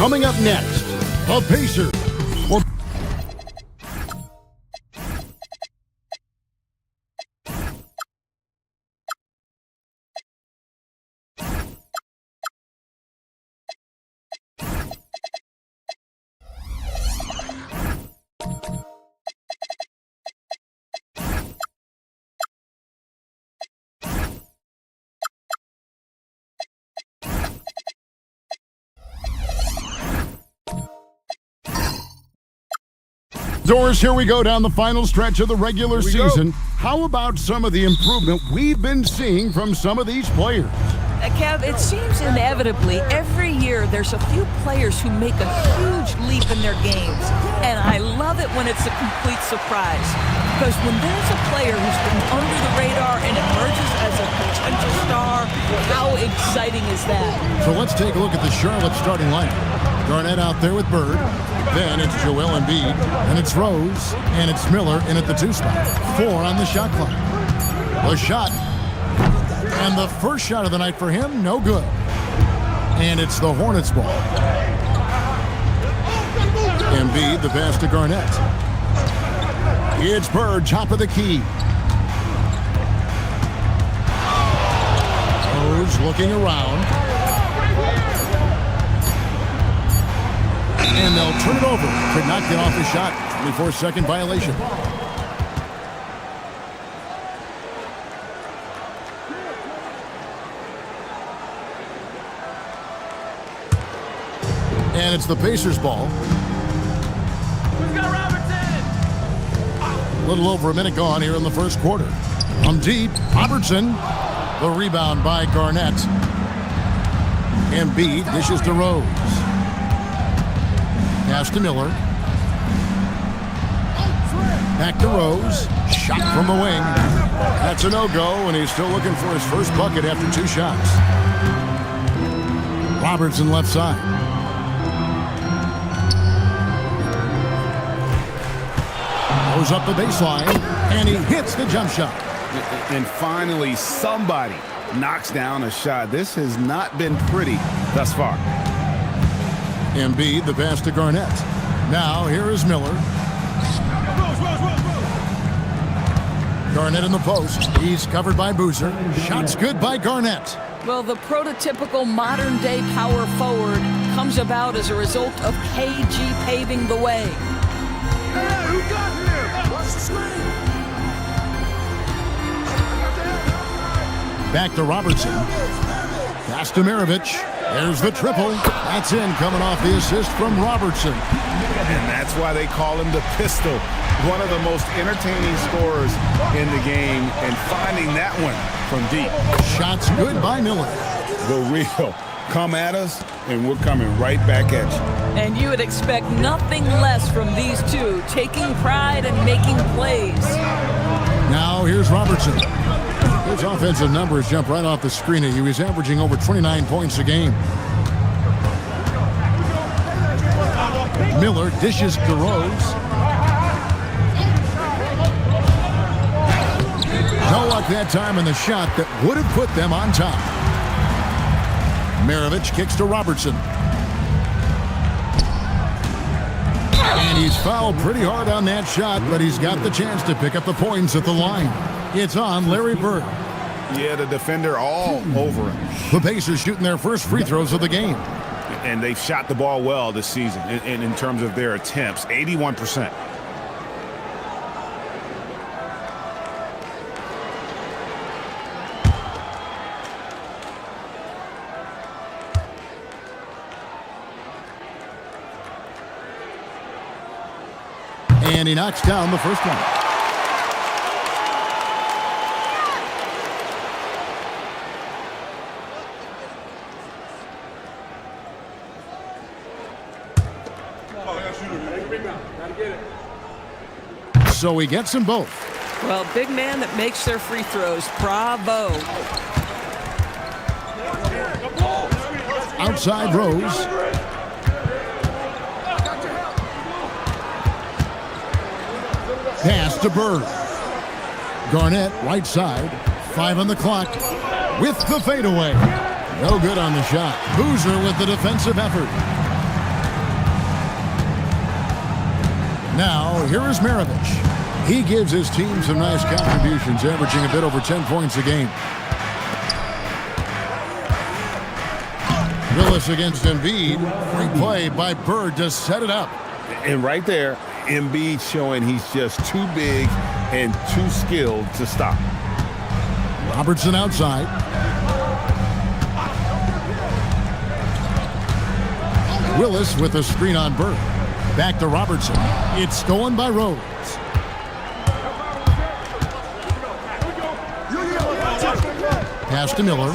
Coming up next, the Pacers. Doors, here we go down the final stretch of the regular season. How about some of the improvement we've been seeing from some of these players? Kev, it seems inevitably every year there's a few players who make a huge leap in their games. And I love it when it's a complete surprise. Because when there's a player who's been under the radar and emerges as a potential star, how exciting is that? So let's take a look at the Charlotte starting lineup. Garnett out there with Bird. Then it's Joel Embiid, and it's Rose, and it's Miller in at the 2 spot. 4 on the shot clock. The shot. And the first shot of the night for him, no good. And it's the Hornets ball. Embiid, the pass to Garnett. It's Bird, top of the key. Rose looking around. And they'll turn it over. Could not get off his shot. 24-second violation. And it's the Pacers ball. A little over a minute gone here in the first quarter. From deep, Robertson. The rebound by Garnett. Embiid dishes to Rose. Pass to Miller. Back to Rose. Shot from the wing. That's a no-go, and he's still looking for his first bucket after 2 shots. Robertson left side. Goes up the baseline, and he hits the jump shot. And finally, somebody knocks down a shot. This has not been pretty thus far. Embiid, the pass to Garnett. Now, here is Miller. Garnett in the post. He's covered by Boozer. Shots good by Garnett. Well, the prototypical modern-day power forward comes about as a result of KG paving the way. Hey, who got him? What's the screen? Back to Robertson. Pass to Maravich. There's the triple. That's in, coming off the assist from Robertson. And that's why they call him the pistol. One of the most entertaining scorers in the game, and finding that one from deep. Shots good by Miller. The real. Come at us, and we're coming right back at you. And you would expect nothing less from these two, taking pride and making plays. Now here's Robertson. His offensive numbers jump right off the screen at you. He's averaging over 29 points a game. Miller dishes to Rose. No luck that time in the shot that would have put them on top. Maravich kicks to Robertson. And he's fouled pretty hard on that shot, but he's got the chance to pick up the points at the line. It's on Larry Bird. Yeah, the defender all over him. The Pacers shooting their first free throws of the game. And they've shot the ball well this season in terms of their attempts, 81%. And he knocks down the first one. So he gets them both. Well, big man that makes their free throws. Bravo. Outside Rose. Pass to Bird. Garnett, right side. 5 on the clock. With the fadeaway. No good on the shot. Boozer with the defensive effort. Now, here is MavVsMia. He gives his team some nice contributions, averaging a bit over 10 points a game. Willis against Embiid. Great play by Bird to set it up. And right there, Embiid showing he's just too big and too skilled to stop. Robertson outside. Willis with a screen on Bird. Back to Robertson. It's stolen by Rose. Pass to Miller.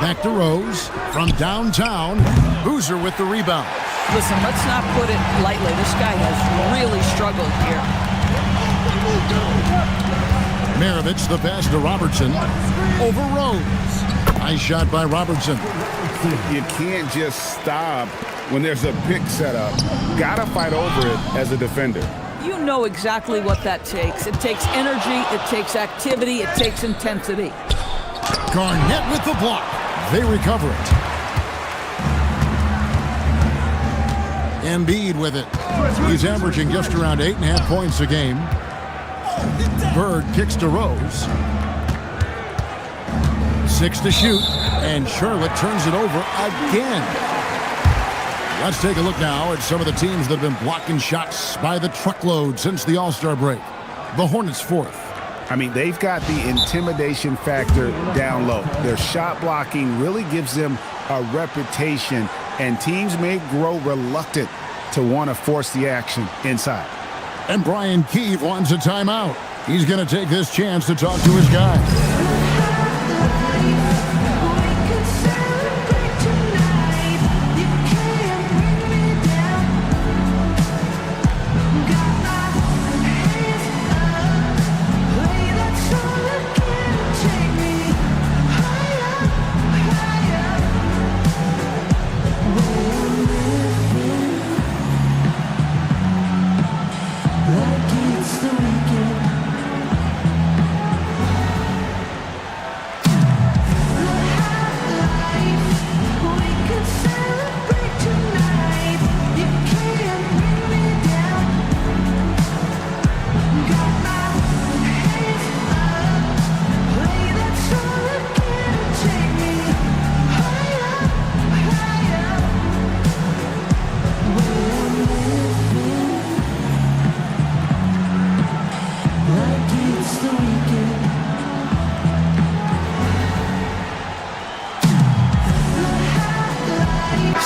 Back to Rose. From downtown, Boozer with the rebound. Listen, let's not put it lightly. This guy has really struggled here. MavVsMia, the pass to Robertson. Over Rose. Nice shot by Robertson. You can't just stop when there's a pick set up. Gotta fight over it as a defender. You know exactly what that takes. It takes energy, it takes activity, it takes intensity. Garnett with the block. They recover it. Embiid with it. He's averaging just around 8.5 points a game. Bird kicks to Rose. 6 to shoot, and Charlotte turns it over again. Let's take a look now at some of the teams that have been blocking shots by the truckload since the All-Star break. The Hornets fourth. I mean, they've got the intimidation factor down low. Their shot blocking really gives them a reputation, and teams may grow reluctant to want to force the action inside. And Brian Keefe wants a timeout. He's going to take this chance to talk to his guys.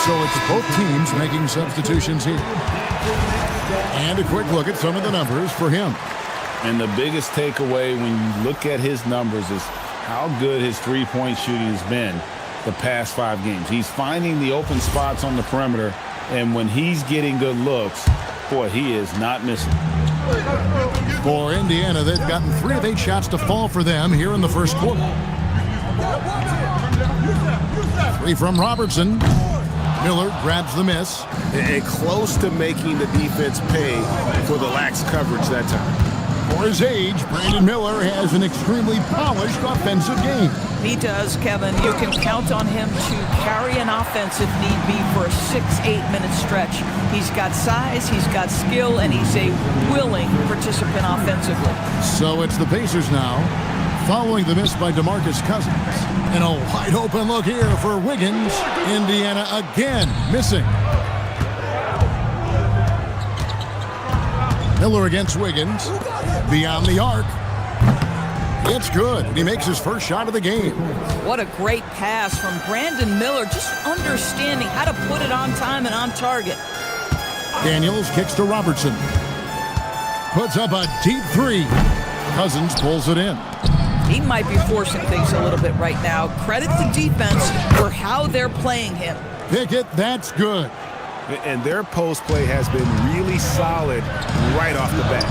So it's both teams making substitutions here. And a quick look at some of the numbers for him. And the biggest takeaway when you look at his numbers is how good his three-point shooting has been the past 5 games. He's finding the open spots on the perimeter, and when he's getting good looks, boy, he is not missing. For Indiana, they've gotten 3 of 8 shots to fall for them here in the first quarter. 3 from Robertson. Miller grabs the miss. And close to making the defense pay for the lax coverage that time. For his age, Brandon Miller has an extremely polished offensive game. He does, Kevin. You can count on him to carry an offense if need be for a 6-8 minute stretch. He's got size, he's got skill, and he's a willing participant offensively. So it's the Pacers now, following the miss by DeMarcus Cousins. And a wide open look here for Wiggins. Indiana again missing. Miller against Wiggins. Beyond the arc. It's good. He makes his first shot of the game. What a great pass from Brandon Miller, just understanding how to put it on time and on target. Daniels kicks to Robertson. Puts up a deep 3. Cousins pulls it in. He might be forcing things a little bit right now. Credit the defense for how they're playing him. Pickett, that's good. And their post play has been really solid right off the bat.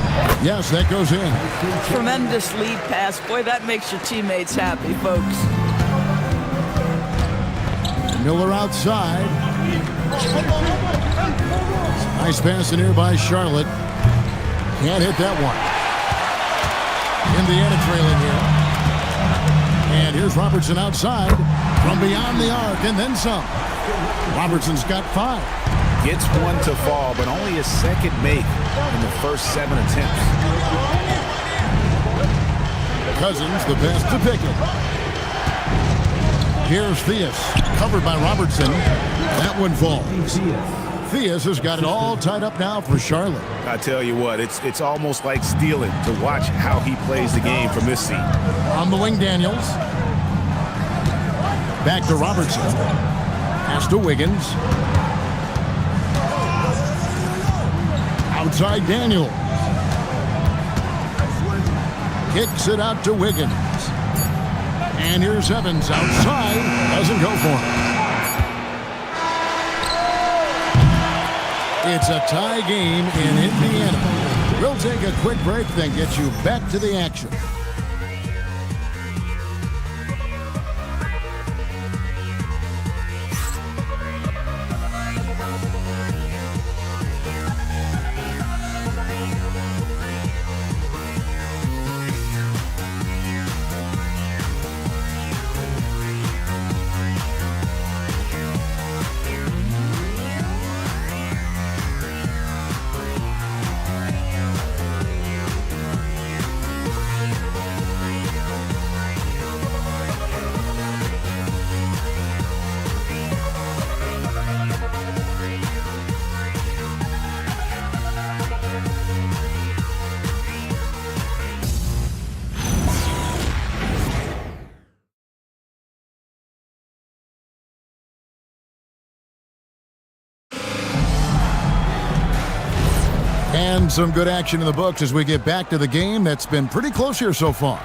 Yes, that goes in. Tremendous lead pass. Boy, that makes your teammates happy, folks. Miller outside. Nice pass in here by Charlotte. Can't hit that one. Indiana trailing here. And here's Robertson outside from beyond the arc and then some. Robertson's got 5. Gets one to fall, but only his second make in the first 7 attempts. Cousins, the pass to Pickett. Here's Theus, covered by Robertson. That one falls. Theus has got it all tied up now for Charlotte. I tell you what, it's almost like stealing to watch how he plays the game from this seat. On the wing, Daniels. Back to Robertson. Pass to Wiggins. Outside Daniels. Kicks it out to Wiggins. And here's Evans outside. Doesn't go for him. It's a tie game in Indiana. We'll take a quick break, then get you back to the action. And some good action in the books as we get back to the game that's been pretty close here so far.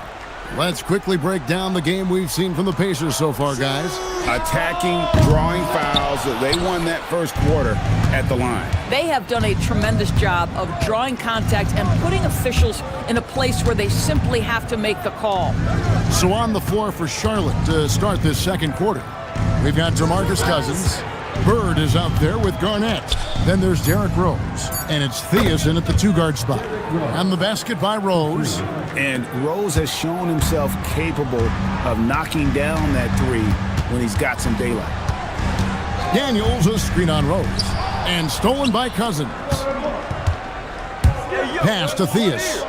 Let's quickly break down the game we've seen from the Pacers so far, guys. Attacking, drawing fouls. They won that first quarter at the line. They have done a tremendous job of drawing contact and putting officials in a place where they simply have to make the call. So on the floor for Charlotte to start this second quarter, we've got DeMarcus Cousins. Bird is out there with Garnett. Then there's Derrick Rose. And it's Theus in at the 2-guard spot. And the basket by Rose. And Rose has shown himself capable of knocking down that three when he's got some daylight. Daniels, a screen on Rose. And stolen by Cousins. Pass to Theus.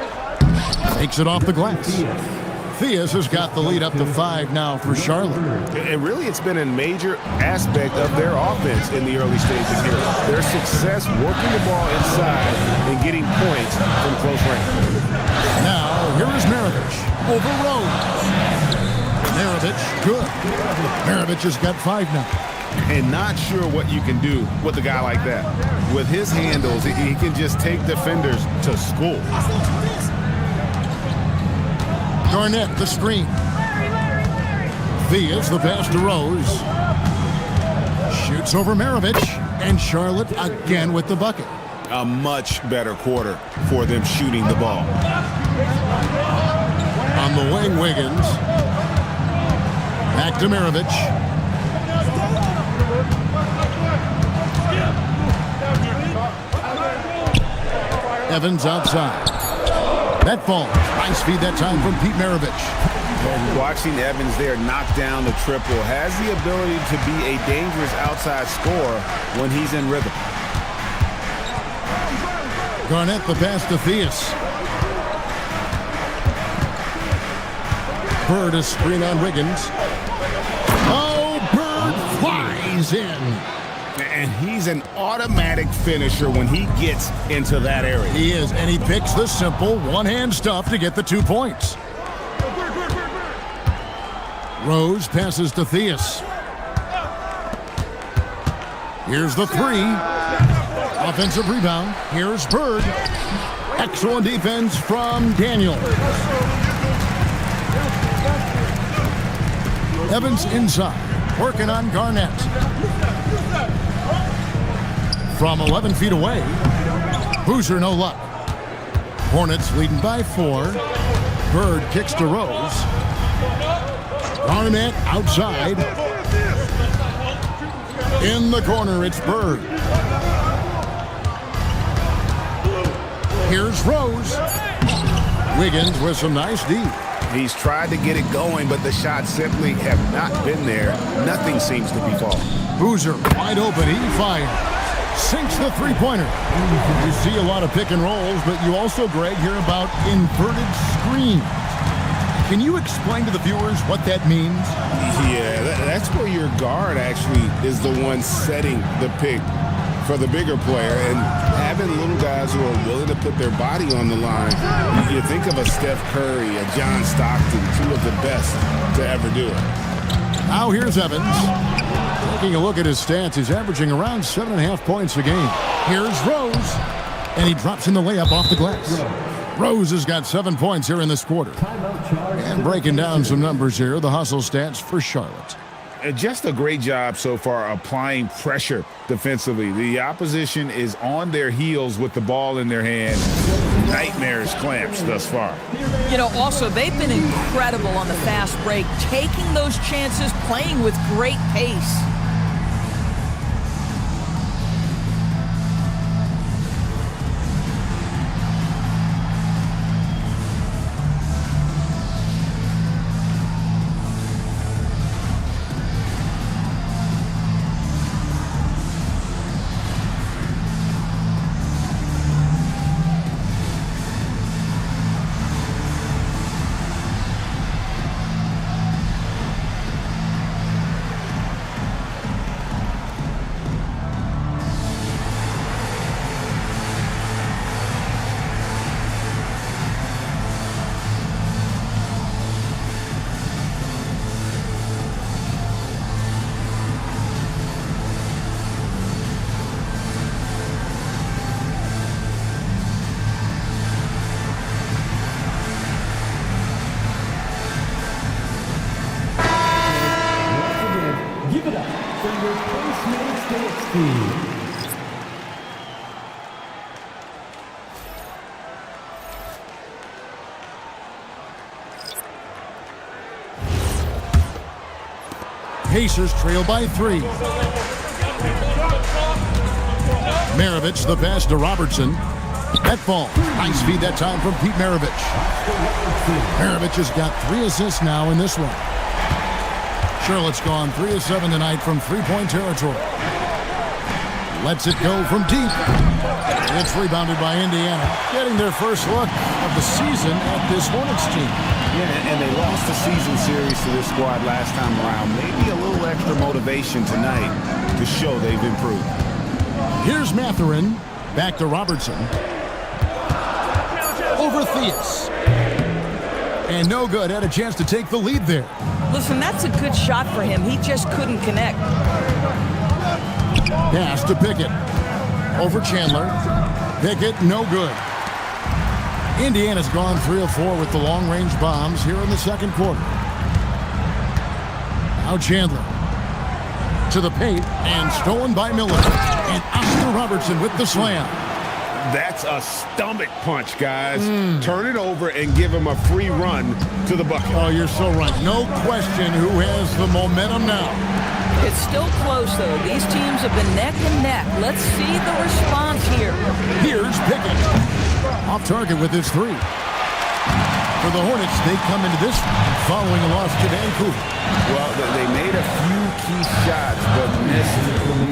Takes it off the glass. Theus has got the lead up to 5 now for Charlotte. And really, it's been a major aspect of their offense in the early stages here. Their success working the ball inside and getting points from close range. Now, here is Maravich over Rose. Maravich, good. Maravich has got 5 now. And not sure what you can do with a guy like that. With his handles, he can just take defenders to school. Garnett, the screen. Theus, the pass to Rose. Shoots over Maravich. And Charlotte again with the bucket. A much better quarter for them shooting the ball. On the wing, Wiggins. Back to Maravich. Evans outside. That falls. Nice feed that time from Pete Maravich. And watching Evans there knock down the triple has the ability to be a dangerous outside scorer when he's in rhythm. Garnett, the pass to Theus. Bird is screen on Wiggins. Oh, Bird flies in. And he's an automatic finisher when he gets into that area. He is, and he picks the simple one-hand stuff to get the 2 points. Rose passes to Theus. Here's the 3. Offensive rebound. Here's Bird. Excellent defense from Daniel. Evans inside, working on Garnett. From 11 feet away, Boozer no luck. Hornets leading by 4. Bird kicks to Rose. Garnett outside. In the corner, it's Bird. Here's Rose. Wiggins with some nice D. He's tried to get it going, but the shots simply have not been there. Nothing seems to be falling. Boozer wide open, he fires. sinks the three-pointer. You see a lot of pick and rolls, but you also, Greg, hear about inverted screens. Can you explain to the viewers what that means? Yeah, that's where your guard actually is the one setting the pick for the bigger player, and having little guys who are willing to put their body on the line. You think of a Steph Curry, a John Stockton, two of the best to ever do it. Now here's Evans. Taking a look at his stats, he's averaging around 7.5 points a game. Here's Rose, and he drops in the layup off the glass. Rose has got 7 points here in this quarter. And breaking down some numbers here, the hustle stats for Charlotte. Just a great job so far applying pressure defensively. The opposition is on their heels with the ball in their hand. Nightmares clamps thus far. You know, also, they've been incredible on the fast break, taking those chances, playing with great pace. Pacers trail by 3. Maravich the pass to Robertson. That ball. Nice feed that time from Pete Maravich. Maravich has got 3 assists now in this one. Charlotte's gone 3 of 7 tonight from three-point territory. Lets it go from deep. It's rebounded by Indiana, getting their first look of the season at this Hornets team. Yeah, and they lost the season series to this squad last time around. Maybe a little extra motivation tonight to show they've improved. Here's Mathurin. Back to Robertson. Over Theus. And no good. Had a chance to take the lead there. Listen, that's a good shot for him. He just couldn't connect. Pass to Pickett. Over Chandler. Pickett, no good. Indiana's gone 3 of 4 with the long-range bombs here in the second quarter. Now Chandler. To the paint, and stolen by Miller. And Oscar Robertson with the slam. That's a stomach punch, guys. Turn it over and give him a free run to the bucket. Oh, you're so right. No question who has the momentum now. It's still close, though. These teams have been neck and neck. Let's see the response here. Here's Pickett. Off target with his 3. For the Hornets, they come into this following a loss to Vancouver. Well, they made a few key shots, but missed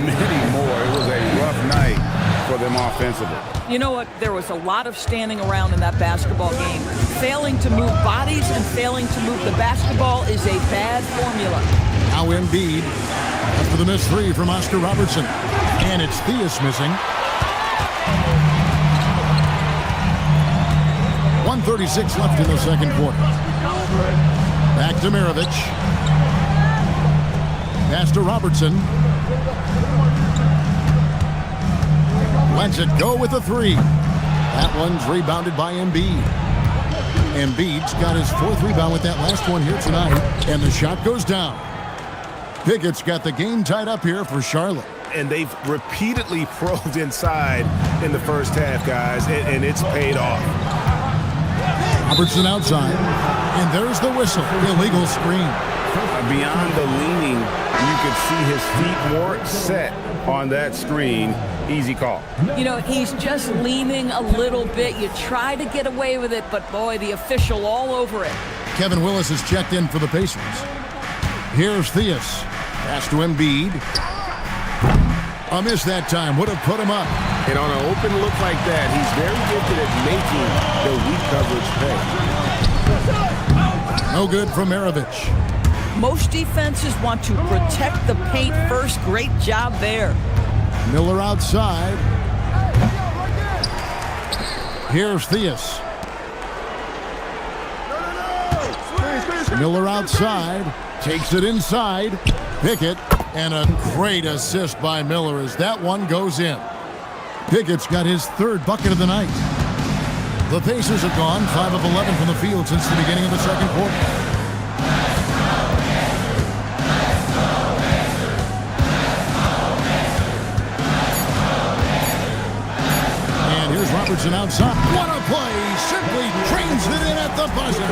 many more. It was a rough night for them offensively. You know what? There was a lot of standing around in that basketball game. Failing to move bodies and failing to move the basketball is a bad formula. Now Embiid after the missed 3 from Oscar Robertson. And it's Theus missing. 1:36 left in the second quarter. Back to Maravich. Pass to Robertson. Lets it go with a 3. That one's rebounded by Embiid. Embiid's got his 4th rebound with that last one here tonight. And the shot goes down. Pickett's got the game tied up here for Charlotte. And they've repeatedly probed inside in the first half, guys, and it's paid off. Robertson outside. And there's the whistle. Illegal screen. Beyond the leaning, you could see his feet more set on that screen. Easy call. You know, he's just leaning a little bit. You try to get away with it, but boy, the official all over it. Kevin Willis has checked in for the Pacers. Here's Theus. Pass to Embiid. A miss that time would have put him up. And on an open look like that, he's very gifted at making the weak coverage pay. No good from MavVsMia. Most defenses want to protect the paint first. Great job there. Miller outside. Here's Theus. Miller outside. Takes it inside. Pickett. And a great assist by Miller as that one goes in. Pickett's got his third bucket of the night. The Pacers have gone 5 of 11 from the field since the beginning of the second quarter. And here's Robertson outside. What a play! Simply trains it in at the buzzer.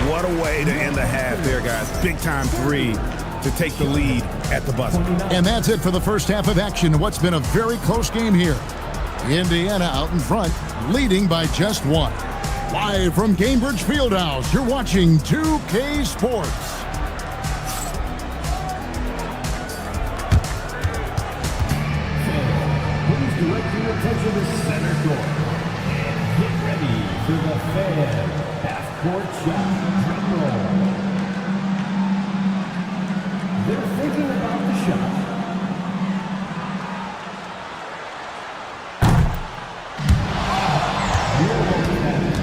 What a way to end the half there, guys. Big time three to take the lead at the buzzer. And that's it for the first half of action. What's been a very close game here. Indiana out in front, leading by just one. Live from Cambridge Fieldhouse, you're watching 2K Sports. Please direct your attention to center court. And get ready for the fan half-court shot drum roll. They're thinking about the shot. You're looking at it.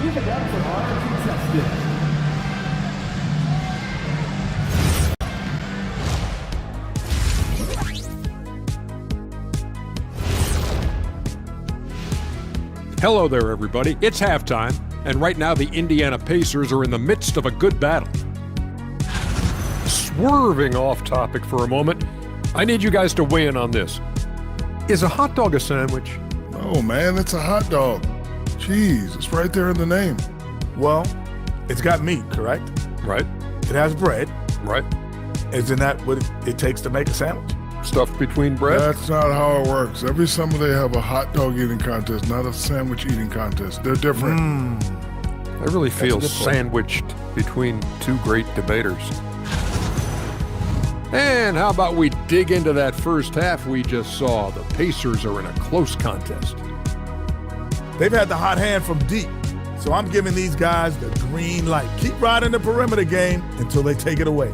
Give it up for our contestant. Hello there, everybody. It's halftime, and right now the Indiana Pacers are in the midst of a good battle. Swerving off topic for a moment, I need you guys to weigh in on this. Is a hot dog a sandwich? Oh man, it's a hot dog. Cheese, it's right there in the name. Well, it's got meat, correct? Right, It has bread. right. Isn't that what it takes to make a sandwich? Stuffed between bread? That's not how it works. Every summer they have a hot dog eating contest, not a sandwich eating contest. They're different. I really feel a good point. sandwiched between two great debaters. And how about we dig into that first half we just saw? The Pacers are in a close contest. They've had the hot hand from deep, so I'm giving these guys the green light. Keep riding the perimeter game until they take it away.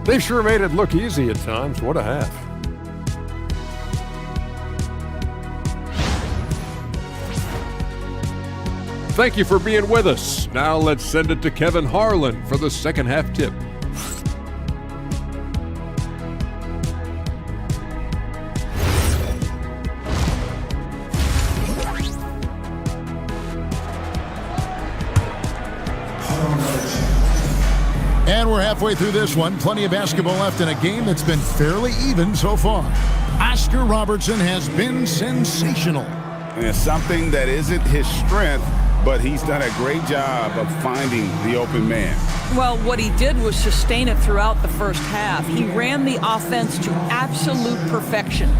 They sure made it look easy at times. What a half. Thank you for being with us. Now let's send it to Kevin Harlan for the second half tip. And we're halfway through this one. Plenty of basketball left in a game that's been fairly even so far. Oscar Robertson has been sensational. And it's something that isn't his strength, but he's done a great job of finding the open man. Well, what he did was sustain it throughout the first half. He ran the offense to absolute perfection.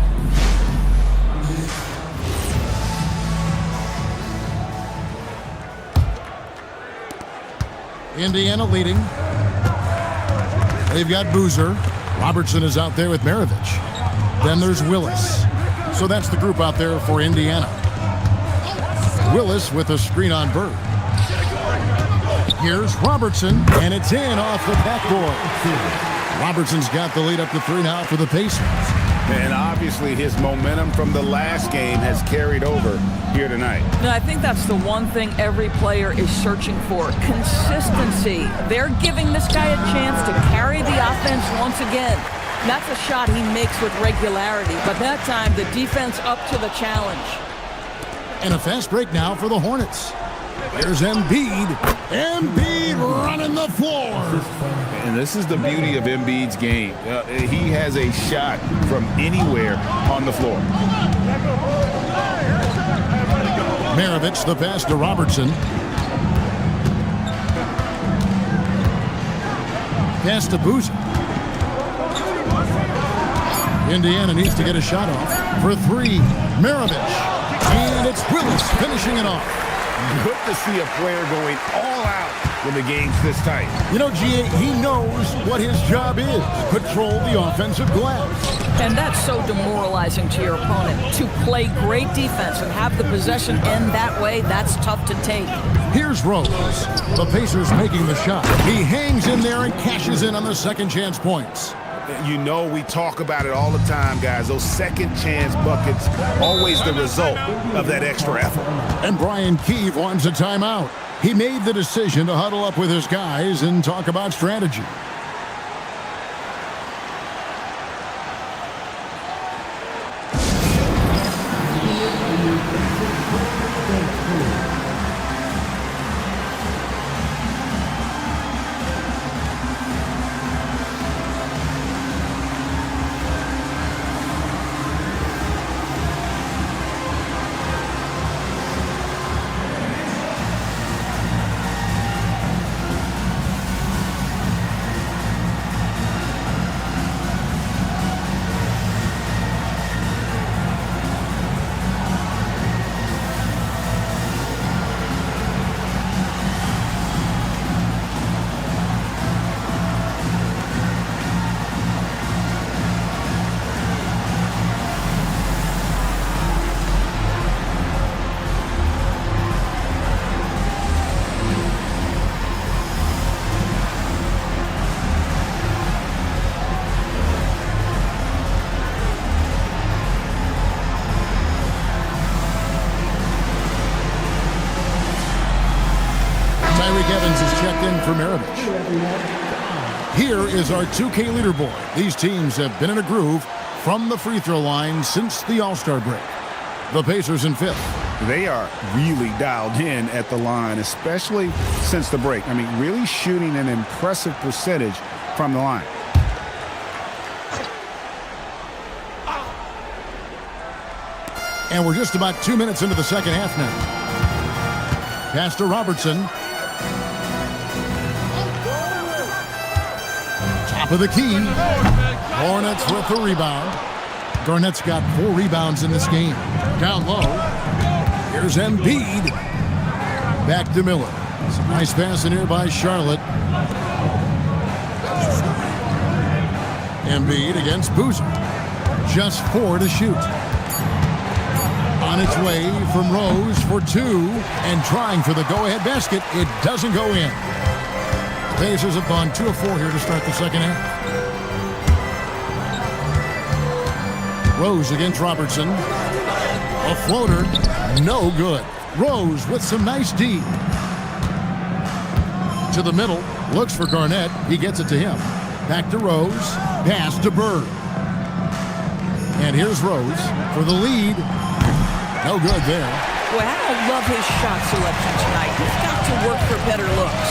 Indiana leading. They've got Boozer. Robertson is out there with MavVsMia. Then there's Willis. So that's the group out there for Indiana. Willis with a screen on Bird. Here's Robertson, and it's in off the backboard. Robertson's got the lead up to 3 now for the Pacers. And obviously his momentum from the last game has carried over here tonight. And I think that's the one thing every player is searching for, consistency. They're giving this guy a chance to carry the offense once again. That's a shot he makes with regularity, but that time the defense up to the challenge. And a fast break now for the Hornets. There's Embiid. Embiid running the floor. And this is the beauty of Embiid's game. He has a shot from anywhere on the floor. MavVsMia the pass to Robertson. Pass to Boozer. Indiana needs to get a shot off for 3. MavVsMia. And it's Willis finishing it off. Good to see a player going all out when the game's this tight. You know, G.A., he knows what his job is. Control the offensive glass. And that's so demoralizing to your opponent. To play great defense and have the possession end that way, that's tough to take. Here's Rose. The Pacers making the shot. He hangs in there and cashes in on the second chance points. You know, we talk about it all the time, guys. Those second chance buckets, always the result of that extra effort. And Brian Keefe wants a timeout. He made the decision to huddle up with his guys and talk about strategy. Evans is checked in for Maravich. Here is our 2K leaderboard. These teams have been in a groove from the free throw line since the All-Star break. The Pacers in fifth. They are really dialed in at the line, especially since the break. I mean, really shooting an impressive percentage from the line. And we're just about 2 minutes into the second half now. Pass to Robertson. Top of the key. Hornets with the rebound. Garnett's got 4 rebounds in this game. Down low. Here's Embiid. Back to Miller. Some nice pass in here by Charlotte. Embiid against Boozer. Just 4 to shoot. On its way from Rose for 2 and trying for the go-ahead basket. It doesn't go in. The Pacers have gone 2 of 4 here to start the second half. Rose against Robertson. A floater, no good. Rose with some nice D. To the middle, looks for Garnett. He gets it to him. Back to Rose, pass to Bird. And here's Rose for the lead. No good there. Boy, I don't love his shot selection tonight. He's got to work for better looks.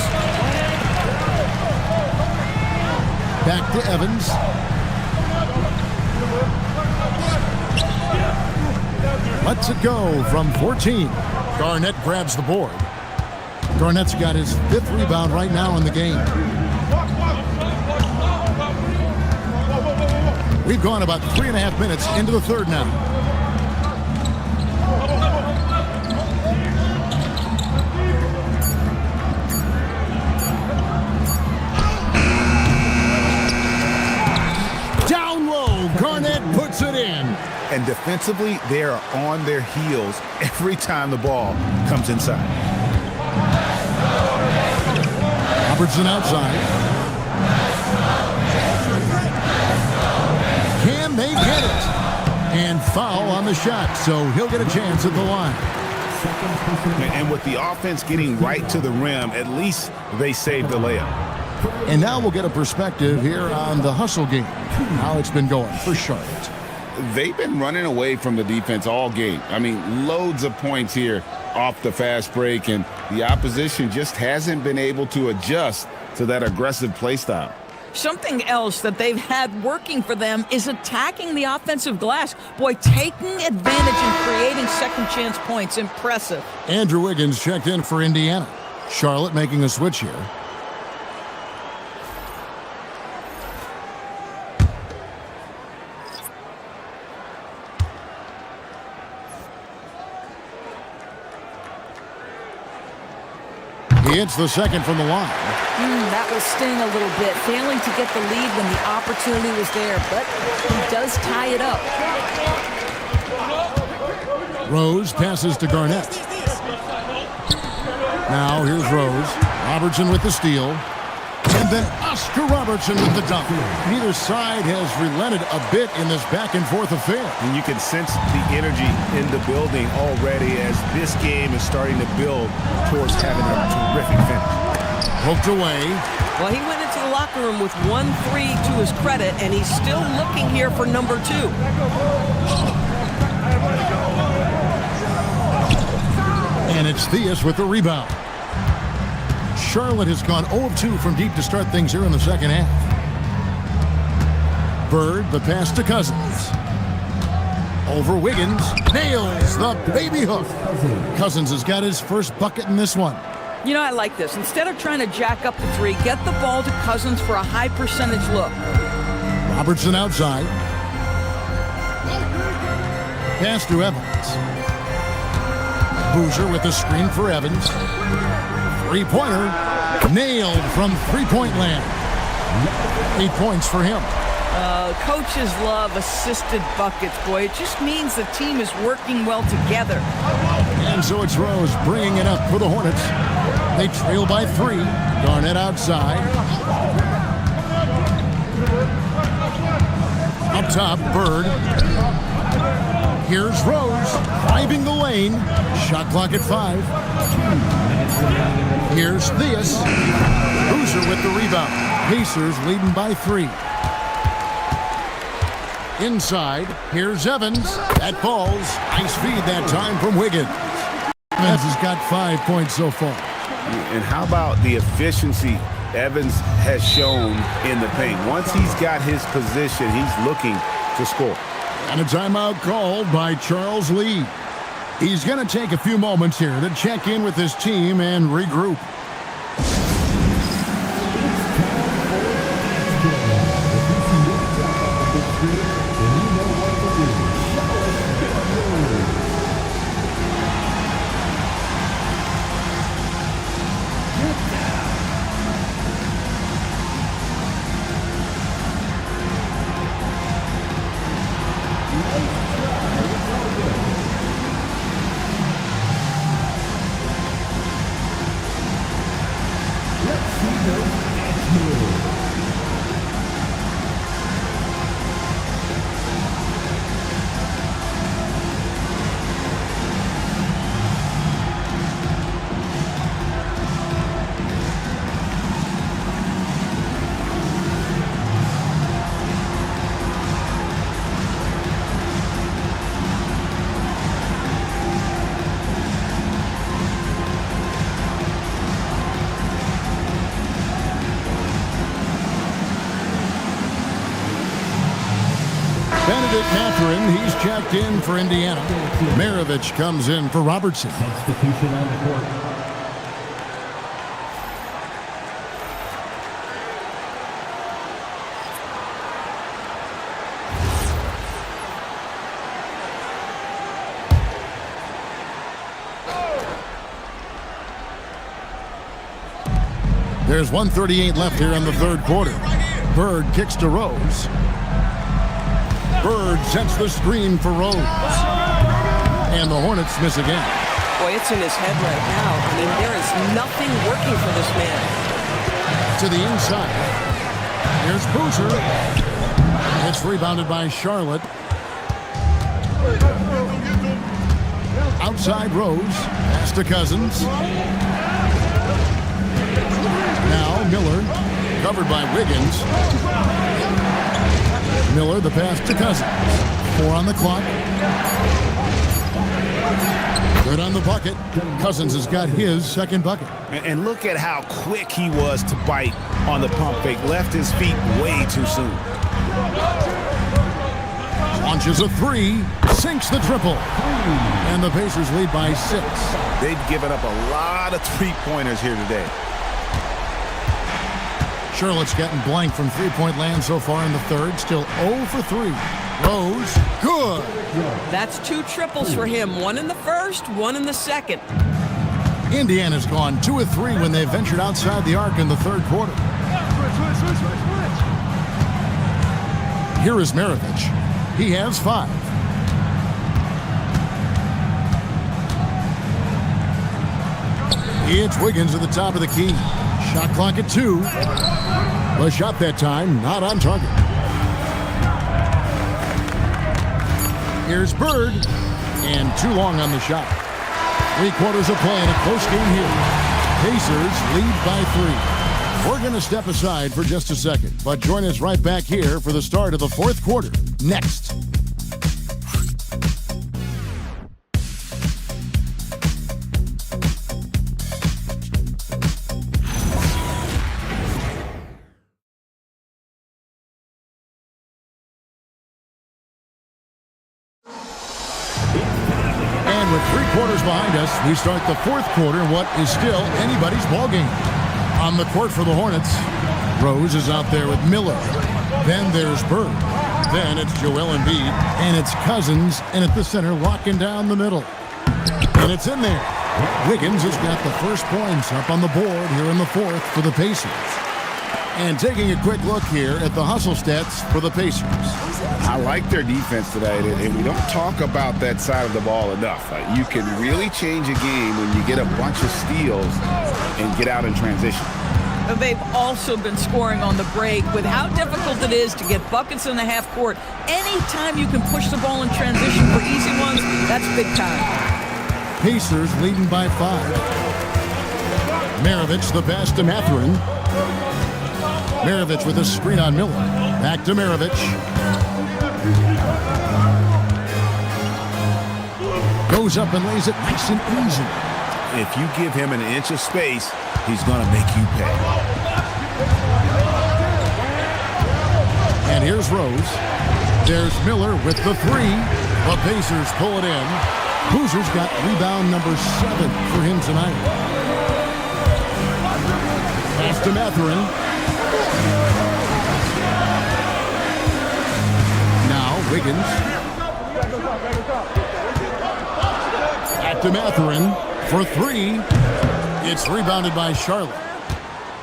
Back to Evans. Lets it go from 14. Garnett grabs the board. Garnett's got his 5th rebound right now in the game. We've gone about 3.5 minutes into the third now. Down low, Garnett puts it in. And defensively, they are on their heels every time the ball comes inside. Robertson outside. Can they get it? And foul on the shot, so he'll get a chance at the line. And with the offense getting right to the rim, at least they saved the layup. And now we'll get a perspective here on the hustle game, how it's been going for Charlotte. They've been running away from the defense all game. I mean, loads of points here off the fast break, and the opposition just hasn't been able to adjust to that aggressive play style. Something else that they've had working for them is attacking the offensive glass. Boy, taking advantage and creating second chance points. Impressive. Andrew Wiggins checked in for Indiana. Charlotte making a switch here. He hits the second from the line. That will sting a little bit, failing to get the lead when the opportunity was there, but he does tie it up. Rose passes to Garnett. Now here's Rose. Robertson with the steal. And then Oscar Robertson with the dunk. Neither side has relented a bit in this back-and-forth affair. And you can sense the energy in the building already as this game is starting to build towards having a terrific finish. Poked away. Well, he went into the locker room with 1-3 to his credit, and he's still looking here for number 2. And it's Theus with the rebound. Charlotte has gone 0 of 2 from deep to start things here in the second half. Bird, the pass to Cousins. Over Wiggins. Nails the baby hook. Cousins has got his first bucket in this one. You know, I like this. Instead of trying to jack up the three, get the ball to Cousins for a high percentage look. Robertson outside. Pass to Evans. Boozer with the screen for Evans. Three-pointer. Nailed from three-point land. 8 points for him. Coaches love assisted buckets, boy. It just means the team is working well together. And so it's Rose bringing it up for the Hornets. They trail by 3. Garnett outside. Up top, Bird. Here's Rose driving the lane. Shot clock at 5. Here's Theus. Boozer with the rebound. Pacers leading by 3. Inside, here's Evans. That falls. Nice feed that time from Wiggins. Evans has got 5 points so far. And how about the efficiency Evans has shown in the paint? Once he's got his position, he's looking to score. And a timeout called by Charles Lee. He's going to take a few moments here to check in with his team and regroup. Catherine, he's checked in for Indiana. Maravich comes in for Robertson. Substitution on the court. There's 1:38 left here in the third quarter. Bird kicks to Rose. Bird sets the screen for Rose. And the Hornets miss again. Boy, it's in his head right now. I mean, there is nothing working for this man. To the inside. Here's Boozer. It's rebounded by Charlotte. Outside Rose. Pass to Cousins. Now Miller. Covered by Wiggins. Miller, the pass to Cousins. 4 on the clock. Good on the bucket. Cousins has got his second bucket. And look at how quick he was to bite on the pump fake. Left his feet way too soon. Launches a 3. Sinks the triple. And the Pacers lead by 6. They've given up a lot of three-pointers here today. Charlotte's gotten blank from three-point land so far in the third. Still 0 for 3. Rose, good. That's 2 triples for him. 1 in the first, 1 in the second. Indiana's gone 2 of 3 when they ventured outside the arc in the third quarter. Here is Maravich. He has 5. It's Wiggins at the top of the key. Shot clock at 2. The shot that time, not on target. Here's Bird, and too long on the shot. 3 quarters of play in a close game here. Pacers lead by 3. We're going to step aside for just a second, but join us right back here for the start of the fourth quarter. Next. And with 3 quarters behind us, we start the fourth quarter in what is still anybody's ballgame. On the court for the Hornets, Rose is out there with Miller. Then there's Bird. Then it's Joel Embiid, and it's Cousins, and at the center, locking down the middle. And it's in there. Wiggins has got the first points up on the board here in the fourth for the Pacers. And taking a quick look here at the hustle stats for the Pacers. I like their defense today, and we don't talk about that side of the ball enough. You can really change a game when you get a bunch of steals and get out in transition. They've also been scoring on the break. With how difficult it is to get buckets in the half court, anytime you can push the ball in transition for easy ones, that's big time. Pacers leading by 5. Maravich the pass to Mathurin. Maravich with a screen on Miller. Back to Maravich. Goes up and lays it nice and easy. If you give him an inch of space, he's going to make you pay. And here's Rose. There's Miller with the 3. The Pacers pull it in. Boozer's got rebound number 7 for him tonight. Pass to Mathurin. Now Wiggins. Back to Mathurin for 3. It's rebounded by Charlotte.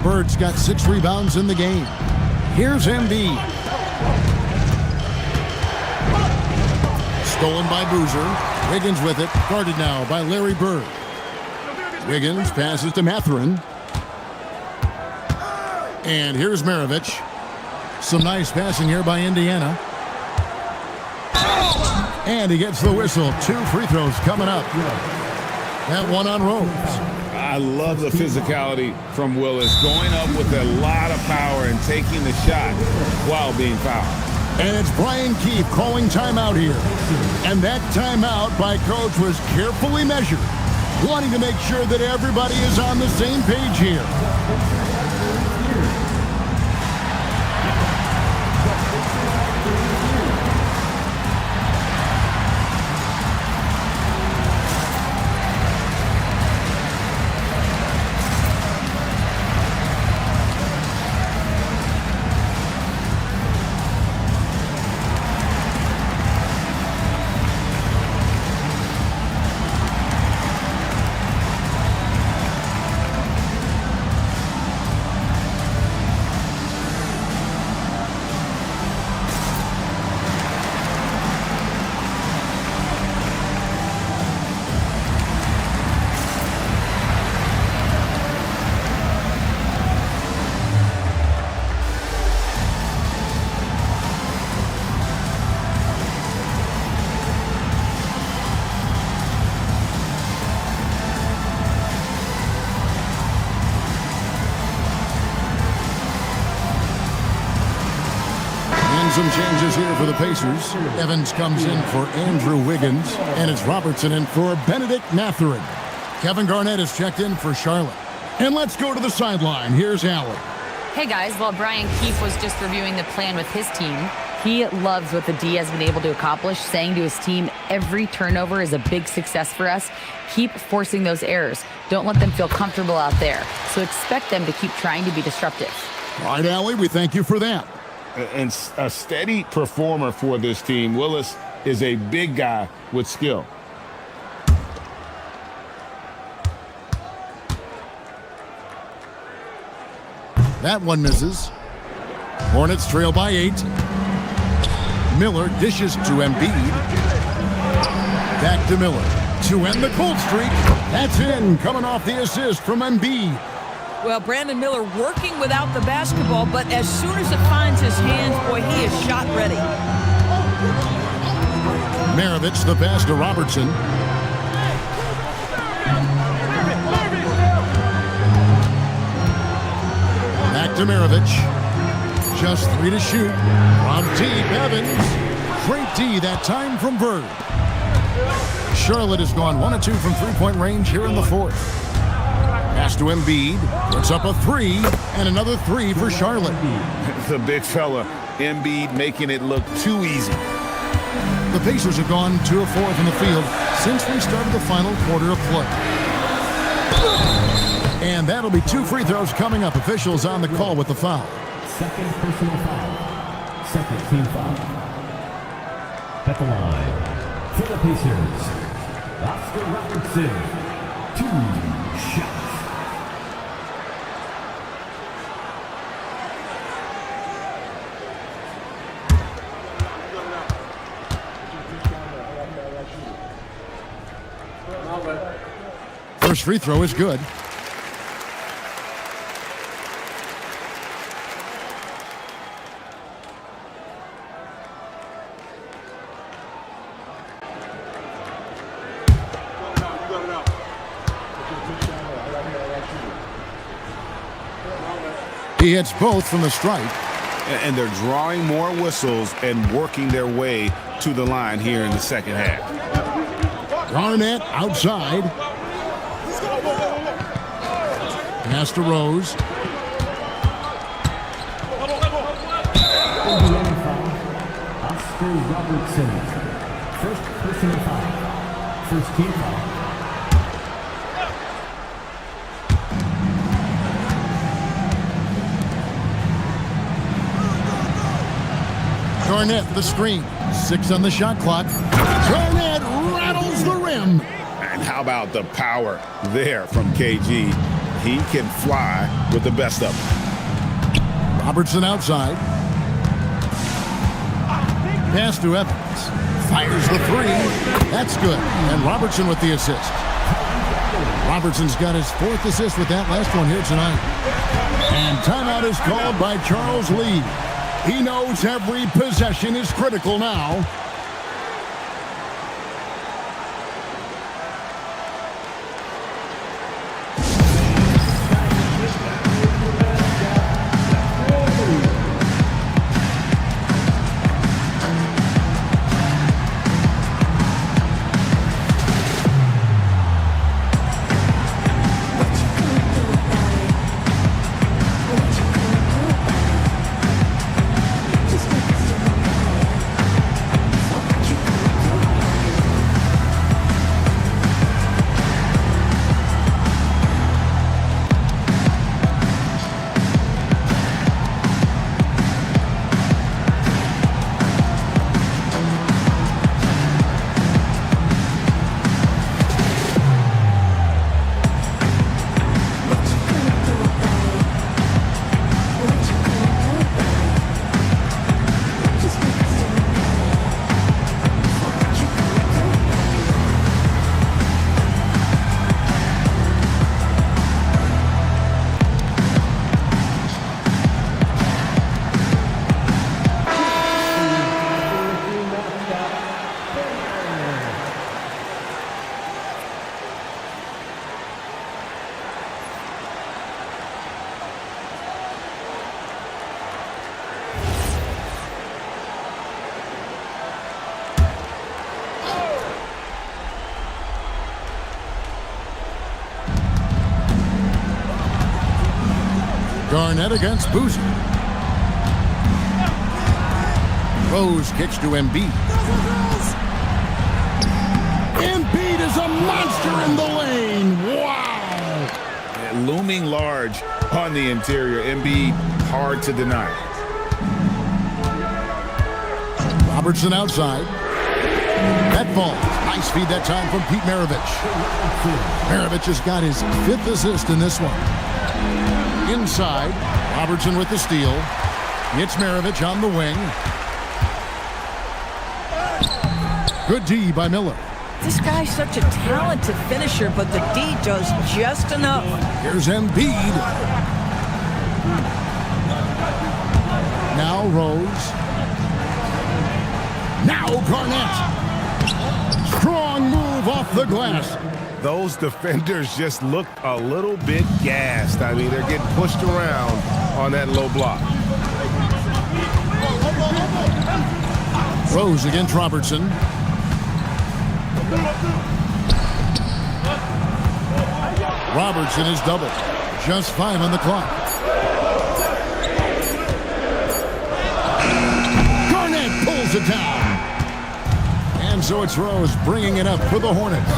Bird's got 6 rebounds in the game. Here's Embiid. Stolen by Boozer. Wiggins with it. Guarded now by Larry Bird. Wiggins passes to Mathurin. And here's Maravich. Some nice passing here by Indiana. And he gets the whistle. 2 free throws coming up. That one on Rose. I love the physicality from Willis, going up with a lot of power and taking the shot while being fouled. And it's Brian Keefe calling timeout here. And that timeout by Coach was carefully measured, wanting to make sure that everybody is on the same page here. Some changes here for the Pacers. Evans comes in for Andrew Wiggins, and it's Robertson in for Benedict Mathurin. Kevin Garnett is checked in for Charlotte. And let's go to the sideline. Here's Allen. Hey guys, while Brian Keefe was just reviewing the plan with his team, he loves what the D has been able to accomplish, saying to his team, every turnover is a big success for us. Keep forcing those errors. Don't let them feel comfortable out there. So expect them to keep trying to be disruptive. All right, Allie, we thank you for that. And a steady performer for this team. Willis is a big guy with skill. That one misses. Hornets trail by 8. Miller dishes to Embiid. Back to Miller to end the cold streak. That's in, coming off the assist from Embiid. Well, Brandon Miller working without the basketball, but as soon as it finds his hands, boy, he is shot ready. Maravich the pass to Robertson. Back to Maravich. Just 3 to shoot. From deep, Evans. Great D that time from Bird. Charlotte has gone 1 of 2 from three-point range here in the fourth. Pass to Embiid. Puts up a 3, and another 3 for Charlotte. The big fella, Embiid, making it look too easy. The Pacers have gone 2 of 4 from the field since we started the final quarter of play. And that'll be 2 free throws coming up. Officials on the call with the foul. Second personal foul. Second team foul. At the line, for the Pacers, Oscar Robertson. 2 shots. First free throw is good. He hits both from the stripe. And they're drawing more whistles and working their way to the line here in the second half. Garnett outside. Pass to Rose. Oscar Robertson. First personal foul. First team foul. Garnett the screen. 6 on the shot clock. Garnett rattles the rim. And how about the power there from KG? He can fly with the best of them. Robertson outside. Pass to Evans. Fires the 3. That's good. And Robertson with the assist. Robertson's got his 4th assist with that last one here tonight. And timeout is called by Charles Lee. He knows every possession is critical now. Garnett against Boozer. Rose kicks to Embiid. Embiid is a monster in the lane. Wow. And looming large on the interior. Embiid, hard to deny. Robertson outside. That ball. Nice feed that time from Pete Maravich. Maravich has got his 5th assist in this one. Inside, Robertson with the steal. It's Maravich on the wing. Good D by Miller. This guy's such a talented finisher, but the D does just enough. Here's Embiid. Now Rose. Now Garnett. Strong move off the glass. Those defenders just look a little bit gassed. I mean, they're getting pushed around on that low block. Rose against Robertson. Robertson is doubled. Just 5 on the clock. Garnett pulls it down. And so it's Rose bringing it up for the Hornets.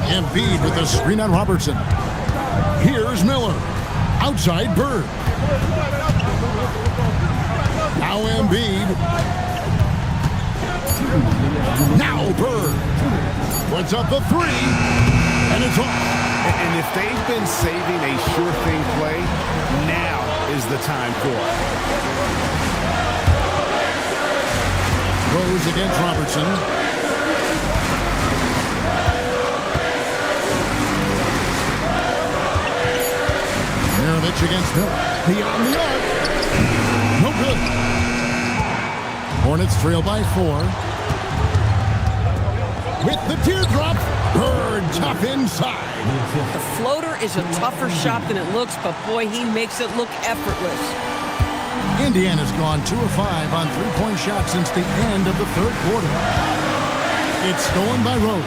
Embiid with the screen on Robertson. Here's Miller. Outside Bird. Now Embiid. Now Bird. Puts up the 3. And it's off. And if they've been saving a sure thing play, now is the time for it. Rose against Robertson. Maravich against Miller. Beyond the arc. No good. Hornets trail by 4. With the teardrop. Bird tough inside. The floater is a tougher shot than it looks, but boy, he makes it look effortless. Indiana's gone 2 of 5 on 3-point shots since the end of the third quarter. It's stolen by Rose.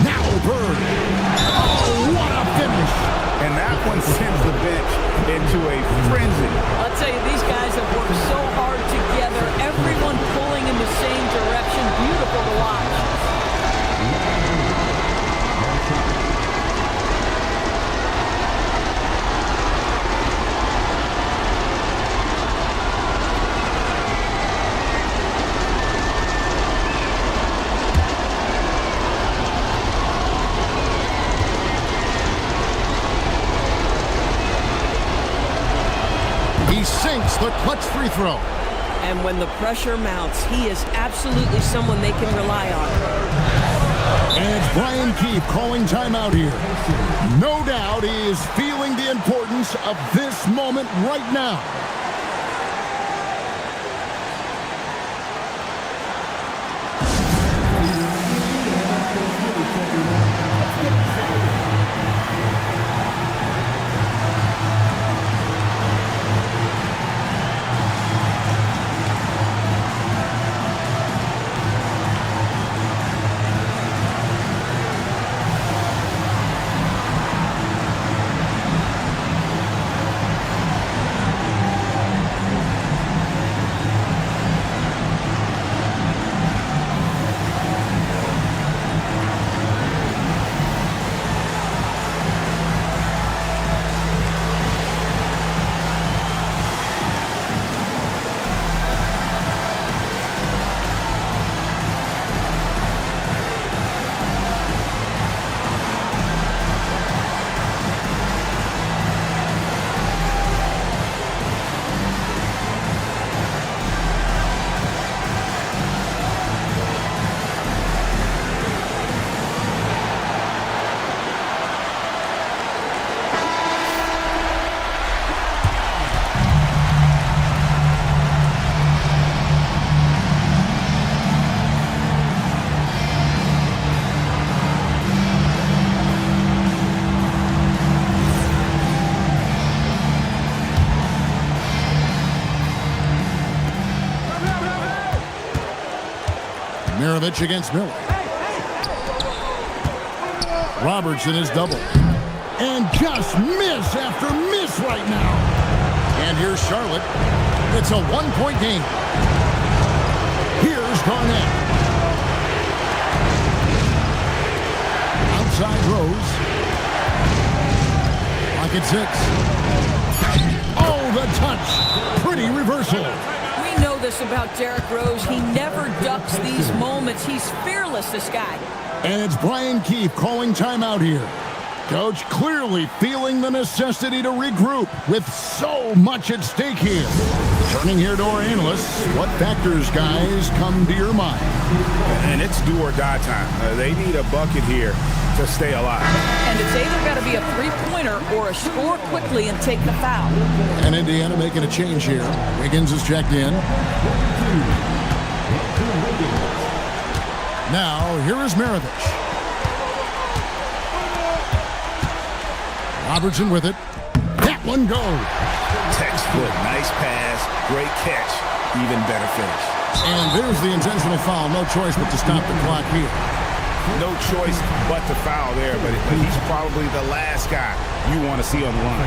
Now Bird. Oh, what a finish. And that one sends the bench into a frenzy. I'll tell you, these guys have worked so hard together, everyone pulling in the same direction. Beautiful to watch. He sinks the clutch free throw. And when the pressure mounts, he is absolutely someone they can rely on. And it's Brian Keefe calling timeout here. No doubt he is feeling the importance of this moment right now. Maravich against Miller. Robertson is doubled. And just miss after miss right now. And here's Charlotte. It's a 1-point game. Here's Garnett. Outside Rose. Clock at 6. Oh, the touch. Pretty reversal. this about Derrick Rose. He never ducks these moments. He's fearless, this guy. And it's Brian Keefe calling timeout here. Coach clearly feeling the necessity to regroup with so much at stake here. Turning here to our analysts, what factors, guys, come to your mind? And it's do or die time. They need a bucket here to stay alive. And it's either got to be a three-pointer or a score quickly and take the foul. And Indiana making a change here. Wiggins is checked in. Now, here is MavVsMia. Robertson with it. That one goes. Textbook, nice pass, great catch, even better finish. And there's the intentional foul. No choice but to stop the clock here. No choice but to foul there, but he's probably the last guy you want to see on the line.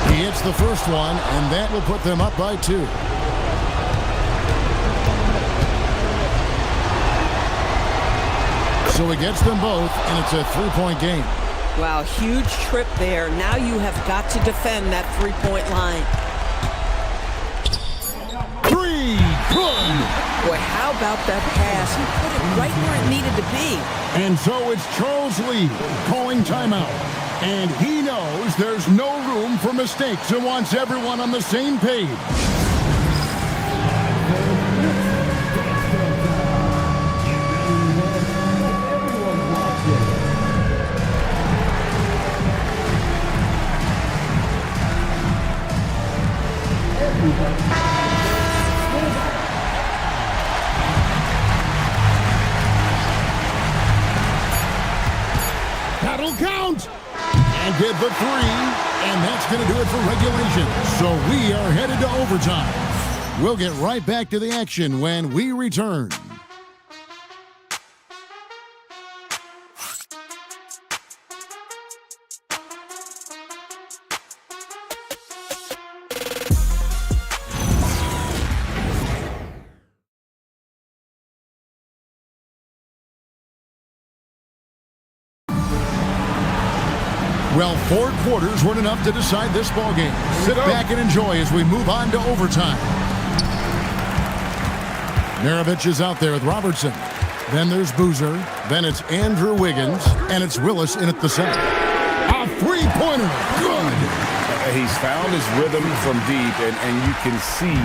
He hits the first one, and that will put them up by 2. So he gets them both, and it's a 3-point game. Wow, huge trip there. Now you have got to defend that three-point line. 3, good! Boy, how about that pass? He put it right where it needed to be. And so it's Charles Lee calling timeout. And he knows there's no room for mistakes and wants everyone on the same page. That'll count! And did the 3, and that's going to do it for regulation. So we are headed to overtime. We'll get right back to the action when we return. Well, 4 quarters weren't enough to decide this ballgame. Sit back and enjoy as we move on to overtime. Maravich is out there with Robertson. Then there's Boozer. Then it's Andrew Wiggins. And it's Willis in at the center. A 3-pointer. Good. He's found his rhythm from deep, and you can see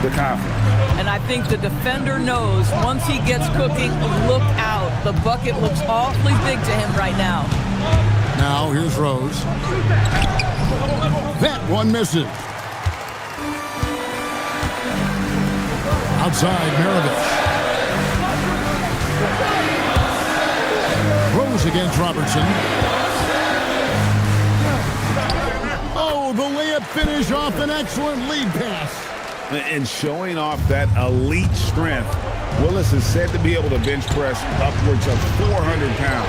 the confidence. And I think the defender knows once he gets cooking, look out. The bucket looks awfully big to him right now. Now, here's Rose. That one misses. Outside, Maravich. Rose against Robertson. Oh, the layup finish off an excellent lead pass. And showing off that elite strength, Willis is said to be able to bench press upwards of 400 pounds.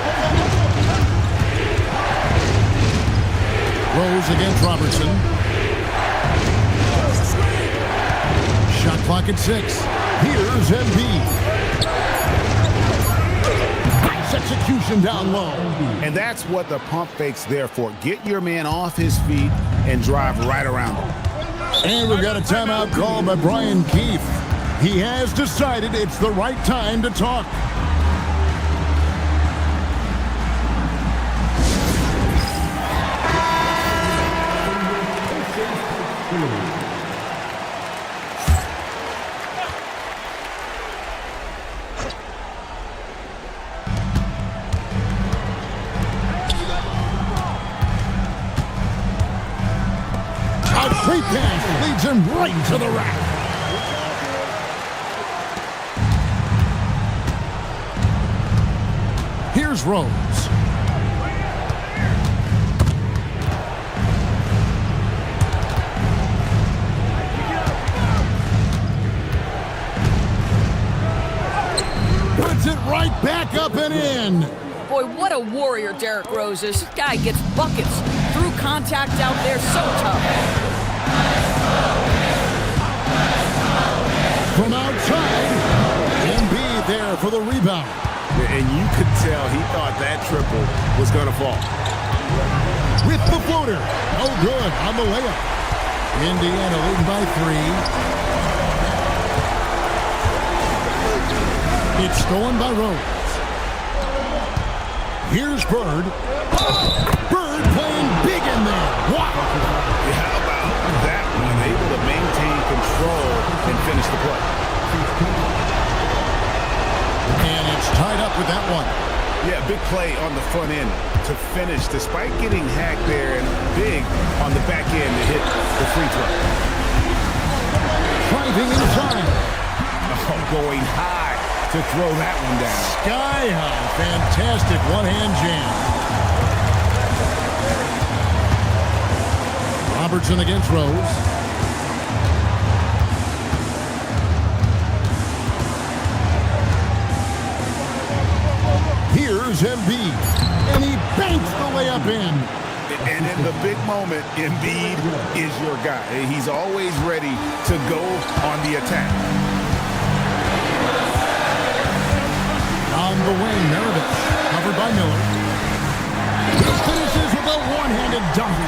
Rose against Robertson. Shot clock at 6. Here's Embiid. Nice execution down low. And that's what the pump fake's there for. Get your man off his feet and drive right around him. And we've got a timeout called by Brian Keefe. He has decided it's the right time to talk. Great pass leads him right to the rack. Here's Rose. Puts it right back up and in. Boy, what a warrior Derrick Rose is. This guy gets buckets through contact out there, so tough. From outside, Embiid there for the rebound. And you could tell he thought that triple was going to fall. With the floater. No good on the layup. Indiana leading by 3. It's stolen by Rose. Here's Bird. Bird playing big in there. Wow. How about that one? Able to maintain control and finish the play. And it's tied up with that one. Yeah, big play on the front end to finish despite getting hacked there, and big on the back end to hit the free throw. Driving inside. Oh, going high to throw that one down. Sky high. Fantastic one-hand jam. Robertson against Rose. Here's Embiid, and he banks the layup in. And in the big moment, Embiid is your guy. He's always ready to go on the attack. On the wing, Maravich, covered by Miller. He finishes with a one-handed dunk.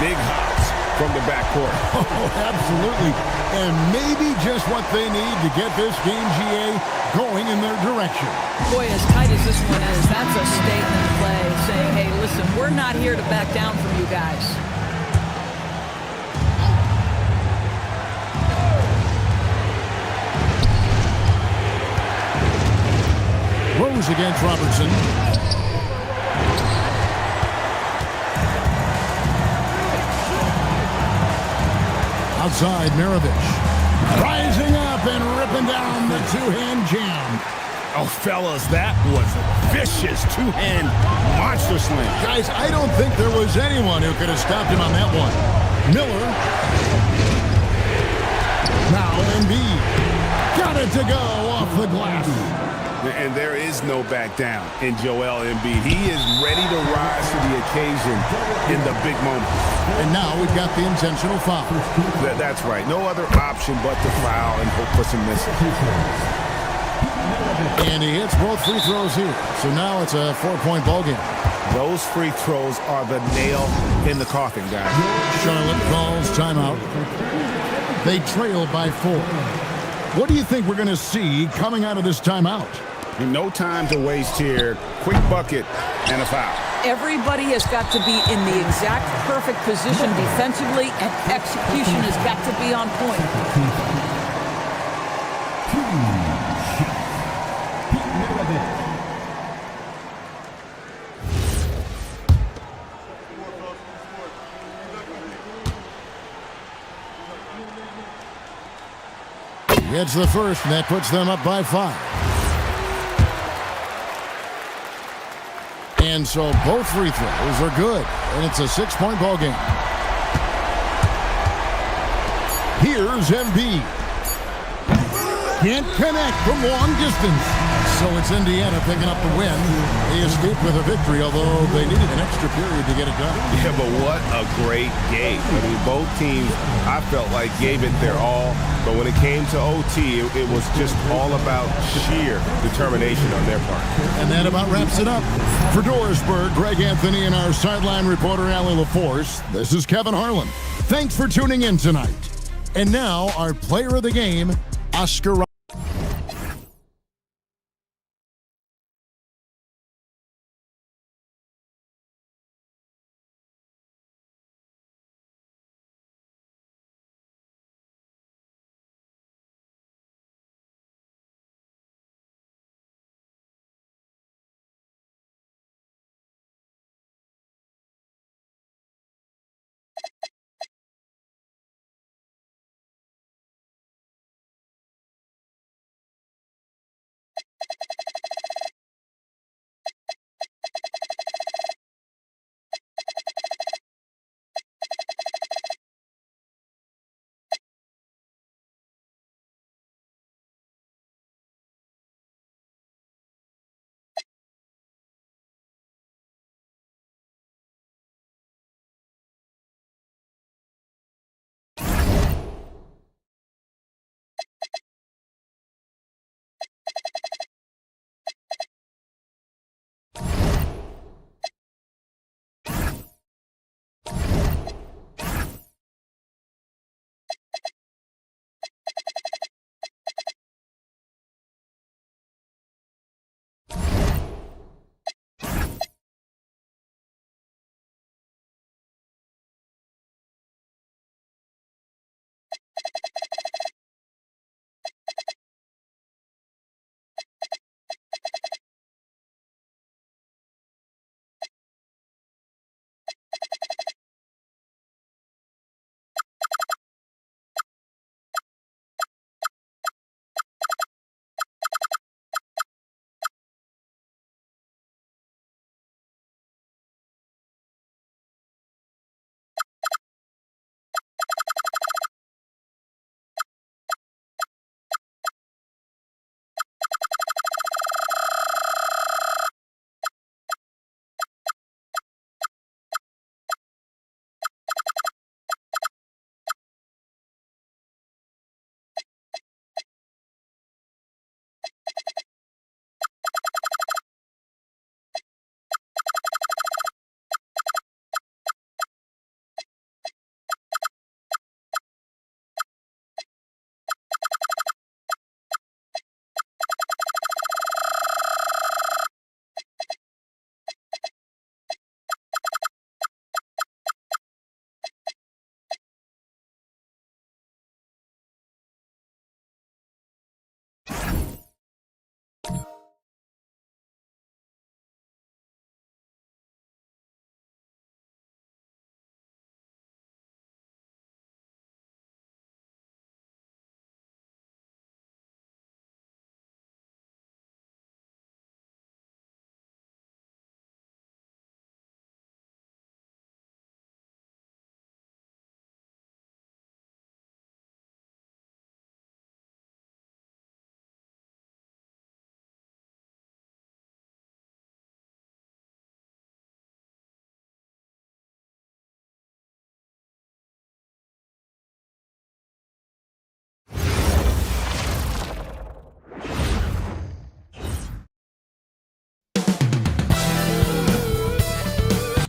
Big hops from the backcourt. Oh, absolutely. And maybe just what they need to get this game, GA, going in their direction. Boy, as tight as this one is, that's a statement play saying, hey, listen, we're not here to back down from you guys. Rose against Robertson. Outside, Maravich. Rising up and ripping down the two-hand jam. Oh, fellas, that was a vicious two-hand monster slam. Guys, I don't think there was anyone who could have stopped him on that one. Miller. Now Embiid. Got it to go off the glass. And there is no back down in Joel Embiid. He is ready to rise to the occasion in the big moment. And now we've got the intentional foul. That's right. No other option but to foul and hope for some misses. And he hits both free throws here. So now it's a 4-point ball game. Those free throws are the nail in the coffin, guys. Charlotte calls timeout. They trail by 4. What do you think we're going to see coming out of this timeout? No time to waste here. Quick bucket and a foul. Everybody has got to be in the exact perfect position defensively, and execution has got to be on point. Gets the first, and that puts them up by 5. And so both free throws are good, and it's a 6-point ball game. Here's Embiid. Can't connect from long distance. So it's Indiana picking up the win. They escaped with a victory, although they needed an extra period to get it done. Yeah, but what a great game. I mean, both teams, I felt like, gave it their all. But when it came to OT, it was just all about sheer determination on their part. And that about wraps it up. For Dorisburg, Greg Anthony, and our sideline reporter, Allie LaForce, this is Kevin Harlan. Thanks for tuning in tonight. And now, our player of the game, Oscar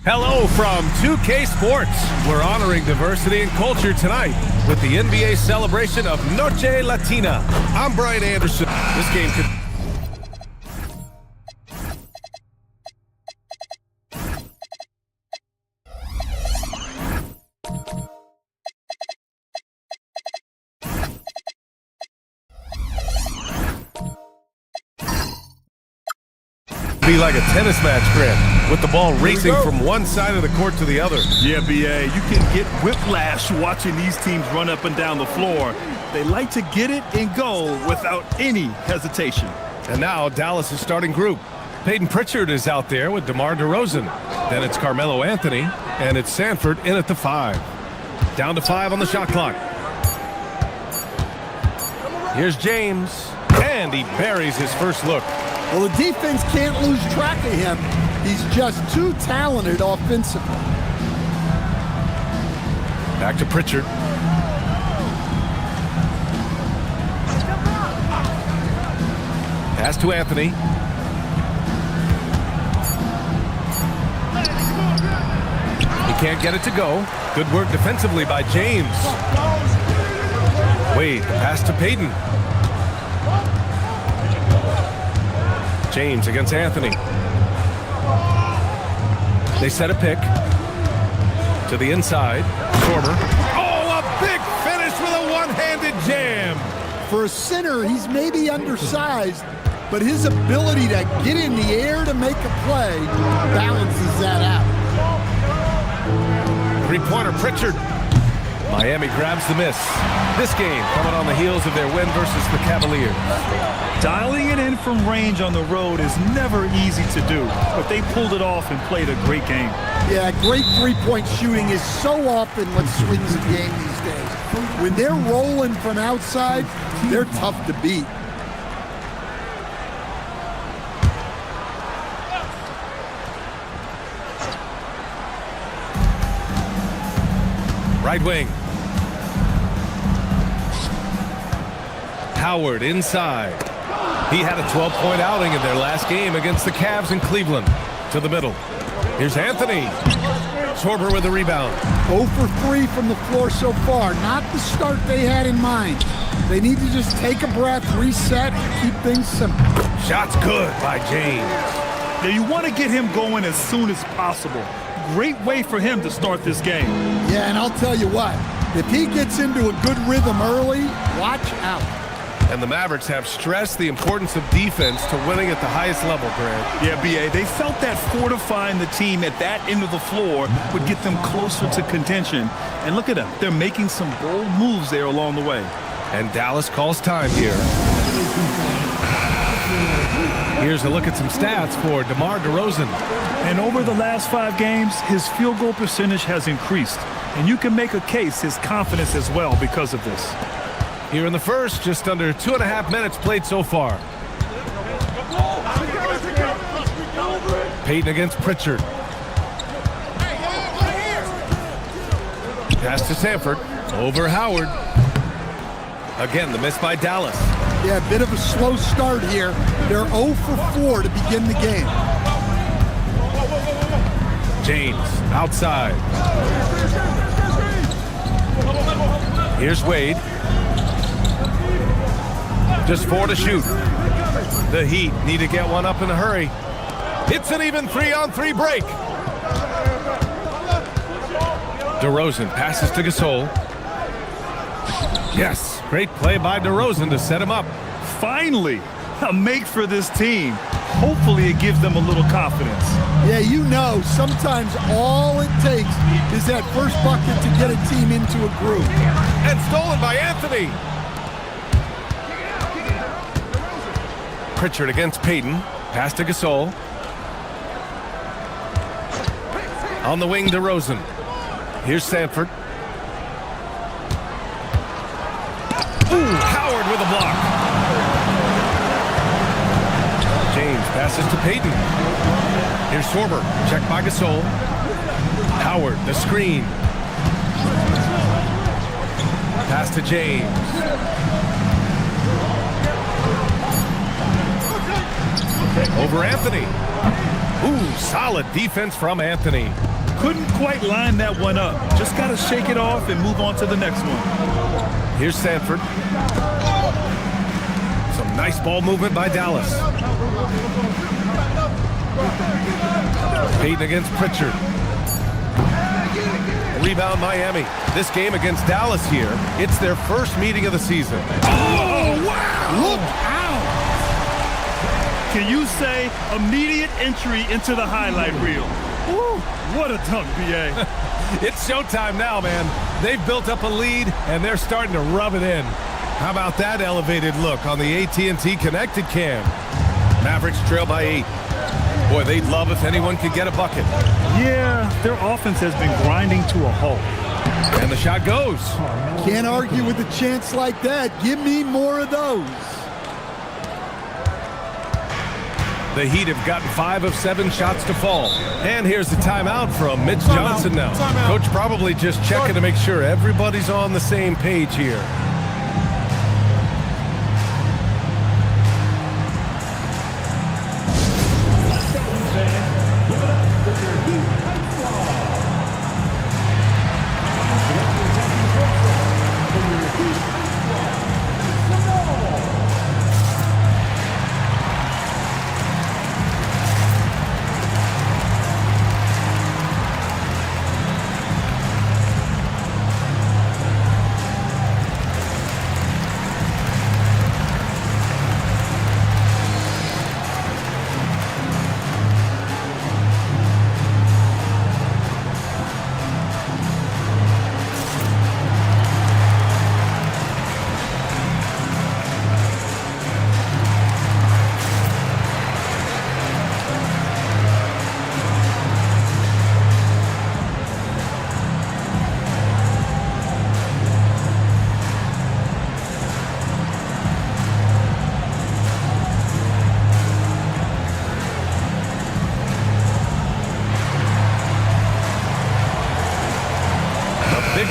Hello from 2K Sports. We're honoring diversity and culture tonight with the NBA celebration of Noche Latina. I'm Brian Anderson. This game could be like a tennis match, Grant, with the ball racing from one side of the court to the other. Yeah, BA, you can get whiplash watching these teams run up and down the floor. They like to get it and go without any hesitation. And now Dallas' starting group. Peyton Pritchard is out there with DeMar DeRozan. Then it's Carmelo Anthony, and it's Sanford in at the 5. Down to 5 on the shot clock. Here's James, and he buries his first look. Well, the defense can't lose track of him. He's just too talented offensively. Back to Pritchard. Pass to Anthony. He can't get it to go. Good work defensively by James. Wade, pass to Peyton. James against Anthony. They set a pick to the inside. Korver. Oh, a big finish with a one-handed jam. For a center, he's maybe undersized, but his ability to get in the air to make a play balances that out. Three-pointer, Pritchard. Miami grabs the miss. This game coming on the heels of their win versus the Cavaliers. Dialing it in from range on the road is never easy to do, but they pulled it off and played a great game. Yeah, great three-point shooting is so often what swings a game these days. When they're rolling from outside, they're tough to beat. Right wing. Howard inside. He had a 12-point outing in their last game against the Cavs in Cleveland. To the middle. Here's Anthony. Korver with the rebound. 0 for 3 from the floor so far. Not the start they had in mind. They need to just take a breath, reset, and keep things simple. Shot's good by James. Now you want to get him going as soon as possible. Great way for him to start this game. Yeah, and I'll tell you what. If he gets into a good rhythm early, watch out. And the Mavericks have stressed the importance of defense to winning at the highest level, Grant. Yeah, BA, they felt that fortifying the team at that end of the floor would get them closer to contention. And look at them. They're making some bold moves there along the way. And Dallas calls time here. Here's a look at some stats for DeMar DeRozan. And over the last 5 games, his field goal percentage has increased. And you can make a case his confidence as well because of this. Here in the first, just under 2.5 minutes played so far. Peyton against Pritchard. Pass to Sanford. Over Howard. Again, the miss by Dallas. Yeah, a bit of a slow start here. They're 0 for 4 to begin the game. James outside. Here's Wade. Just 4 to shoot. The Heat need to get one up in a hurry. It's an even 3-on-3 break. DeRozan passes to Gasol. Yes, great play by DeRozan to set him up. Finally, a make for this team. Hopefully it gives them a little confidence. Yeah, you know, sometimes all it takes is that first bucket to get a team into a groove. And stolen by Anthony. Pritchard against Peyton. Pass to Gasol. On the wing, DeRozan. Here's Sanford. Ooh, Howard with a block. James passes to Peyton. Here's Korver. Checked by Gasol. Howard, the screen. Pass to James. Over Anthony. Ooh, solid defense from Anthony. Couldn't quite line that one up. Just got to shake it off and move on to the next one. Here's Sanford. Some nice ball movement by Dallas. Payton against Pritchard. Rebound Miami. This game against Dallas here, it's their first meeting of the season. Oh, wow! Look out! Can you say immediate entry into the highlight reel? Woo, what a dunk, B.A. It's showtime now, man. They've built up a lead, and they're starting to rub it in. How about that elevated look on the AT&T Connected Cam? Mavericks trail by 8. Boy, they'd love if anyone could get a bucket. Yeah, their offense has been grinding to a halt. And the shot goes. Can't argue with a chance like that. Give me more of those. The Heat have gotten 5 of 7 shots to fall. And here's the timeout from Mitch Johnson now. Coach probably just checking to make sure everybody's on the same page here.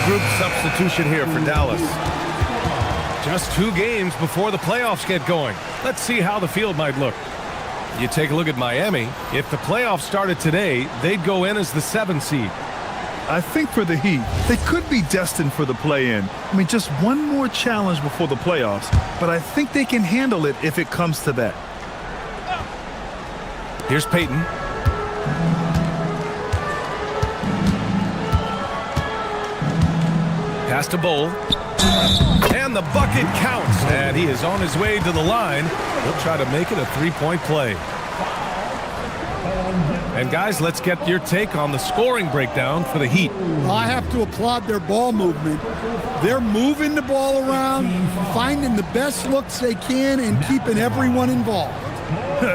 Group substitution here for Dallas. Just 2 games before the playoffs get going. Let's see how the field might look. You take a look at Miami. If the playoffs started today, they'd go in as the 7th seed. I think for the Heat, they could be destined for the play-in. I mean, just one more challenge before the playoffs, but I think they can handle it if it comes to that. Here's Payton. Pass to Bowl. And the bucket counts. And he is on his way to the line. He'll try to make it a 3-point play. And guys, let's get your take on the scoring breakdown for the Heat. I have to applaud their ball movement. They're moving the ball around, finding the best looks they can, and keeping everyone involved.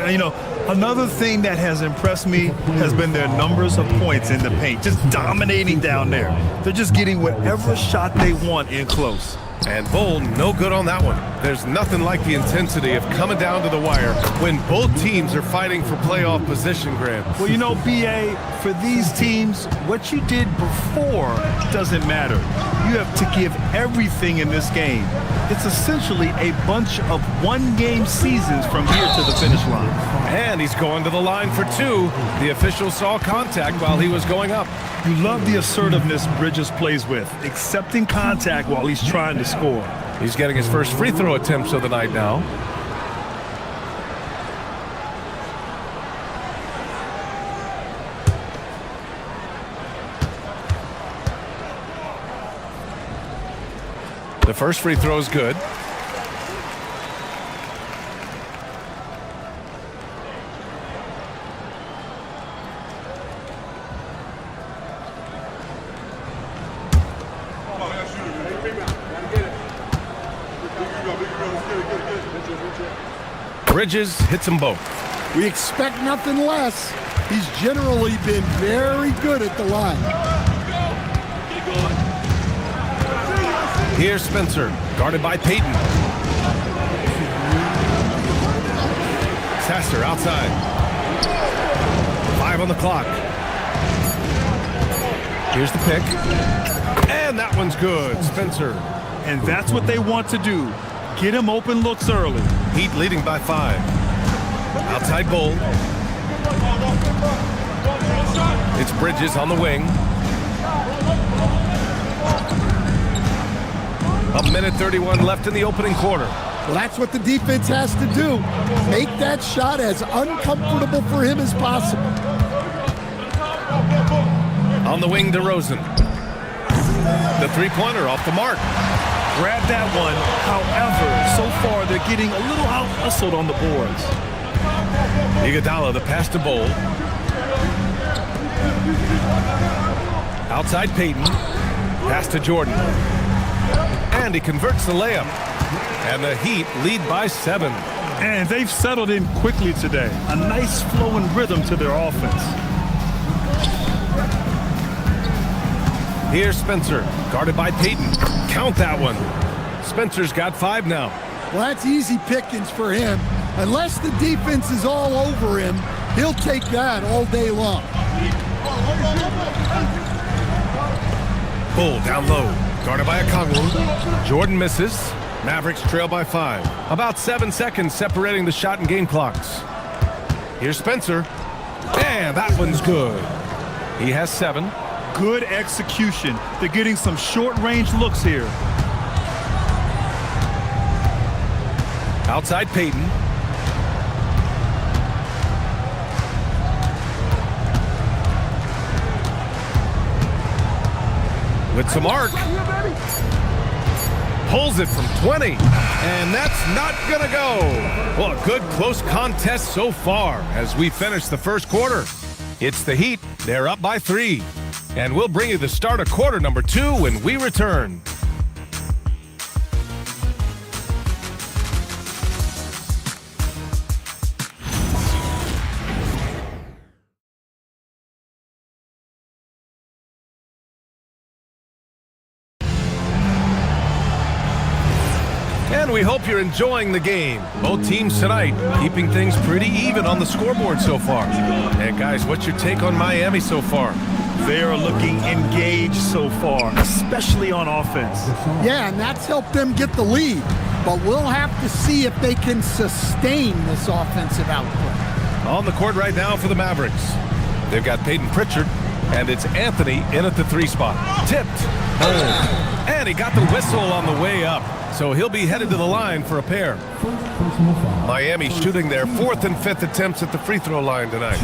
You know, another thing that has impressed me has been their numbers of points in the paint, just dominating down there. They're just getting whatever shot they want in close. And Bowl, no good on that one. There's nothing like the intensity of coming down to the wire when both teams are fighting for playoff position grabs. Well, you know, B.A., for these teams, what you did before doesn't matter. You have to give everything in this game. It's essentially a bunch of one-game seasons from here to the finish line. And he's going to the line for 2. The official saw contact while he was going up. You love the assertiveness Bridges plays with, accepting contact while he's trying to score. He's getting his first free throw attempts of the night now. The first free throw is good. Bridges hits them both. We expect nothing less. He's generally been very good at the line. Here's Spencer, guarded by Payton. Sasser outside. 5 on the clock. Here's the pick. And that one's good. Spencer. And that's what they want to do. Get him open looks early. Heat leading by 5. Outside Bull. It's Bridges on the wing. A minute 31 left in the opening quarter. Well, that's what the defense has to do. Make that shot as uncomfortable for him as possible. On the wing, DeRozan. The three-pointer off the mark. Grab that one. However, so far they're getting a little out-hustled on the boards. Iguodala, the pass to Bull. Outside Payton. Pass to Jordan. And he converts the layup. And the Heat lead by 7. And they've settled in quickly today. A nice flowing rhythm to their offense. Here's Spencer, guarded by Payton. Count that one. Spencer's got 5 now. Well, that's easy pickings for him. Unless the defense is all over him, he'll take that all day long. Bull down low, guarded by Okongwu. Jordan misses. Mavericks trail by 5. About 7 seconds separating the shot and game clocks. Here's Spencer. And that one's good. He has 7. Good execution. They're getting some short-range looks here. Outside Payton. With some arc. Pulls it from 20. And that's not gonna go. Well, a good close contest so far as we finish the first quarter. It's the Heat. They're up by 3. And we'll bring you the start of quarter number 2 when we return. And we hope you're enjoying the game. Both teams tonight keeping things pretty even on the scoreboard so far. And guys, what's your take on Miami so far? They are looking engaged so far, especially on offense. Yeah, and that's helped them get the lead. But we'll have to see if they can sustain this offensive output. On the court right now for the Mavericks. They've got Peyton Pritchard, and it's Anthony in at the 3 spot. Tipped. Oh. And he got the whistle on the way up. So he'll be headed to the line for a pair. Miami shooting their 4th and 5th attempts at the free throw line tonight.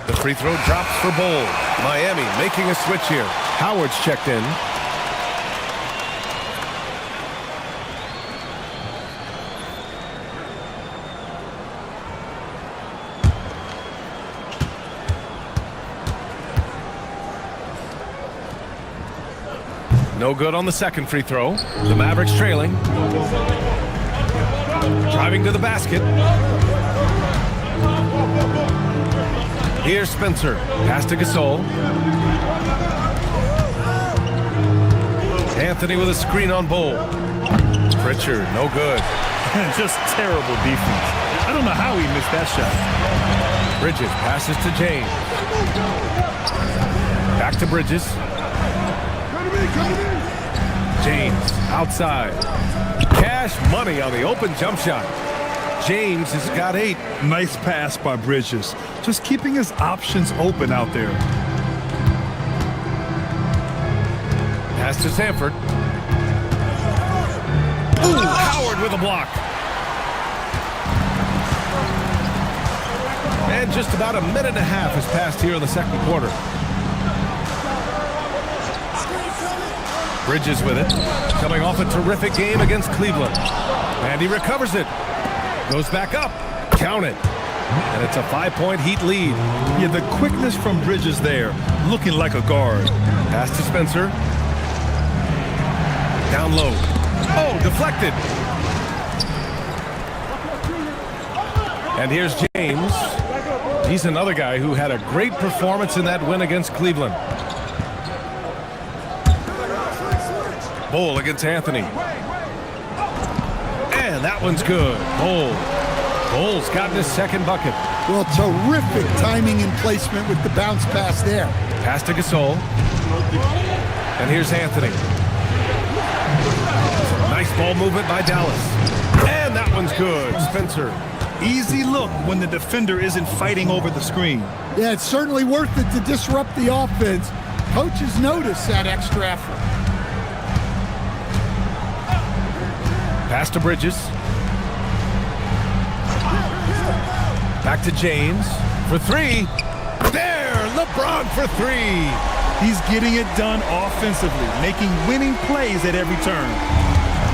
The free throw drops for Bull. Miami making a switch here. Howard's checked in. No good on the second free throw. The Mavericks trailing. Driving to the basket. Here's Spencer. Pass to Gasol. Anthony with a screen on Bull. Pritchard, no good. Just terrible defense. I don't know how he missed that shot. Bridges passes to James. Back to Bridges. James outside. Cash money on the open jump shot. James has got 8. Nice pass by Bridges. Just keeping his options open out there. Pass to Sanford. Ooh, Howard with a block. And just about a minute and a half has passed here in the second quarter. Bridges with it. Coming off a terrific game against Cleveland. And he recovers it. Goes back up. Count it. And it's a 5-point Heat lead. Yeah, the quickness from Bridges there. Looking like a guard. Pass to Spencer. Down low. Oh, deflected. And here's James. He's another guy who had a great performance in that win against Cleveland. Bull against Anthony. And that one's good. Bull Cole's gotten his second bucket. Well, terrific timing and placement with the bounce pass there. Pass to Gasol. And here's Anthony. Nice ball movement by Dallas. And that one's good. Spencer. Easy look when the defender isn't fighting over the screen. Yeah, it's certainly worth it to disrupt the offense. Coaches notice that extra effort. Pass to Bridges. Back to James for three. There, LeBron for three. He's getting it done offensively, making winning plays at every turn.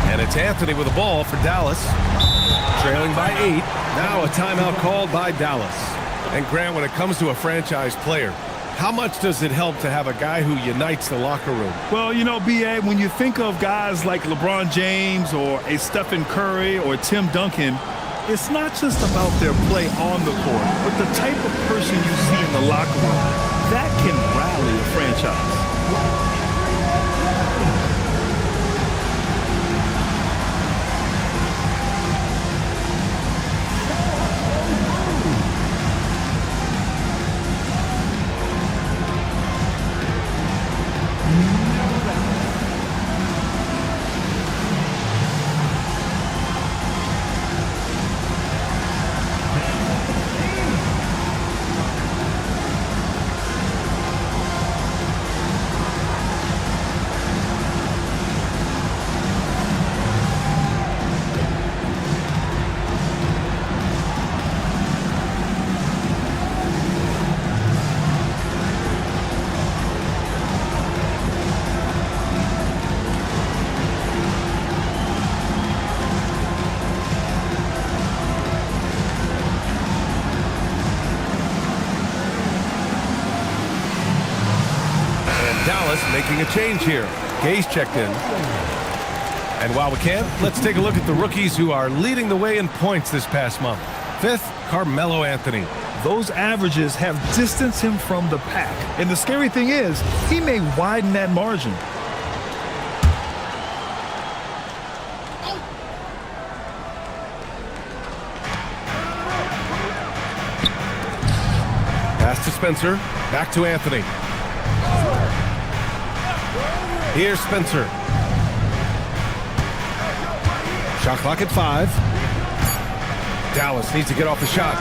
And it's Anthony with the ball for Dallas. Trailing by 8. Now a timeout called by Dallas. And Grant, when it comes to a franchise player, how much does it help to have a guy who unites the locker room? Well, you know, B.A., when you think of guys like LeBron James or a Stephen Curry or Tim Duncan, it's not just about their play on the court, but the type of person you see in the locker room. That can rally a franchise. Making a change here. Gay's checked in. And while we can, let's take a look at the rookies who are leading the way in points this past month. 5th, Carmelo Anthony. Those averages have distanced him from the pack. And the scary thing is, he may widen that margin. Pass to Spencer. Back to Anthony. Here's Spencer. Shot clock at 5. Dallas needs to get off the shot.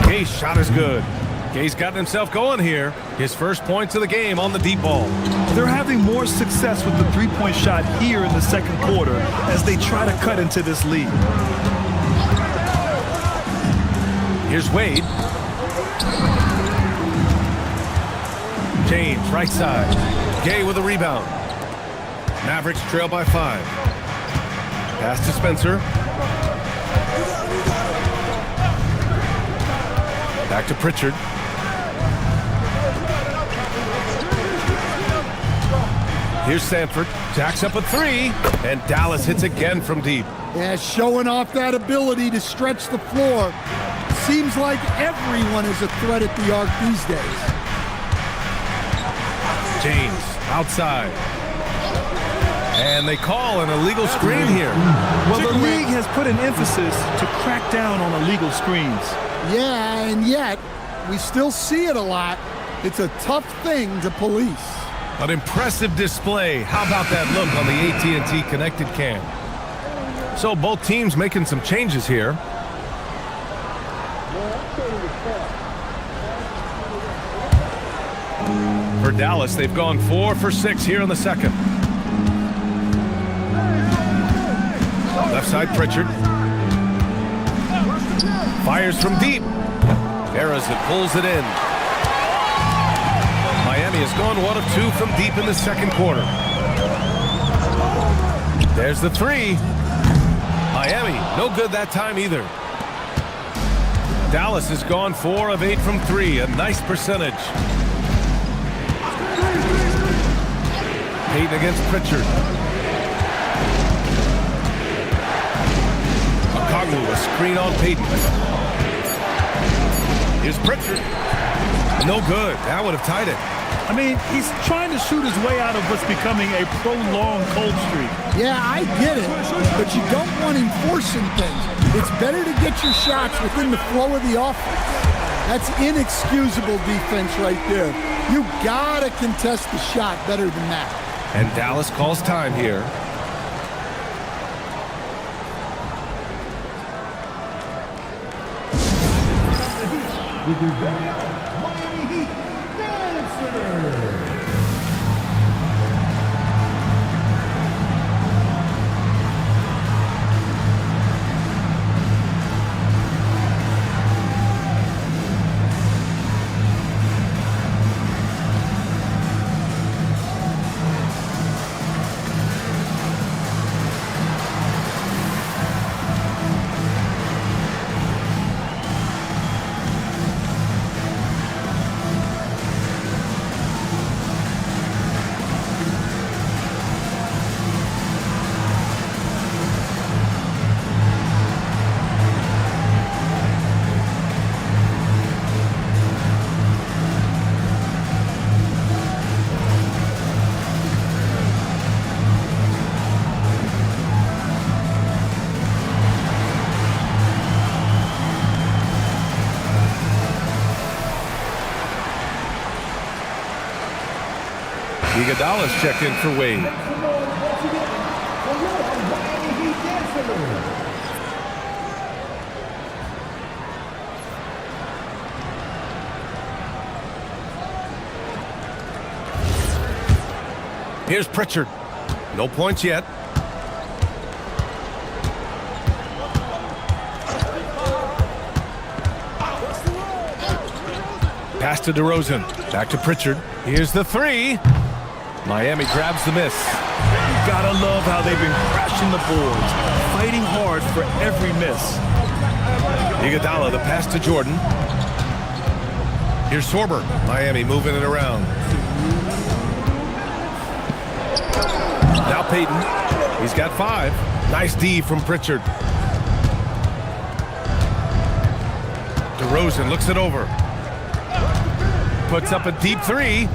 Gay's shot is good. Gay's gotten himself going here. His first points of the game on the deep ball. They're having more success with the three-point shot here in the second quarter as they try to cut into this lead. Here's Wade. James, right side. Gay with a rebound. Mavericks trail by 5. Pass to Spencer. Back to Pritchard. Here's Sanford. Jacks up a 3. And Dallas hits again from deep. Yeah, showing off that ability to stretch the floor. Seems like everyone is a threat at the arc these days. James, outside. And they call an illegal screen here. Well, the league has put an emphasis to crack down on illegal screens. Yeah, and yet, we still see it a lot. It's a tough thing to police. An impressive display. How about that look on the AT&T connected cam? So both teams making some changes here. For Dallas, they've gone 4 for 6 here in the second. Left side, Pritchard. Fires from deep. Harris pulls it in. Miami has gone 1 of 2 from deep in the second quarter. There's the 3. Miami, no good that time either. Dallas has gone 4 of 8 from 3, a nice percentage. Payton against Pritchard. A screen on Payton. Here's Pritchard. No good. That would have tied it. I mean, he's trying to shoot his way out of what's becoming a prolonged cold streak. Yeah, I get it, but you don't want him forcing things. It's better to get your shots within the flow of the offense. That's inexcusable defense right there. You gotta contest the shot better than that. And Dallas calls time here. With your Miami Heat dancer. Iguodala's checked in for Wade. Here's Pritchard. No points yet. Pass to DeRozan. Back to Pritchard. Here's the three. Miami grabs the miss. You gotta love how they've been crashing the boards, fighting hard for every miss. Iguodala, the pass to Jordan. Here's Sorber. Miami moving it around. Now Payton. He's got 5. Nice D from Pritchard. DeRozan looks it over. Puts up a deep 3.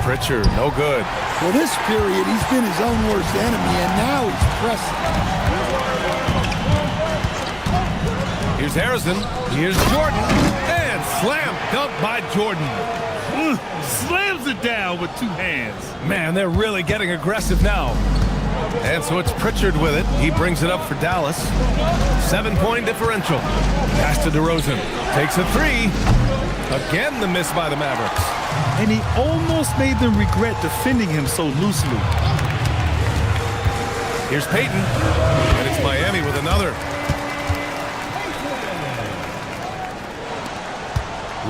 Pritchard, no good. Well, this period, he's been his own worst enemy, and now he's pressing. Here's Harrison. Here's Jordan. And slam dunk by Jordan. Slams it down with 2 hands. Man, they're really getting aggressive now. And so it's Pritchard with it. He brings it up for Dallas. 7-point differential. Pass to DeRozan. Takes a 3. Again, the miss by the Mavericks. And he almost made them regret defending him so loosely. Here's Payton. And it's Miami with another.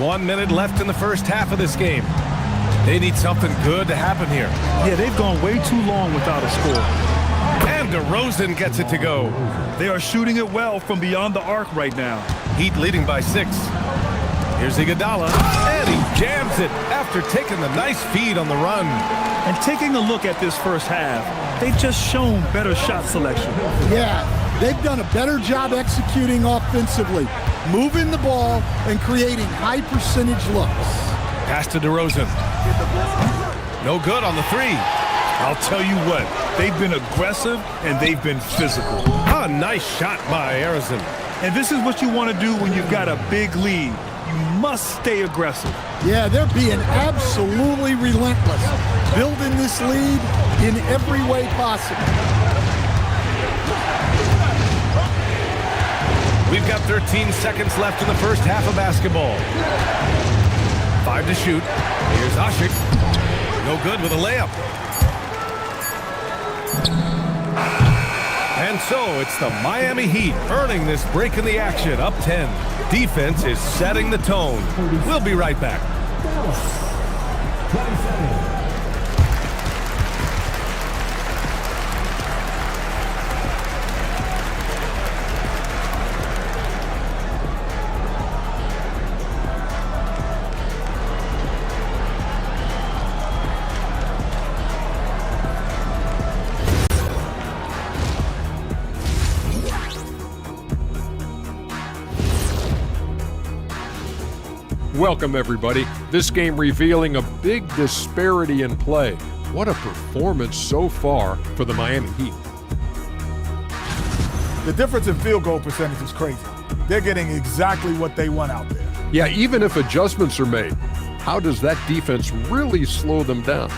1 minute left in the first half of this game. They need something good to happen here. Yeah, they've gone way too long without a score. And DeRozan gets it to go. They are shooting it well from beyond the arc right now. Heat leading by 6. Here's Iguodala, and he jams it after taking the nice feed on the run. And taking a look at this first half, they've just shown better shot selection. Yeah, they've done a better job executing offensively, moving the ball and creating high percentage looks. Pass to DeRozan. No good on the 3. I'll tell you what, they've been aggressive and they've been physical. A nice shot by Harrison. And this is what you want to do when you've got a big lead. You must stay aggressive. Yeah, they're being absolutely relentless, building this lead in every way possible. We've got 13 seconds left in the first half of basketball. 5 to shoot. Here's Ashik. No good with a layup. And so it's the Miami Heat earning this break in the action, up 10. Defense is setting the tone. We'll be right back. 27. Welcome, everybody. This game revealing a big disparity in play. What a performance so far for the Miami Heat. The difference in field goal percentage is crazy. They're getting exactly what they want out there. Yeah, even if adjustments are made, how does that defense really slow them down?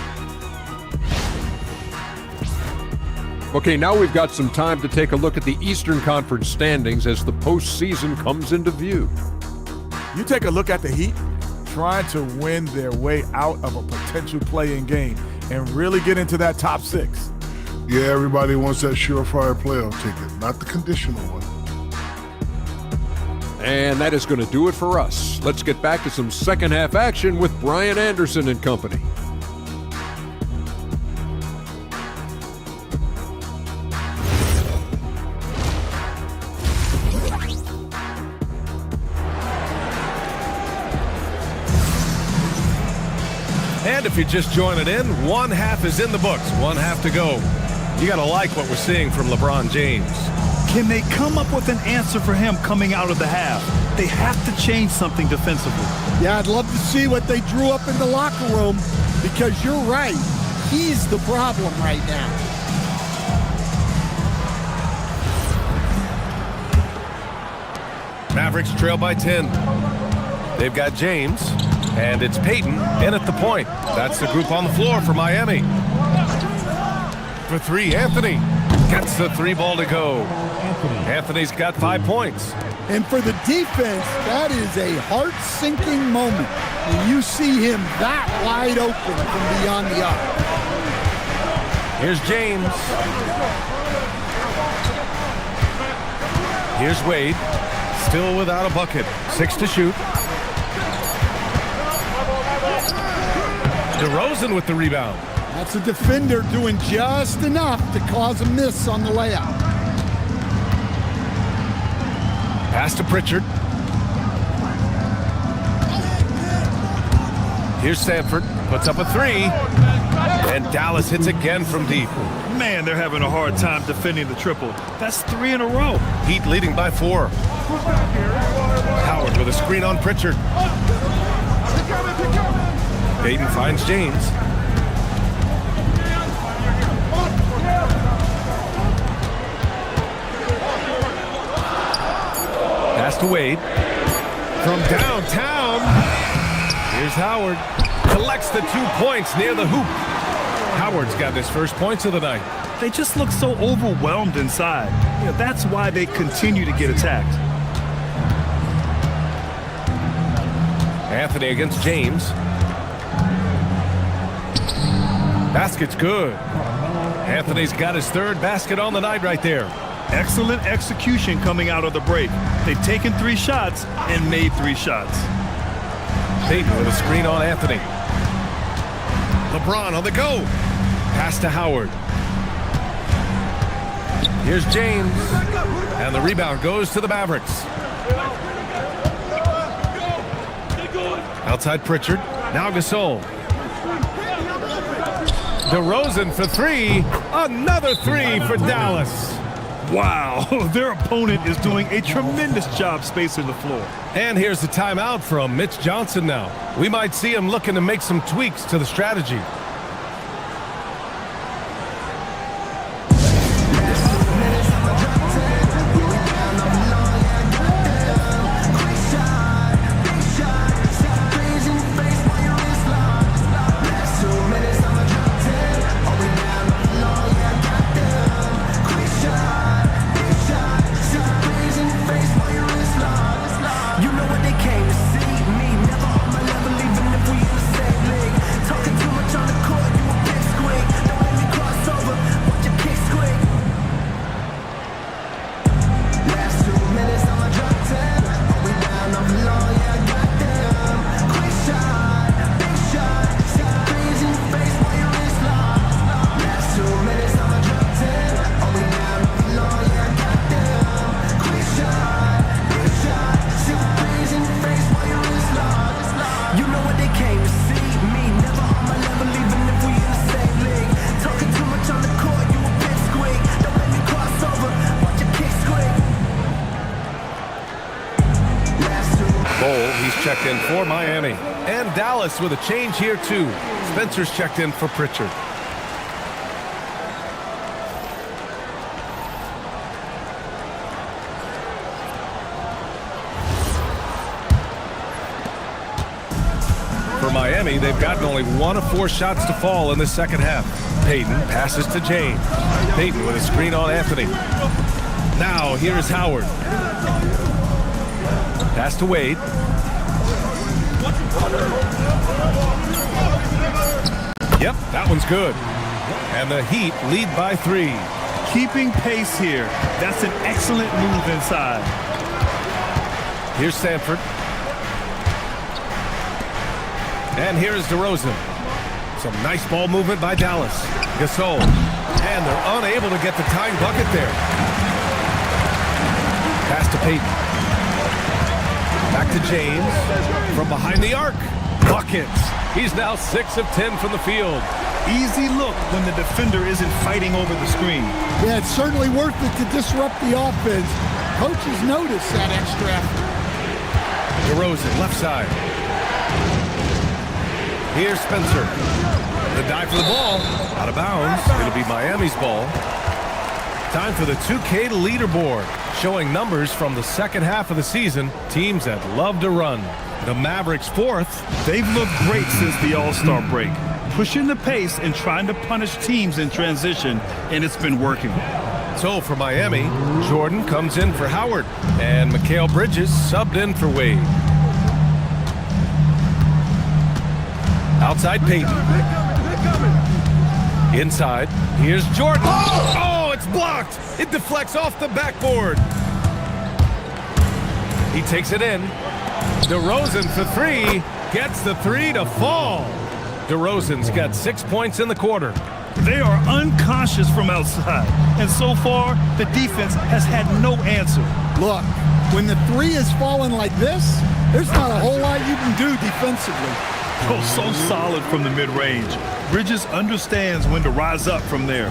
Okay, now we've got some time to take a look at the Eastern Conference standings as the postseason comes into view. You take a look at the Heat trying to win their way out of a potential play-in game and really get into that top 6. Yeah, everybody wants that surefire playoff ticket, not the conditional one. And that is going to do it for us. Let's get back to some second half action with Brian Anderson and company. And if you're just joining in, one half is in the books, one half to go. You got to like what we're seeing from LeBron James. Can they come up with an answer for him coming out of the half? They have to change something defensively. Yeah, I'd love to see what they drew up in the locker room, because you're right. He's the problem right now. Mavericks trail by 10. They've got James, and it's Peyton in at the point. That's the group on the floor for Miami. For 3, Anthony gets the 3 ball to go. Anthony's got 5 points. And for the defense, that is a heart-sinking moment when you see him that wide open from beyond the arc. Here's James. Here's Wade, still without a bucket. 6 to shoot. DeRozan with the rebound. That's a defender doing just enough to cause a miss on the layup. Pass to Pritchard. Here's Sanford, puts up a 3. And Dallas hits again from deep. Man, they're having a hard time defending the triple. That's 3 in a row. Heat leading by 4. Howard with a screen on Pritchard. Payton finds James. Pass to Wade. From downtown. Here's Howard. Collects the 2 points near the hoop. Howard's got his first points of the night. They just look so overwhelmed inside. You know, that's why they continue to get attacked. Anthony against James. Basket's good. Anthony's got his 3rd basket on the night right there. Excellent execution coming out of the break. They've taken 3 shots and made 3 shots. Payton with a screen on Anthony. LeBron on the go. Pass to Howard. Here's James. And the rebound goes to the Mavericks. Outside Pritchard. Now Gasol. DeRozan for 3. Another 3 for Dallas. Wow, their opponent is doing a tremendous job spacing the floor. And here's the timeout from Mitch Johnson now. We might see him looking to make some tweaks to the strategy. Came to see me, never on my level, even if we in the same league. Talking too much on the in for Miami. And Dallas with a change here, too. Spencer's checked in for Pritchard. For Miami, they've gotten only 1 of 4 shots to fall in the second half. Payton passes to James. Payton with a screen on Anthony. Now here's Howard. Pass to Wade. Yep, that one's good. And the Heat lead by 3. Keeping pace here. That's an excellent move inside. Here's Sanford. And here's DeRozan. Some nice ball movement by Dallas. Gasol. And they're unable to get the tying bucket there. Pass to Payton. Back to James. From behind the arc. Buckets. He's now 6 of 10 from the field. Easy look when the defender isn't fighting over the screen. Yeah, it's certainly worth it to disrupt the offense. Coaches notice that extra effort. DeRozan, left side. Here's Spencer. The dive for the ball. Out of bounds. It'll be Miami's ball. Time for the 2K leaderboard. Showing numbers from the second half of the season. Teams that love to run. The Mavericks 4th. They've looked great since the All-Star break. Pushing the pace and trying to punish teams in transition, and it's been working. So for Miami, Jordan comes in for Howard. And Mikal Bridges subbed in for Wade. Outside Payton. Inside. Here's Jordan. Oh, it's blocked. It deflects off the backboard. He takes it in. DeRozan for 3. Gets the 3 to fall. DeRozan's got 6 points in the quarter. They are unconscious from outside. And so far, the defense has had no answer. Look, when the 3 is falling like this, there's not a whole lot you can do defensively. Oh, so solid from the mid-range. Bridges understands when to rise up from there.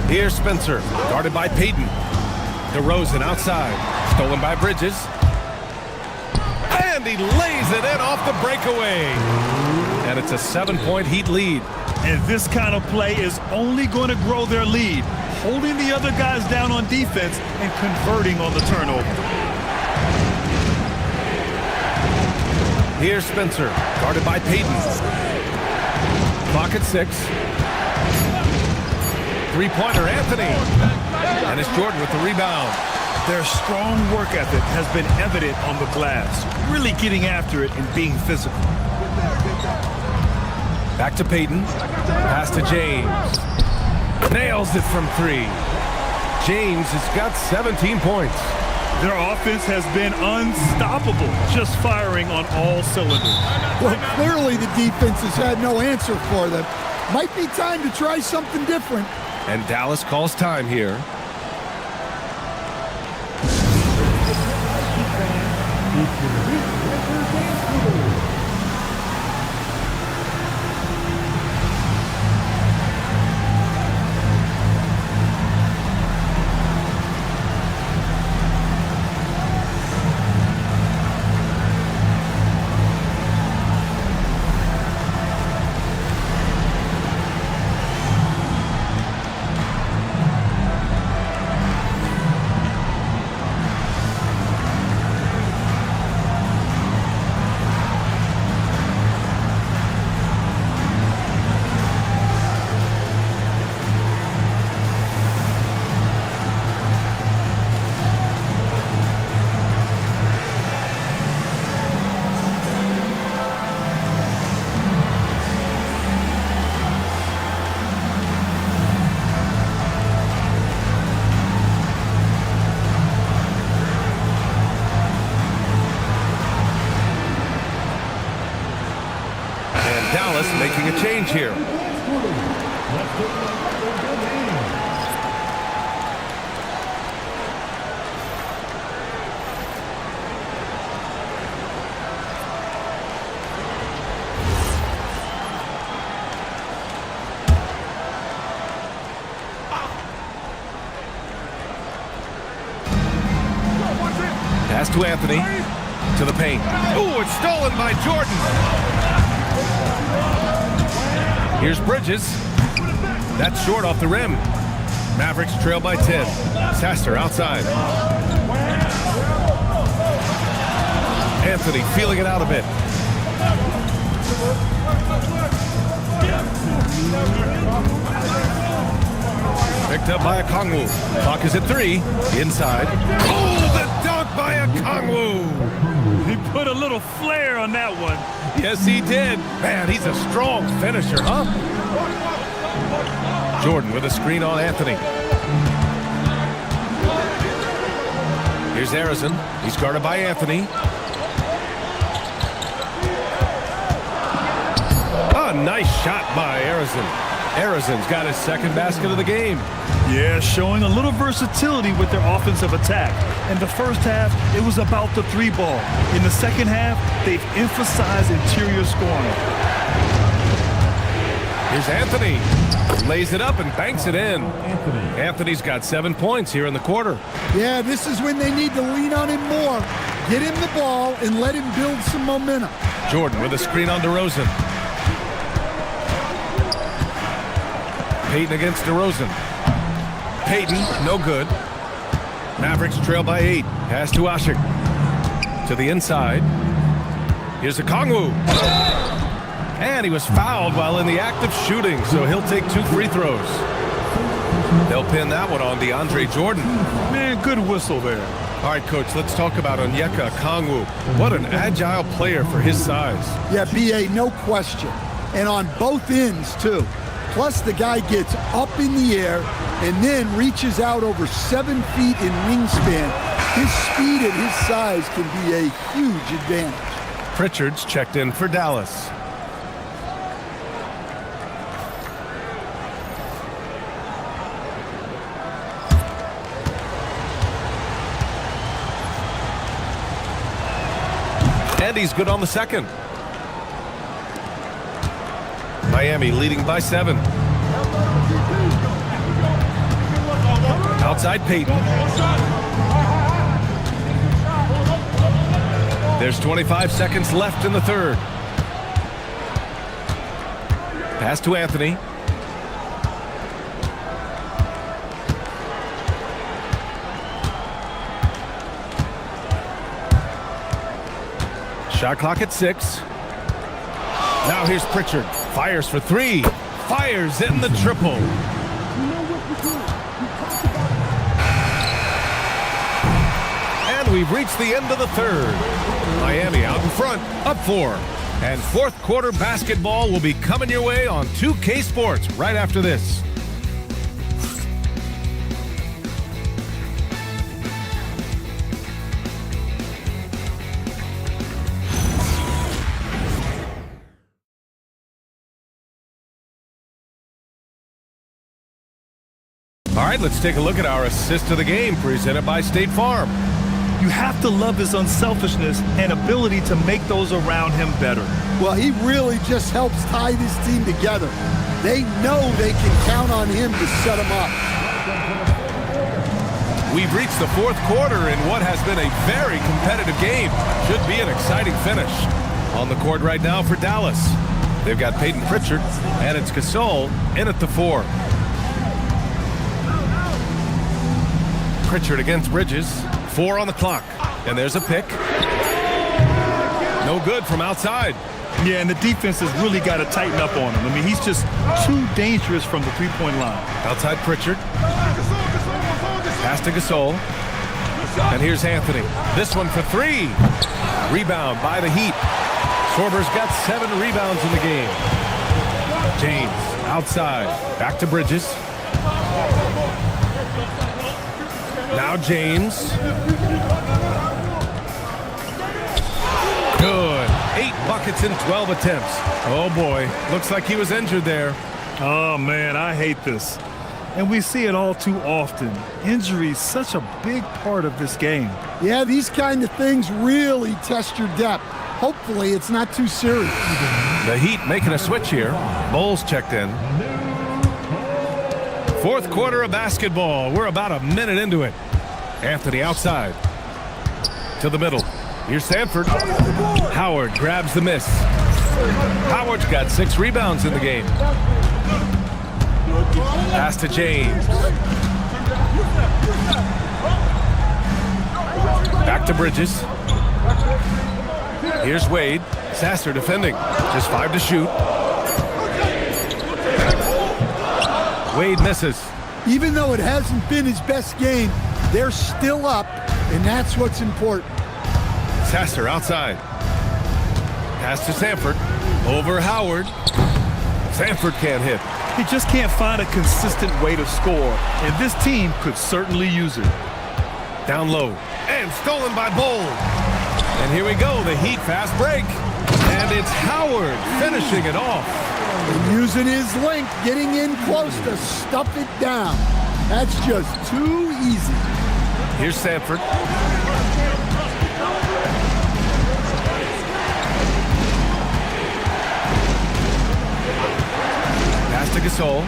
Here's Spencer, guarded by Payton. DeRozan outside, stolen by Bridges. And he lays it in off the breakaway. And it's a 7-point Heat lead. And this kind of play is only going to grow their lead, holding the other guys down on defense and converting on the turnover. Here's Spencer, guarded by Payton. Clock at 6. Three-pointer, Anthony. And it's Jordan with the rebound. Their strong work ethic has been evident on the glass, really getting after it and being physical. Back to Payton. Pass to James. Nails it from 3. James has got 17 points. Their offense has been unstoppable, just firing on all cylinders. Well, clearly the defense has had no answer for them. Might be time to try something different. And Dallas calls time here. Dallas making a change here. to Anthony. To the paint. Ooh, it's stolen by Jordan. Here's Bridges. That's short off the rim. Mavericks trail by 10. Sasser outside. Anthony feeling it out a bit. Picked up by a Kongwu. Clock is at 3. Inside. Oh, the dunk by a Kongwu. He put a little flair on that one. Yes, he did. Man, he's a strong finisher, huh? Jordan with a screen on Anthony. Here's Arizin. He's guarded by Anthony. A nice shot by Arizin. Arizin's got his second basket of the game. Yeah, showing a little versatility with their offensive attack. In the first half, it was about the 3 ball. In the second half, they've emphasized interior scoring. Here's Anthony. Lays it up and banks it in. Anthony's got 7 points here in the quarter. Yeah, this is when they need to lean on him more. Get him the ball and let him build some momentum. Jordan with a screen on DeRozan. Payton against DeRozan. Payton, no good. Mavericks trail by 8. Pass to Ashik. To the inside. Here's a Kongwu. And he was fouled while in the act of shooting, so he'll take 2 free throws. They'll pin that one on DeAndre Jordan. Man, good whistle there. All right, Coach, let's talk about Onyeka Kongwu. What an agile player for his size. Yeah, B.A., no question. And on both ends, too. Plus, the guy gets up in the air and then reaches out over 7 feet in wingspan. His speed at his size can be a huge advantage. Pritchard's checked in for Dallas. And he's good on the second. Miami leading by 7. Outside Payton. There's 25 seconds left in the third. Pass to Anthony. Shot clock at 6. Now here's Pritchard. Fires for 3. Fires in the triple. And we've reached the end of the third. Miami out in front, up 4. And fourth quarter basketball will be coming your way on 2K Sports right after this. All right, let's take a look at our assist of the game presented by State Farm. You have to love his unselfishness and ability to make those around him better. Well, he really just helps tie this team together. They know they can count on him to set them up. We've reached the fourth quarter in what has been a very competitive game. Should be an exciting finish. On the court right now for Dallas. They've got Payton Pritchard, and it's Gasol in at the 4. Pritchard against Bridges. 4 on the clock. And there's a pick. No good from outside. Yeah, and the defense has really got to tighten up on him. I mean, he's just too dangerous from the three-point line. Outside Pritchard. Pass to Gasol. And here's Anthony. This one for 3. Rebound by the Heat. Sorber's got 7 rebounds in the game. James outside. Back to Bridges. Now James. Good. 8 buckets in 12 attempts. Oh boy, looks like he was injured there. Oh man, I hate this. And we see it all too often. Injury is such a big part of this game. Yeah, these kind of things really test your depth. Hopefully it's not too serious. The Heat making a switch here. Bowles checked in. Fourth quarter of basketball. We're about a minute into it. Anthony outside. To the middle. Here's Sanford. Howard grabs the miss. Howard's got 6 rebounds in the game. Pass to James. Back to Bridges. Here's Wade. Sasser defending. Just 5 to shoot. Wade misses. Even though it hasn't been his best game, they're still up, and that's what's important. Sasser outside. Pass to Sanford. Over Howard. Sanford can't hit. He just can't find a consistent way to score, and this team could certainly use it. Down low. And stolen by Bull. And here we go, the Heat fast break. And it's Howard finishing it off. And using his length, getting in close to stuff it down. That's just too easy. Here's Sanford. Pass to Gasol.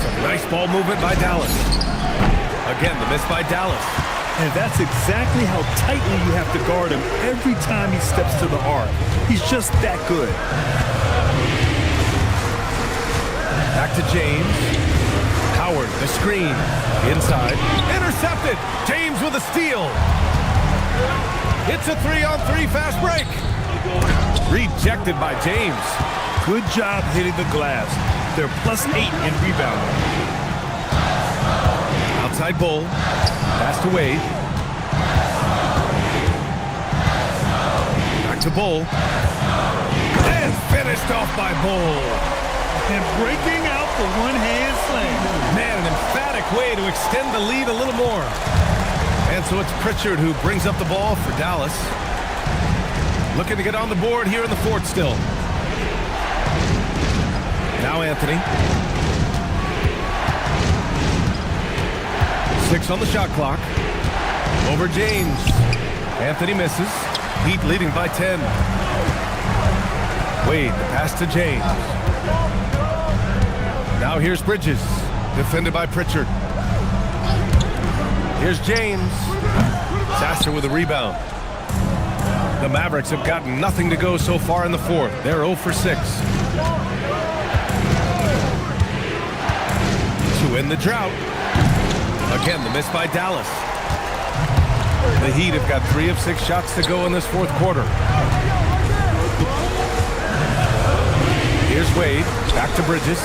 Some nice ball movement by Dallas. Again, the miss by Dallas. And that's exactly how tightly you have to guard him every time he steps to the arc. He's just that good. Back to James. Howard, the screen. Inside. Intercepted. James with a steal. It's a 3-on-3 fast break. Rejected by James. Good job hitting the glass. They're +8 in rebounding. Outside Bull. Pass to Wade. Back to Bull. And finished off by Bull. And breaking out the one-hand slam. Man, an emphatic way to extend the lead a little more. And so it's Pritchard who brings up the ball for Dallas. Looking to get on the board here in the fourth still. Now Anthony. 6 on the shot clock. Over James. Anthony misses. Heat leading by 10. Wade, the pass to James. Now here's Bridges. Defended by Pritchard. Here's James. Sasser with a rebound. The Mavericks have gotten nothing to go so far in the fourth. They're 0 for 6. To end the drought. Again, the miss by Dallas. The Heat have got 3 of 6 shots to go in this fourth quarter. Here's Wade. Back to Bridges.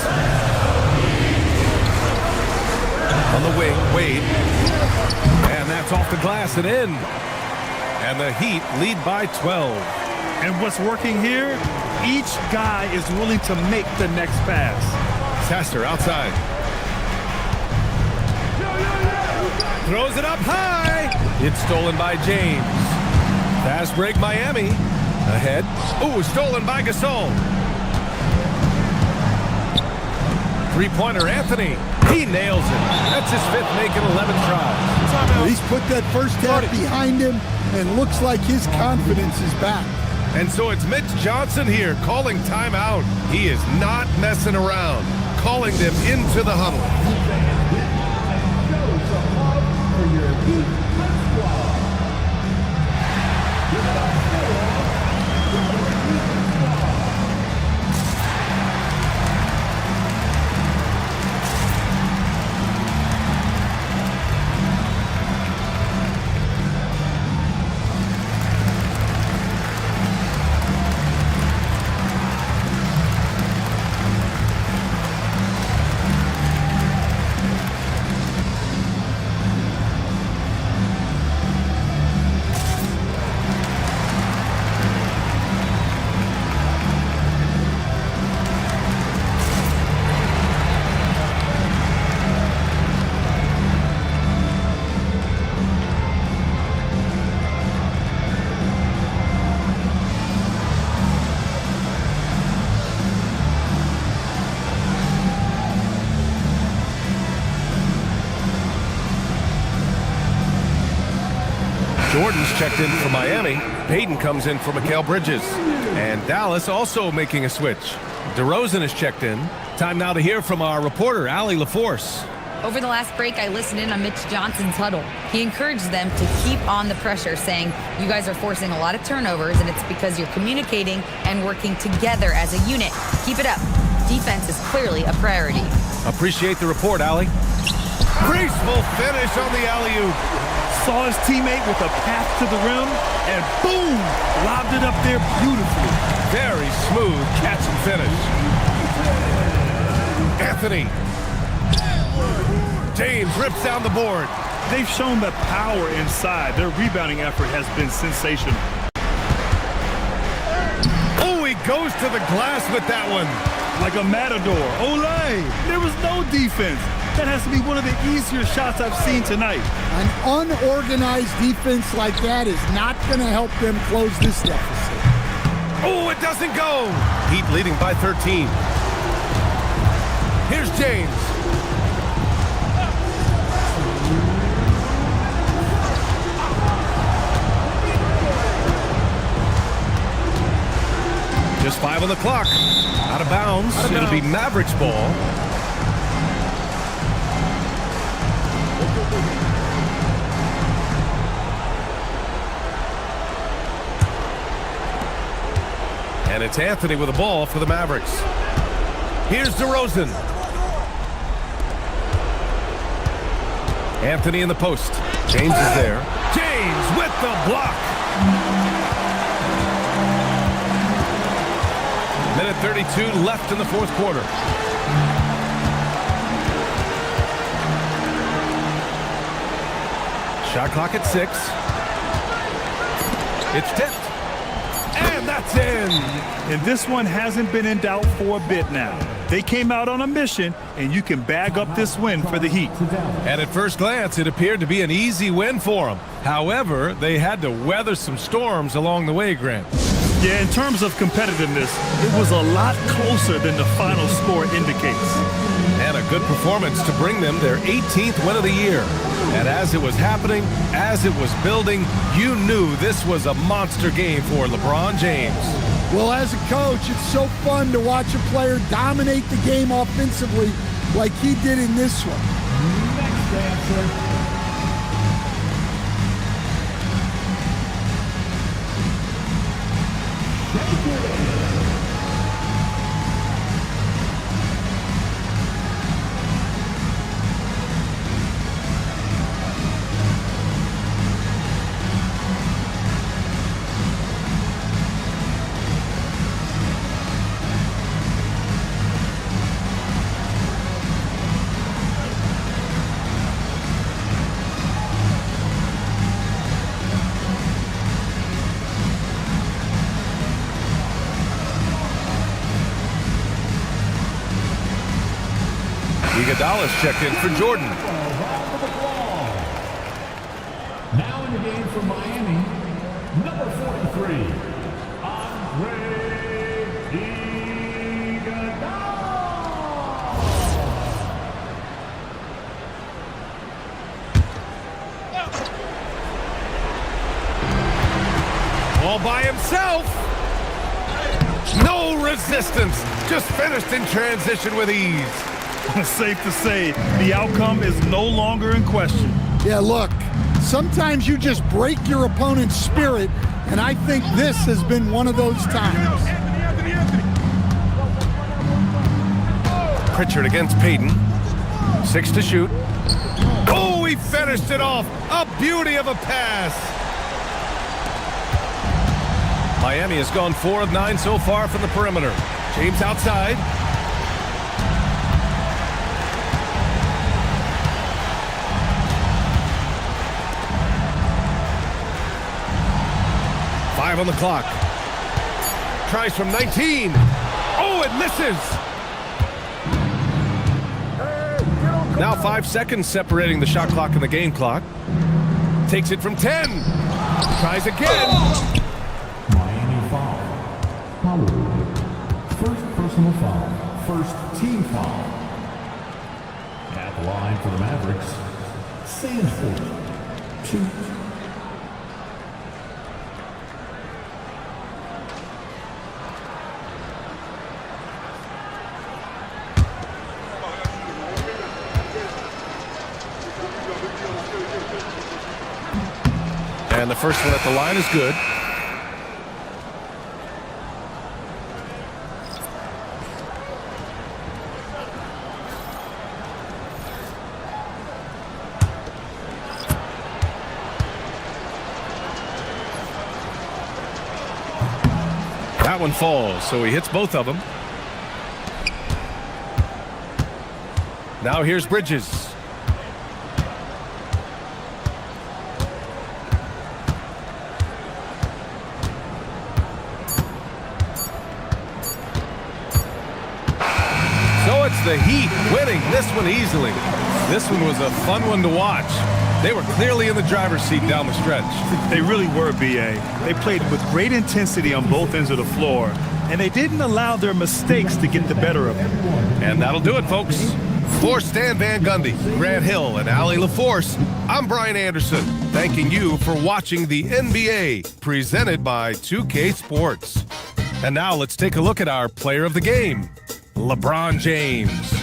On the wing, Wade. And that's off the glass and in. And the Heat lead by 12. And what's working here? Each guy is willing to make the next pass. Sasser outside. Throws it up high. It's stolen by James. Fast break Miami. Ahead. Ooh, stolen by Gasol. Three-pointer Anthony. He nails it. That's his 5th make in 11 tries. He's put that first half behind him and looks like his confidence is back. And so it's Mitch Johnson here calling timeout. He is not messing around. Calling them into the huddle. Jordan's checked in for Miami. Payton comes in for Mikal Bridges. And Dallas also making a switch. DeRozan is checked in. Time now to hear from our reporter, Allie LaForce. Over the last break, I listened in on Mitch Johnson's huddle. He encouraged them to keep on the pressure, saying, you guys are forcing a lot of turnovers, and it's because you're communicating and working together as a unit. Keep it up. Defense is clearly a priority. Appreciate the report, Allie. Graceful finish on the alley-oop. Saw his teammate with a path to the rim, and boom! Lobbed it up there beautifully. Very smooth catch and finish. Anthony. James rips down the board. They've shown the power inside. Their rebounding effort has been sensational. Oh, he goes to the glass with that one. Like a matador. Olay! There was no defense. That has to be one of the easier shots I've seen tonight. An unorganized defense like that is not going to help them close this deficit. Oh, it doesn't go. Heat leading by 13. Here's James. Just 5 on the clock. Out of bounds. It'll be Mavericks ball. And it's Anthony with the ball for the Mavericks. Here's DeRozan. Anthony in the post. James is there. James with the block. Minute 32 left in the fourth quarter. Shot clock at 6. It's tipped. And that's in. And this one hasn't been in doubt for a bit now. They came out on a mission, and you can bag up this win for the Heat. And at first glance, it appeared to be an easy win for them. However, they had to weather some storms along the way, Grant. Yeah, in terms of competitiveness, it was a lot closer than the final score indicates. And a good performance to bring them their 18th win of the year. And as it was happening, as it was building, you knew this was a monster game for LeBron James. Well, as a coach, it's so fun to watch a player dominate the game offensively like he did in this one. Next answer. Iguodala's checked in for Jordan. Now in the game for Miami, number 43, All by himself. No resistance. Just finished in transition with ease. Safe to say, the outcome is no longer in question. Yeah, look, sometimes you just break your opponent's spirit, and I think this has been one of those times. Pritchard against Payton. 6 to shoot. Oh, he finished it off. A beauty of a pass. Miami has gone 4 of 9 so far from the perimeter. James outside. On the clock. Tries from 19. Oh, it misses. Now 5 seconds separating the shot clock and the game clock. Takes it from 10. Tries again. Miami foul. First personal foul. First team foul. At the line for the Mavericks, Sanford. 2. And the first one at the line is good. That one falls, so he hits both of them. Now here's Bridges. So it's the Heat winning this one easily. This one was a fun one to watch. They were clearly in the driver's seat down the stretch. They really were, B.A. They played with great intensity on both ends of the floor, and they didn't allow their mistakes to get the better of them. And that'll do it, folks. For Stan Van Gundy, Grant Hill, and Allie LaForce, I'm Brian Anderson, thanking you for watching the NBA, presented by 2K Sports. And now let's take a look at our player of the game, LeBron James.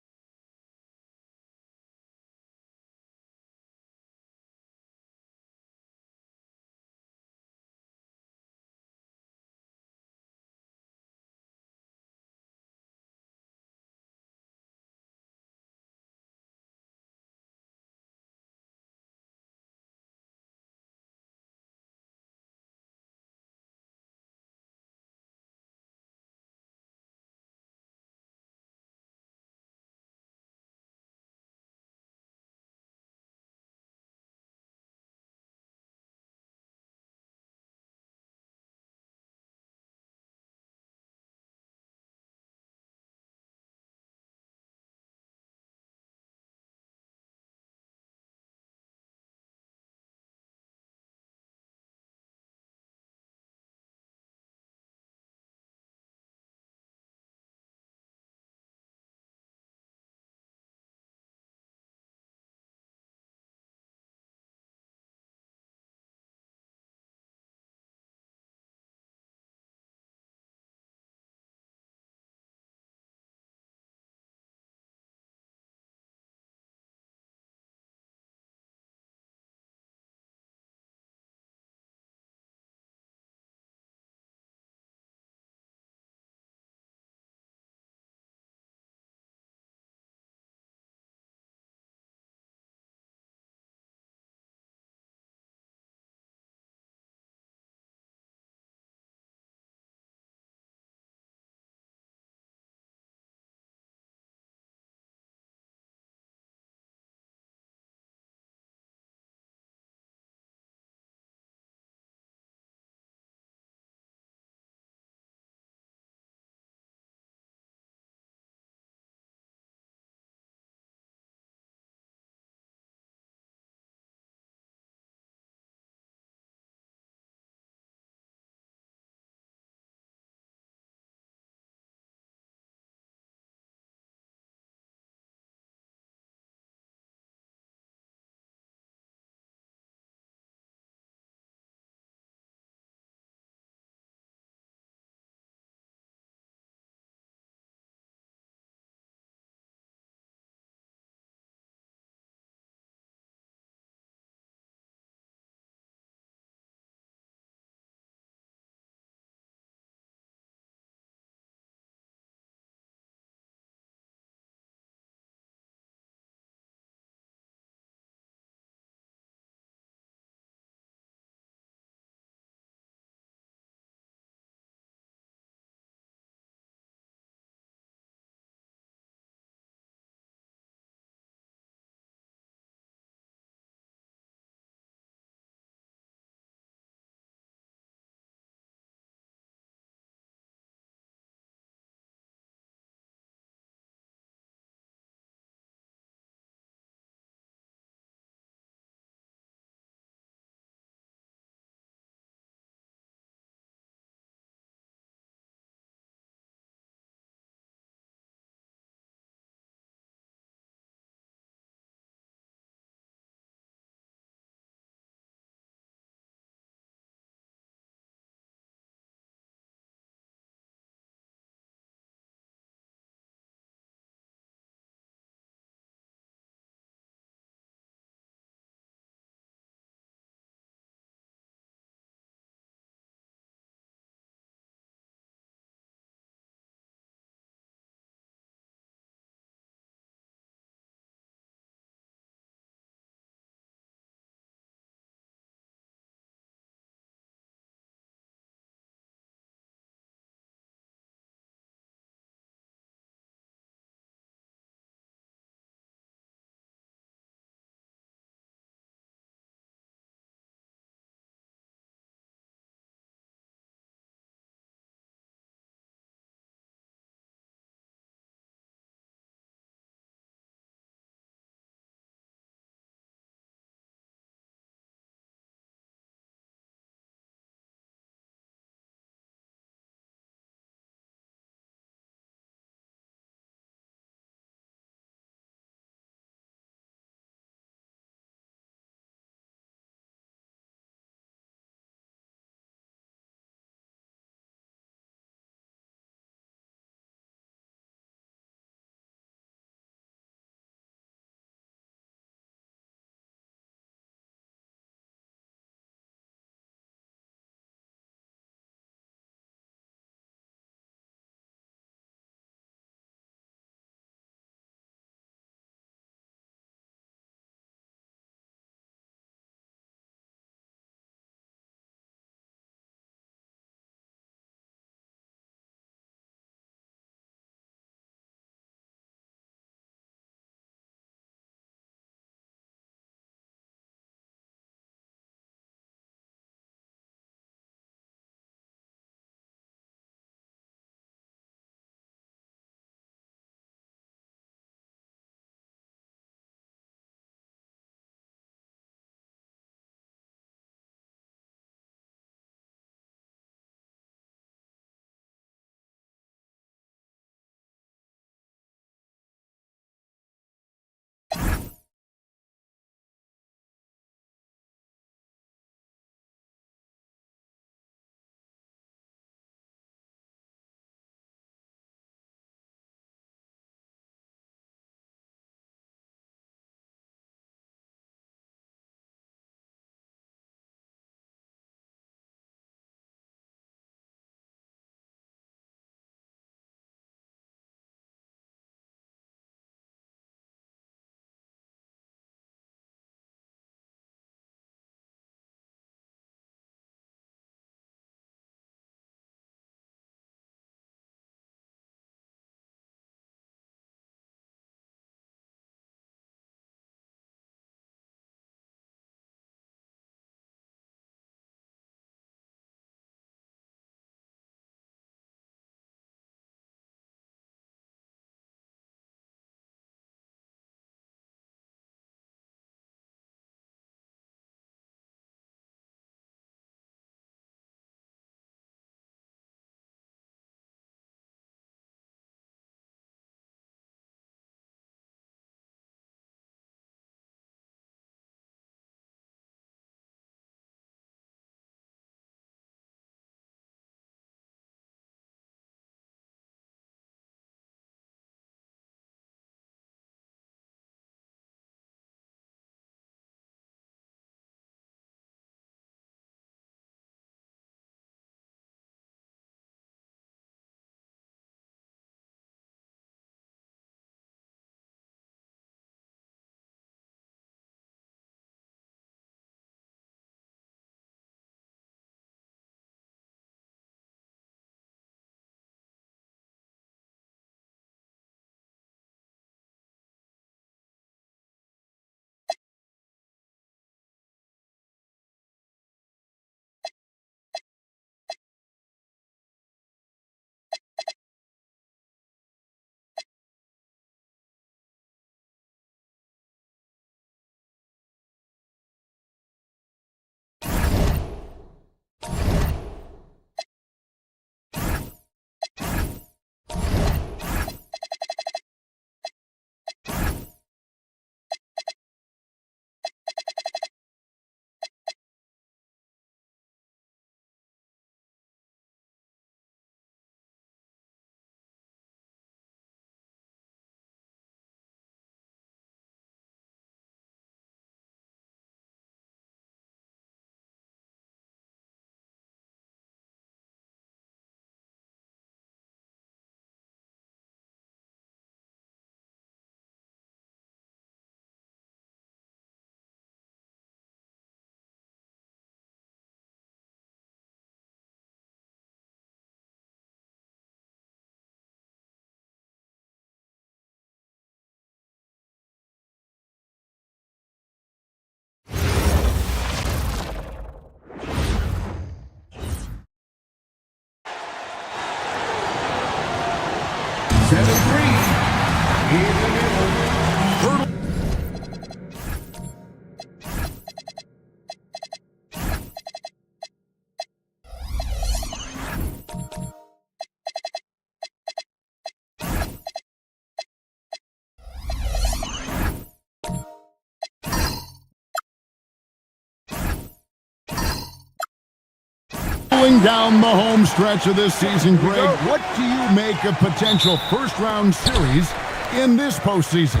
Down the home stretch of this season, Greg, what do you make of potential first-round series in this postseason?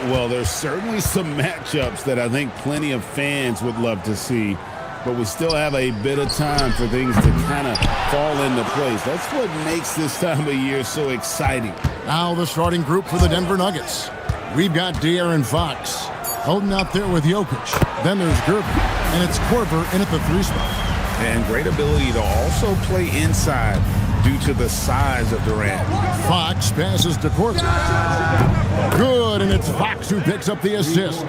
Well, there's certainly some matchups that I think plenty of fans would love to see, but we still have a bit of time for things to kind of fall into place. That's what makes this time of year so exciting. Now the starting group for the Denver Nuggets. We've got De'Aaron Fox holding out there with Jokic. Then there's Gervin, and it's Korver in at the 3 spot. And great ability to also play inside due to the size of Durant. Fox passes to Korver. Good, and it's Fox who picks up the assist.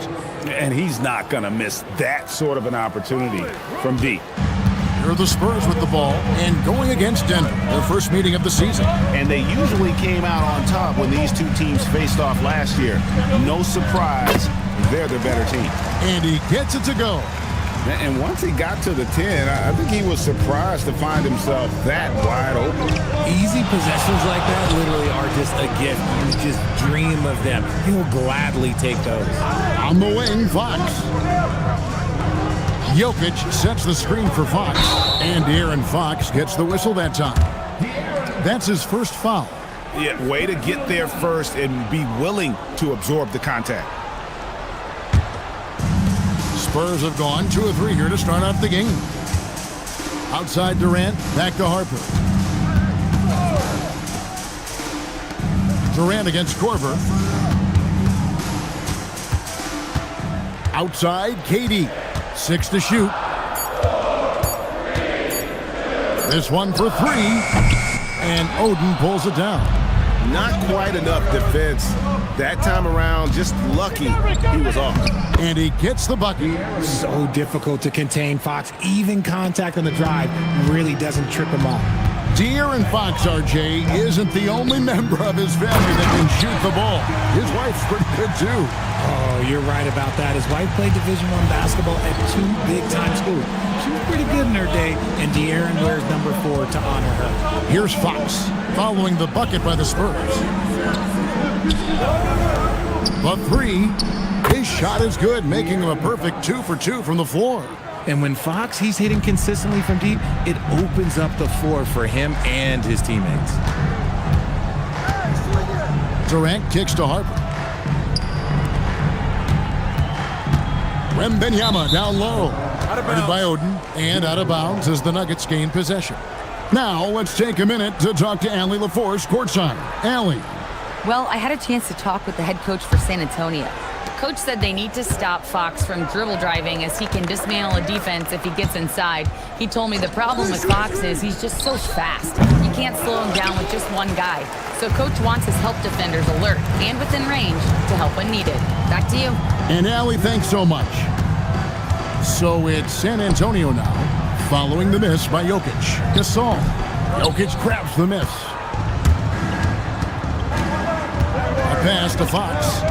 And he's not going to miss that sort of an opportunity from deep. Here are the Spurs with the ball and going against Denver, their first meeting of the season. And they usually came out on top when these two teams faced off last year. No surprise, they're the better team. And he gets it to go. And once he got to the 10, I think he was surprised to find himself that wide open. Easy possessions like that literally are just a gift. You just dream of them. He'll gladly take those. On the wing, Fox. Jokic sets the screen for Fox, and De'Aaron Fox gets the whistle that time. That's his first foul. Yeah, way to get there first and be willing to absorb the contact. Spurs have gone 2 of 3 here to start out the game. Outside Durant, back to Harper. Durant against Korver. Outside, KD. 6 to shoot. This one for 3. And Oden pulls it down. Not quite enough defense. That time around, just lucky he was off. And he gets the bucket. So difficult to contain Fox. Even contact on the drive really doesn't trip him off. De'Aaron Fox, RJ, isn't the only member of his family that can shoot the ball. His wife's pretty good, too. Oh, you're right about that. His wife played Division I basketball at 2 big-time schools. She was pretty good in her day, and De'Aaron wears number 4 to honor her. Here's Fox, following the bucket by the Spurs. The 3, his shot is good, making him a perfect 2 for 2 from the floor. And when Fox, he's hitting consistently from deep, it opens up the floor for him and his teammates. Durant kicks to Harper. Wembanyama down low. Guarded by Oden, and out of bounds as the Nuggets gain possession. Now let's take a minute to talk to Allie LaForce courtside. Allie. Well, I had a chance to talk with the head coach for San Antonio. Coach said they need to stop Fox from dribble driving as he can dismantle a defense if he gets inside. He told me the problem with Fox is he's just so fast. You can't slow him down with just one guy. So Coach wants his help defenders alert and within range to help when needed. Back to you. And Allie, thanks so much. So it's San Antonio now, following the miss by Jokic. Gasol. Jokic grabs the miss. A pass to Fox.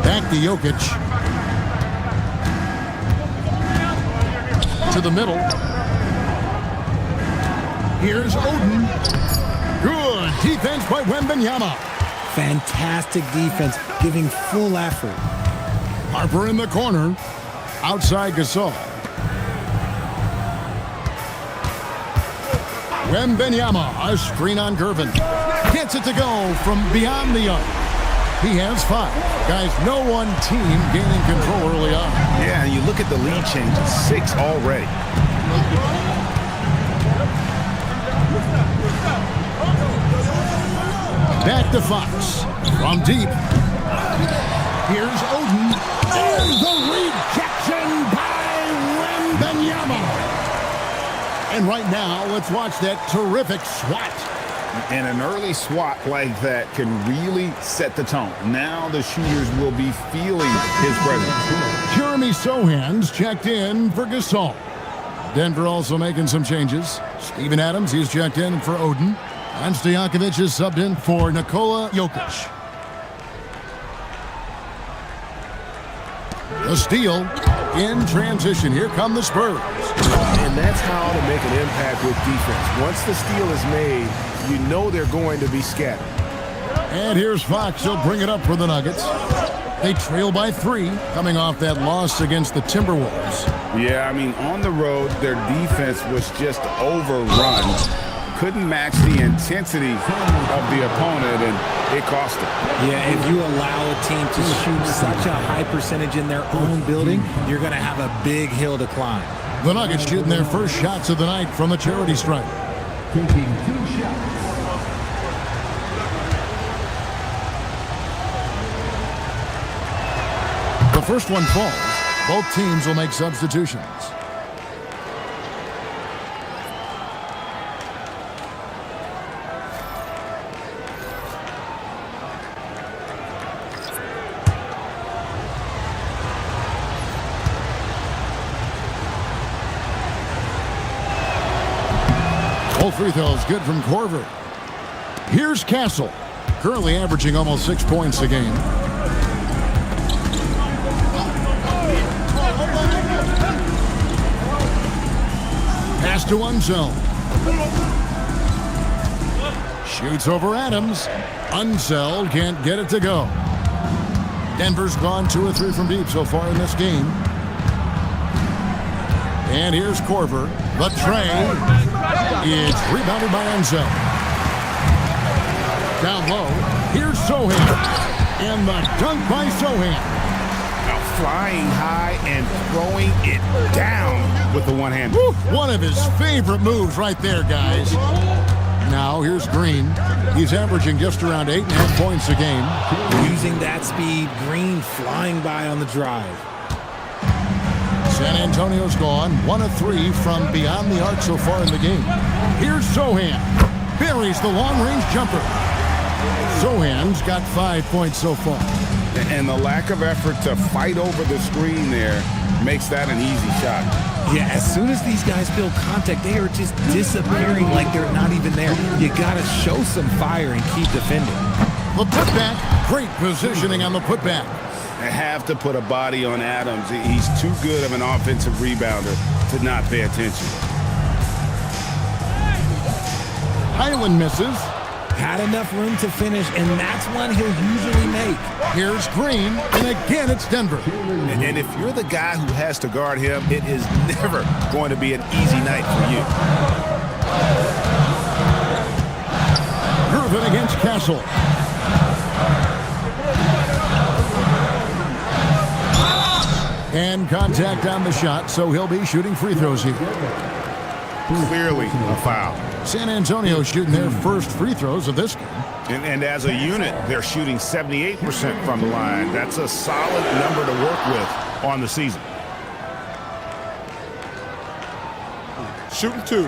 Back to Jokic. To the middle. Here's Oden. Good defense by Wembanyama. Fantastic defense, giving full effort. Harper in the corner. Outside Gasol. Wembanyama, a screen on Gervin. Gets it to go from beyond the arc. He has 5. Guys, no one team gaining control early on. Yeah, and you look at the lead change, 6 already. Back to Fox. From deep. Here's Oden. There's the rejection by Wembanyama. And right now, let's watch that terrific swat. And an early swat like that can really set the tone. Now the shooters will be feeling his presence. Jeremy Sohan's checked in for Gasol. Denver also making some changes. Steven Adams, he's checked in for Oden. And Stojakovic is subbed in for Nikola Jokic. The steal in transition. Here come the Spurs. And that's how to make an impact with defense. Once the steal is made, you know they're going to be scattered. And here's Fox. He'll bring it up for the Nuggets. They trail by 3, coming off that loss against the Timberwolves. Yeah, I mean, on the road, their defense was just overrun. Couldn't match the intensity of the opponent, and it cost them. Yeah, if you allow a team to shoot such a high percentage in their own building, you're going to have a big hill to climb. The Nuggets shooting their first shots of the night from the charity stripe. Taking 2 shots. The first one falls. Both teams will make substitutions. Both free throws good from Korver. Here's Castle, currently averaging almost 6 points a game. Pass to Unseld. Shoots over Adams. Unseld can't get it to go. Denver's gone 2 or 3 from deep so far in this game. And here's Korver. The tray. It's rebounded by Unseld. Down low. Here's Sohan. And the dunk by Sohan. Flying high and throwing it down with the one hand. One of his favorite moves right there, guys. Now here's Green. He's averaging just around 8.5 points a game. Using that speed, Green flying by on the drive. San Antonio's gone 1 of 3 from beyond the arc so far in the game. Here's Sohan. Buries the long-range jumper. Sohan's got 5 points so far. And the lack of effort to fight over the screen there makes that an easy shot. Yeah, as soon as these guys feel contact, they are just disappearing like they're not even there. You got to show some fire and keep defending. The putback, great positioning on the putback. They have to put a body on Adams. He's too good of an offensive rebounder to not pay attention. Highland misses. Had enough room to finish, and that's one he'll usually make. Here's Green, and again it's Denver. And if you're the guy who has to guard him, it is never going to be an easy night for you. Irvin against Castle. And contact on the shot, so he'll be shooting free throws here. Clearly a foul. San Antonio shooting their first free throws of this game. And as a unit, they're shooting 78% from the line. That's a solid number to work with on the season. Shooting 2.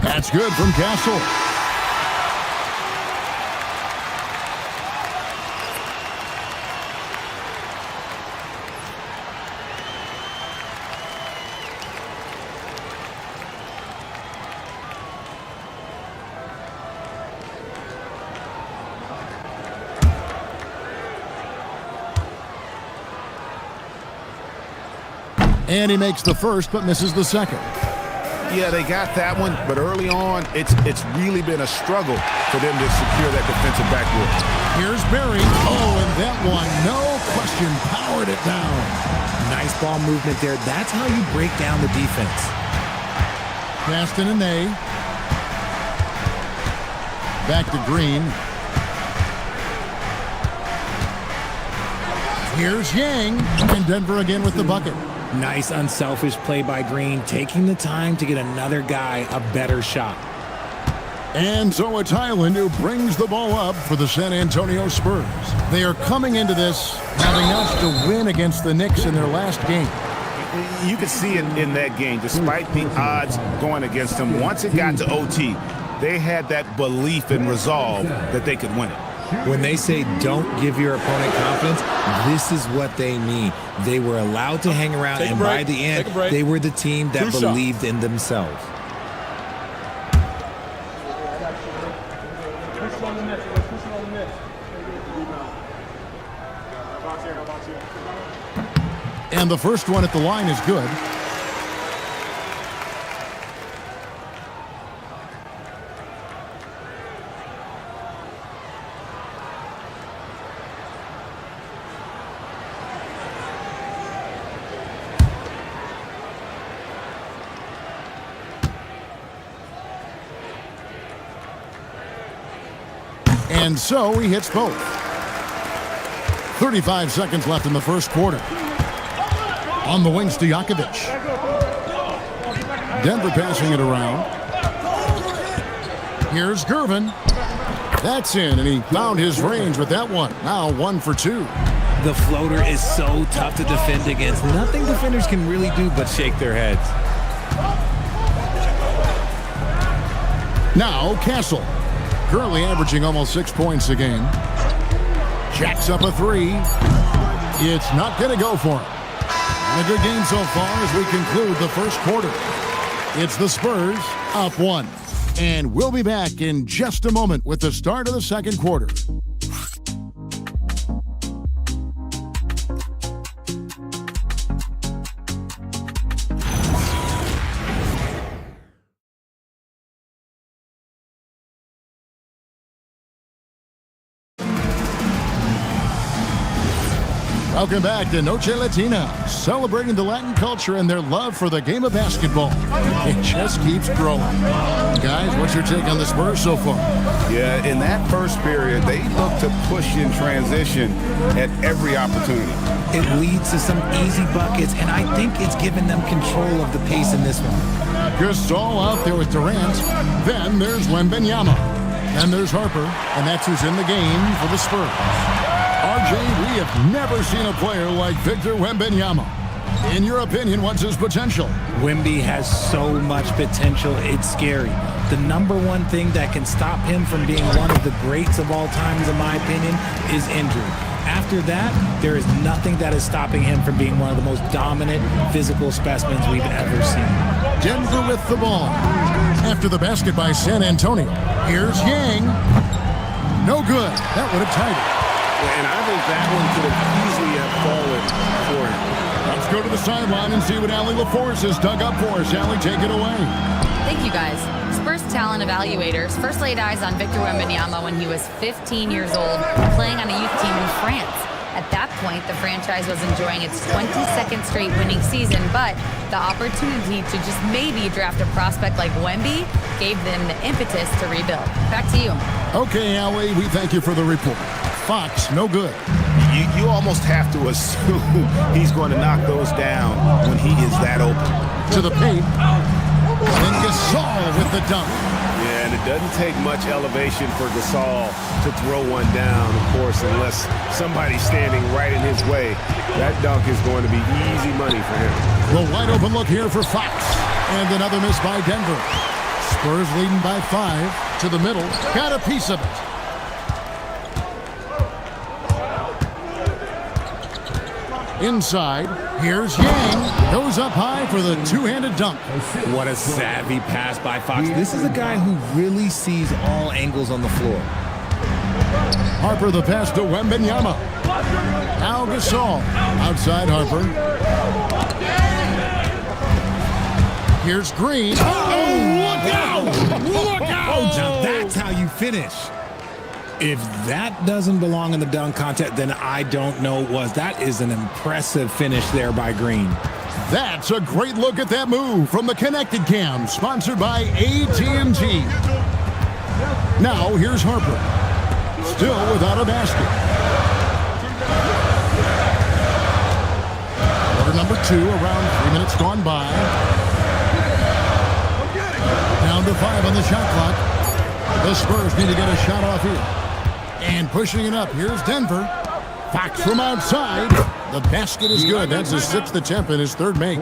That's good from Castle. And he makes the first, but misses the second. Yeah, they got that one, but early on, it's really been a struggle for them to secure that defensive backboard. Here's Barry. Oh, and that one, no question, powered it down. Nice ball movement there. That's how you break down the defense. Gaston and Ney. Back to Green. Here's Yang, and Denver again with the bucket. Nice unselfish play by Green, taking the time to get another guy a better shot. And so it's Highland who brings the ball up for the San Antonio Spurs. They are coming into this having notched a win against the Knicks in their last game. You could see it in that game, despite the odds going against them. Once it got to OT, they had that belief and resolve that they could win it. When they say don't give your opponent confidence, this is what they mean. They were allowed to hang around, and by the end, they were the team that believed in themselves. And the first one at the line is good. And so he hits both. 35 seconds left in the first quarter. On the wings to Yakovich. Denver passing it around. Here's Gervin. That's in, and he found his range with that one. Now 1 for 2. The floater is so tough to defend against. Nothing defenders can really do but shake their heads. Now Castle. Currently averaging almost 6 points a game. Jacks up a 3. It's not going to go for him. And a good game so far as we conclude the first quarter. It's the Spurs up 1. And we'll be back in just a moment with the start of the second quarter. Welcome back to Noche Latina, celebrating the Latin culture and their love for the game of basketball. It just keeps growing. Guys, what's your take on the Spurs so far? Yeah, in that first period, they look to push in transition at every opportunity. It leads to some easy buckets, and I think it's given them control of the pace in this one. Gasol out there with Durant. Then there's Wembanyama. Then there's Harper, and that's who's in the game for the Spurs. RJ, we have never seen a player like Victor Wembanyama. In your opinion, what's his potential? Wemby has so much potential, it's scary. The number one thing that can stop him from being one of the greats of all times, in my opinion, is injury. After that, there is nothing that is stopping him from being one of the most dominant physical specimens we've ever seen. Denver with the ball. After the basket by San Antonio. Here's Yang. No good. That would have tied it. And I think that one could have easily have fallen for him. Let's go to the sideline and see what Allie LaForce has dug up for us. Allie, take it away. Thank you, guys. Spurs talent evaluators first laid eyes on Victor Wembanyama when he was 15 years old, playing on a youth team in France. At that point, the franchise was enjoying its 22nd straight winning season, but the opportunity to just maybe draft a prospect like Wemby gave them the impetus to rebuild. Back to you. Okay, Allie, we thank you for the report. Fox, no good. You almost have to assume he's going to knock those down when he is that open. To the paint. And Gasol with the dunk. Yeah, and it doesn't take much elevation for Gasol to throw one down, of course, unless somebody's standing right in his way. That dunk is going to be easy money for him. The wide open look here for Fox. And another miss by Denver. Spurs leading by 5 to the middle. Got a piece of it. Inside, here's Yang. Goes up high for the two-handed dunk. What a savvy pass by Fox. This is a guy who really sees all angles on the floor. Harper the pass to Wembanyama. Now Gasol. Outside Harper. Here's Green. Oh, look out! Look out! Now that's how you finish. If that doesn't belong in the dunk contest, then I don't know what was. That is an impressive finish there by Green. That's a great look at that move from the Connected Cam, sponsored by AT&T. Now here's Harper, still without a basket. Quarter number 2, around 3 minutes gone by. Down to 5 on the shot clock. The Spurs need to get a shot off here. And pushing it up, here's Denver. Fox from outside. The basket is good. That's his 6th attempt and his 3rd make.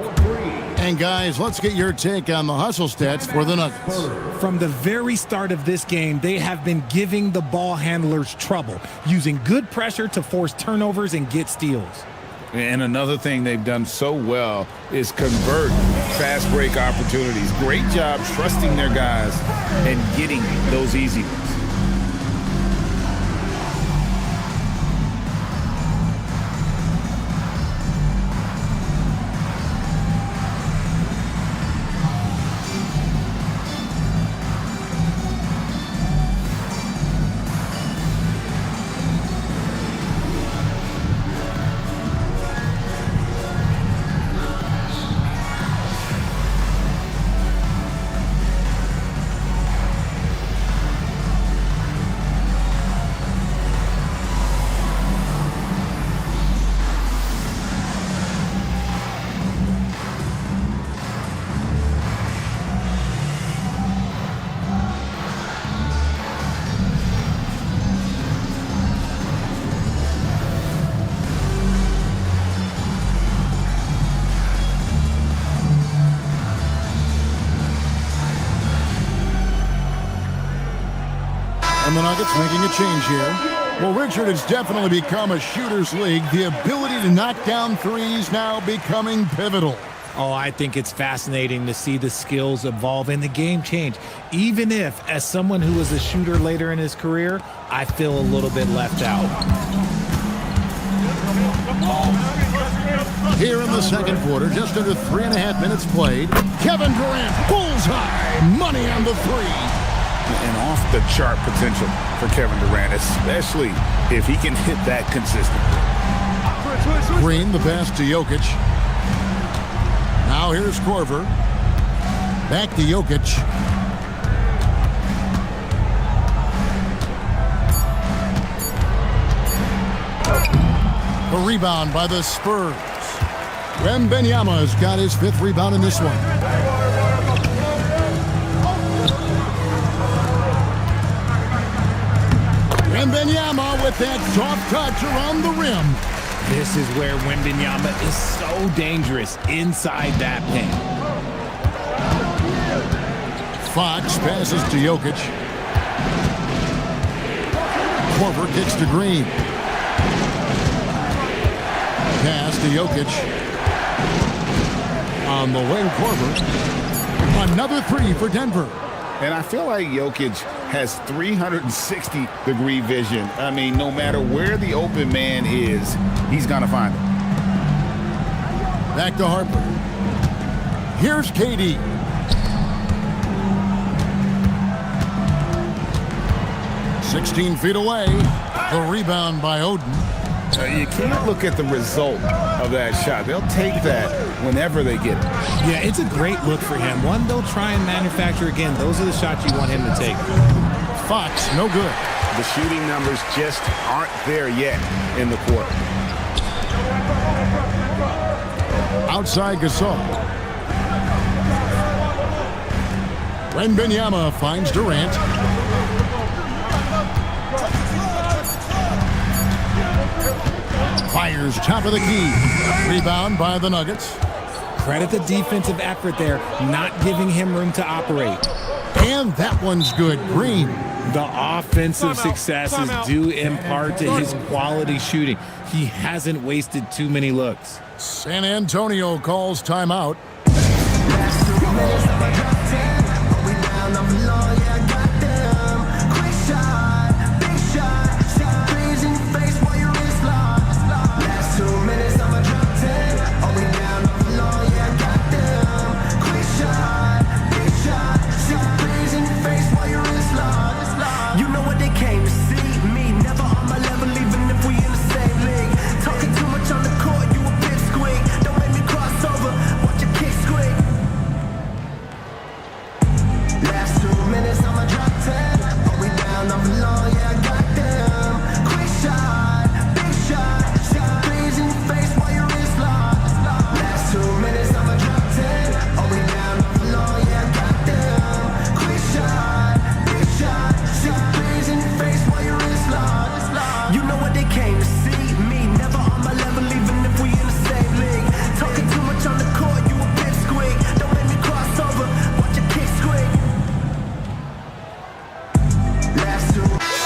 And guys, let's get your take on the hustle stats for the Nuggets. From the very start of this game, they have been giving the ball handlers trouble, using good pressure to force turnovers and get steals. And another thing they've done so well is convert fast break opportunities. Great job trusting their guys and getting those easy ones. And the Nuggets making a change here. Well, Richard, it's definitely become a shooter's league. The ability to knock down threes now becoming pivotal. Oh, I think it's fascinating to see the skills evolve and the game change. Even if, as someone who was a shooter later in his career, I feel a little bit left out. Here in the second quarter, just under 3.5 minutes played, Kevin Durant, bullseye, money on the three. And off-the-chart potential for Kevin Durant, especially if he can hit that consistently. Green, the pass to Jokic. Now here's Korver. Back to Jokic. A rebound by the Spurs. Wembanyama's got his 5th rebound in this one. Wembanyama with that soft touch around the rim. This is where Wembanyama is so dangerous inside that paint. Fox passes to Jokic. Korver kicks to Green. Pass to Jokic. On the wing, Korver. Another three for Denver. And I feel like Jokic has 360-degree vision. I mean, no matter where the open man is, he's going to find him. Back to Harper. Here's KD. "16 feet away." The rebound by Oden. You can't look at the result of that shot. They'll take that whenever they get it. Yeah, it's a great look for him. One they'll try and manufacture again. Those are the shots you want him to take. Fox, no good. The shooting numbers just aren't there yet in the quarter. Outside Gasol. Wembanyama finds Durant. Fires top of the key. Rebound by the Nuggets. Credit the defensive effort there, not giving him room to operate. And that one's good. Green. The offensive success is due in part to his quality shooting. He hasn't wasted too many looks. San Antonio calls timeout.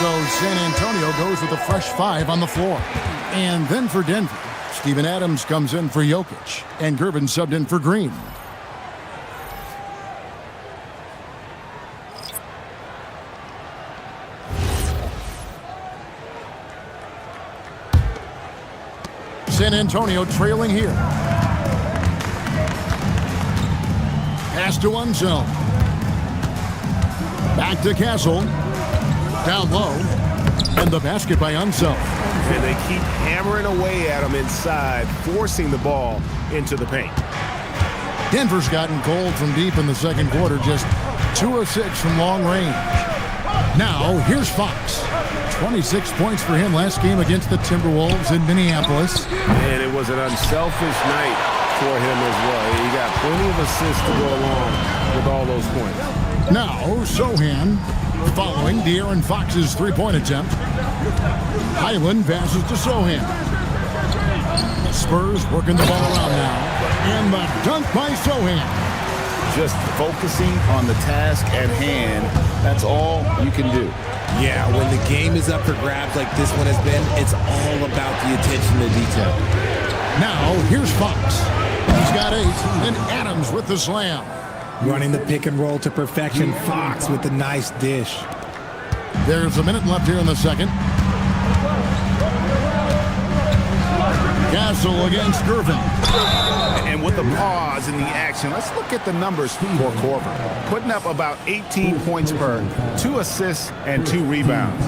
So San Antonio goes with a fresh 5 on the floor. And then for Denver, Steven Adams comes in for Jokic, and Gervin subbed in for Green. San Antonio trailing here. Pass to Unzel. Back to Castle. Down low. And the basket by Unzel. And they keep hammering away at him inside, forcing the ball into the paint. Denver's gotten cold from deep in the second quarter, just 2 of 6 from long range. Now, here's Fox. 26 points for him last game against the Timberwolves in Minneapolis. And it was an unselfish night for him as well. He got plenty of assists to go along with all those points. Now, Sohan following De'Aaron Fox's three-point attempt. Highland passes to Sohan. Spurs working the ball around now. And the dunk by Sohan. Just focusing on the task at hand. That's all you can do. Yeah, when the game is up for grabs like this one has been, it's all about the attention to detail. Now, here's Fox. He's got 8, and Adams with the slam. Running the pick and roll to perfection. Fox with a nice dish. There's a minute left here in the second. Castle against Gervin. And with the pause in the action, let's look at the numbers for Korver. Putting up about 18 points per, 2 assists, and 2 rebounds.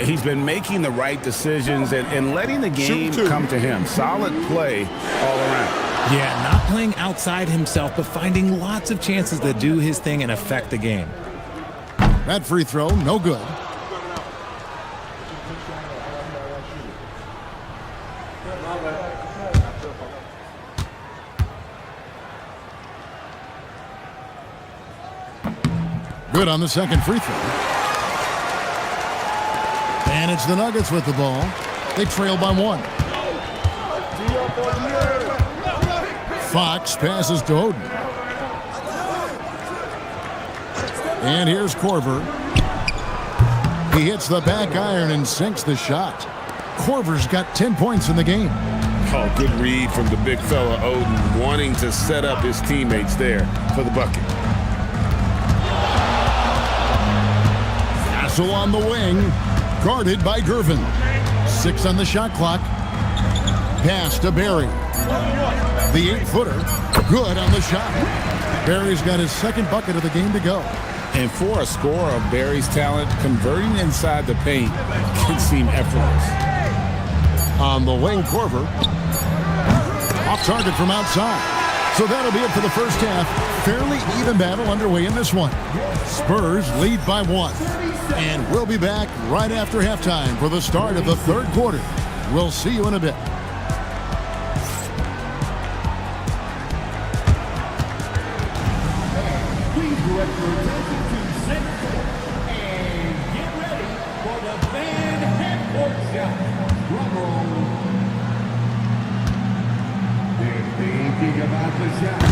He's been making the right decisions and letting the game come to him. Solid play all around. Yeah, not playing outside himself, but finding lots of chances to do his thing and affect the game. That free throw, no good. Good on the second free throw. And it's the Nuggets with the ball. They trail by 1. Fox passes to Oden. And here's Korver. He hits the back iron and sinks the shot. Korver's got 10 points in the game. Oh, good read from the big fella Oden, wanting to set up his teammates there for the bucket. Castle on the wing, guarded by Gervin. 6 on the shot clock. Pass to Barry. The 8-footer, good on the shot. Barry's got his second bucket of the game to go. And for a scorer of Barry's talent, converting inside the paint can seem effortless. On the wing, Korver. Off target from outside. So that'll be it for the first half. Fairly even battle underway in this one. Spurs lead by 1. And we'll be back right after halftime for the start of the third quarter. We'll see you in a bit. Please direct your attention to center and get ready for the fan half-court shot. Drum roll. They're thinking about the shot.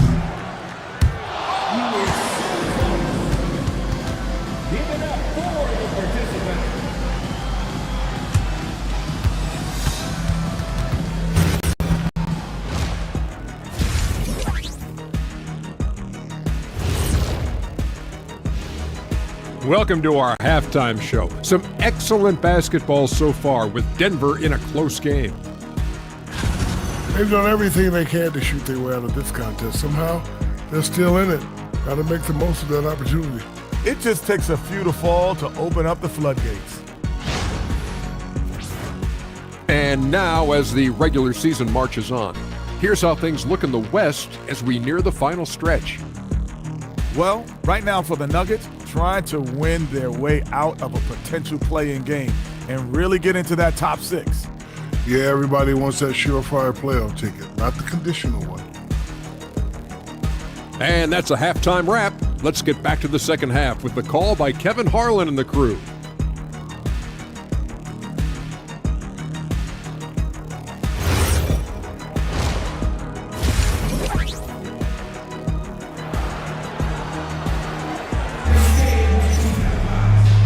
You were so close. Give it up for the participant. Welcome to our halftime show. Some excellent basketball so far with Denver in a close game. They've done everything they can to shoot their way out of this contest. Somehow, they're still in it. Got to make the most of that opportunity. It just takes a few to fall to open up the floodgates. And now, as the regular season marches on, here's how things look in the West as we near the final stretch. Well, right now for the Nuggets, trying to win their way out of a potential play-in game and really get into that top 6. Yeah, everybody wants that surefire playoff ticket, not the conditional one. And that's a halftime wrap. Let's get back to the second half with the call by Kevin Harlan and the crew.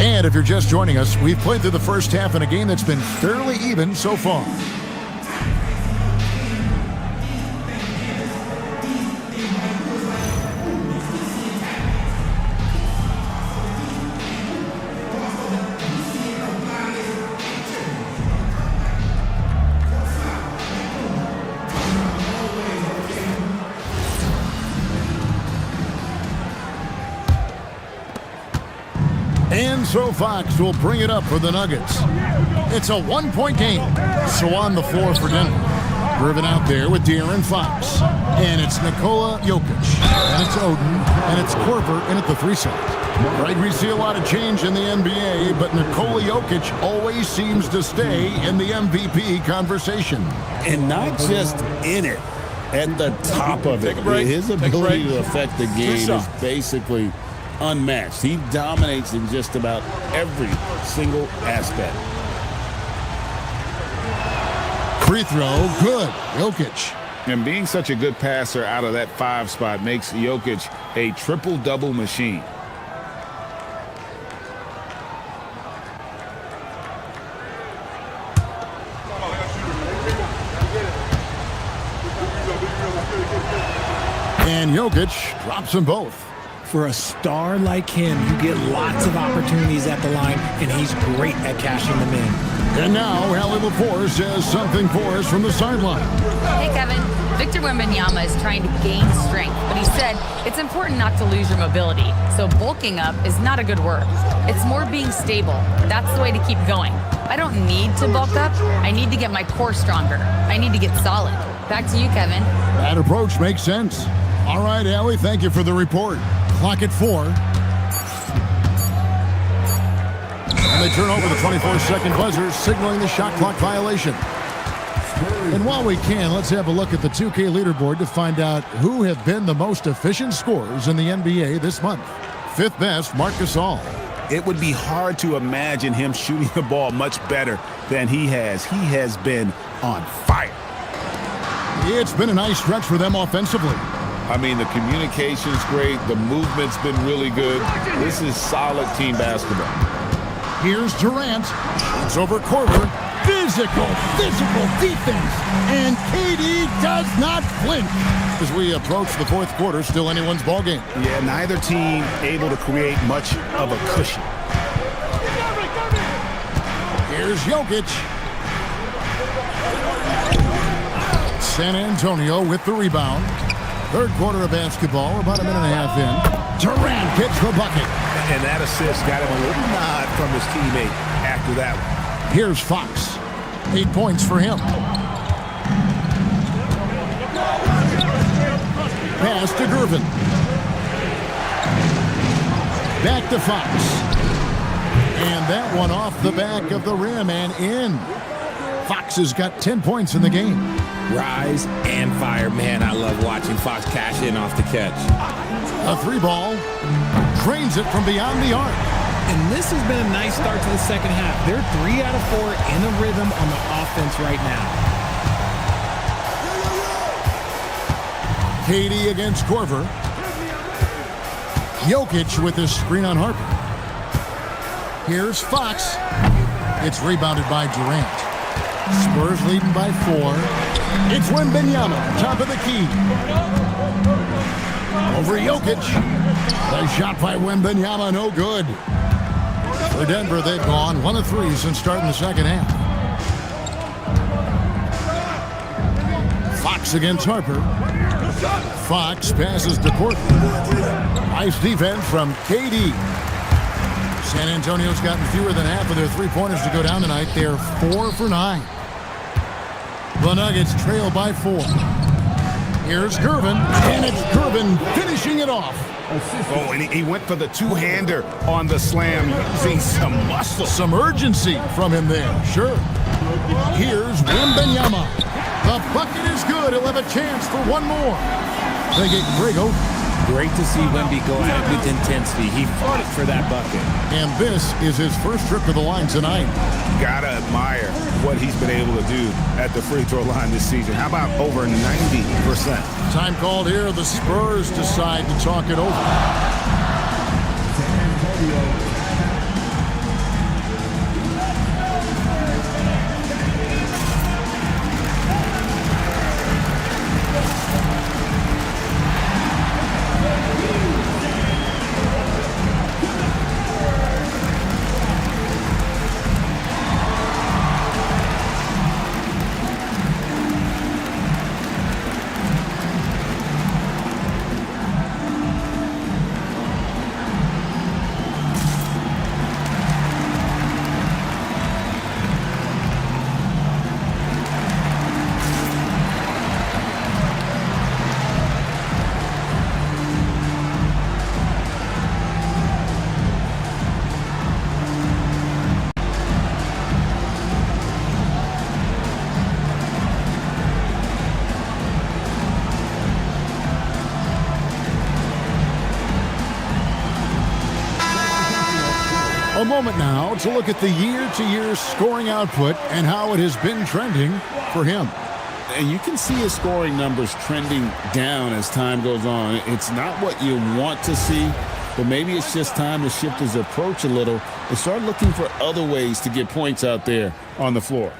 And if you're just joining us, we've played through the first half in a game that's been fairly even so far. And so Fox will bring it up for the Nuggets. It's a one-point game. So on the floor for Denver. Driven out there with De'Aaron Fox. And it's Nikola Jokic. And it's Oden. And it's Korver in at the 3 side. Right, we see a lot of change in the NBA, but Nikola Jokic always seems to stay in the MVP conversation. And not just in it, at the top of it. His ability to affect the game is basically unmatched. He dominates in just about every single aspect. Free throw, good. Jokic. And being such a good passer out of that 5 spot makes Jokic a triple-double machine. And Jokic drops them both. For a star like him, you get lots of opportunities at the line, and he's great at cashing them in. And now, Allie LaForce says something for us from the sideline. Hey, Kevin. Victor Wembanyama is trying to gain strength, but he said it's important not to lose your mobility. So bulking up is not a good word. It's more being stable. That's the way to keep going. I don't need to bulk up. I need to get my core stronger. I need to get solid. Back to you, Kevin. That approach makes sense. All right, Allie, thank you for the report. Clock at 4. And they turn over the 24-second buzzer, signaling the shot clock violation. And while we can, let's have a look at the 2K leaderboard to find out who have been the most efficient scorers in the NBA this month. 5th best, Marc Gasol. It would be hard to imagine him shooting the ball much better than he has. He has been on fire. It's been a nice stretch for them offensively. I mean, the communication's great. The movement's been really good. This is solid team basketball. Here's Durant. It's over Korver. Physical defense. And KD does not flinch. As we approach the 4th quarter, still anyone's ballgame. Yeah, neither team able to create much of a cushion. Here's Jokic. San Antonio with the rebound. 3rd quarter of basketball, about a minute and a half in. Durant gets the bucket. And that assist got him a little nod from his teammate after that one. Here's Fox. 8 points for him. Pass to Gervin. Back to Fox. And that one off the back of the rim and in. Fox has got 10 points in the game. Rise and fire. Man, I love watching Fox cash in off the catch. A 3 ball. Drains it from beyond the arc. And this has been a nice start to the second half. They're 3 out of 4 in a rhythm on the offense right now. KD against Korver. Jokic with his screen on Harper. Here's Fox. It's rebounded by Durant. Spurs leading by 4. It's Wembanyama, top of the key. Over Jokic. The shot by Wembanyama, no good. For Denver, they've gone 1 of 3 since starting the second half. Fox against Harper. Fox passes to Portland. Nice defense from KD. San Antonio's gotten fewer than half of their 3-pointers to go down tonight. They're 4 for 9. The Nuggets trail by 4. Here's Gervin, and it's Gervin finishing it off. Oh, and he went for the two-hander on the slam, using some muscle. Some urgency from him there, sure. Here's Wembanyama. The bucket is good. He'll have a chance for one more. They get Greg Oden. Great to see Wemby go at it with intensity. He fought for that bucket. And this is his first trip to the line tonight. Gotta admire what he's been able to do at the free throw line this season. How about over 90%? Time called here. The Spurs decide to talk it over. A moment now to look at the year-to-year scoring output and how it has been trending for him. And you can see his scoring numbers trending down as time goes on. It's not what you want to see, but maybe it's just time to shift his approach a little and start looking for other ways to get points out there on the floor.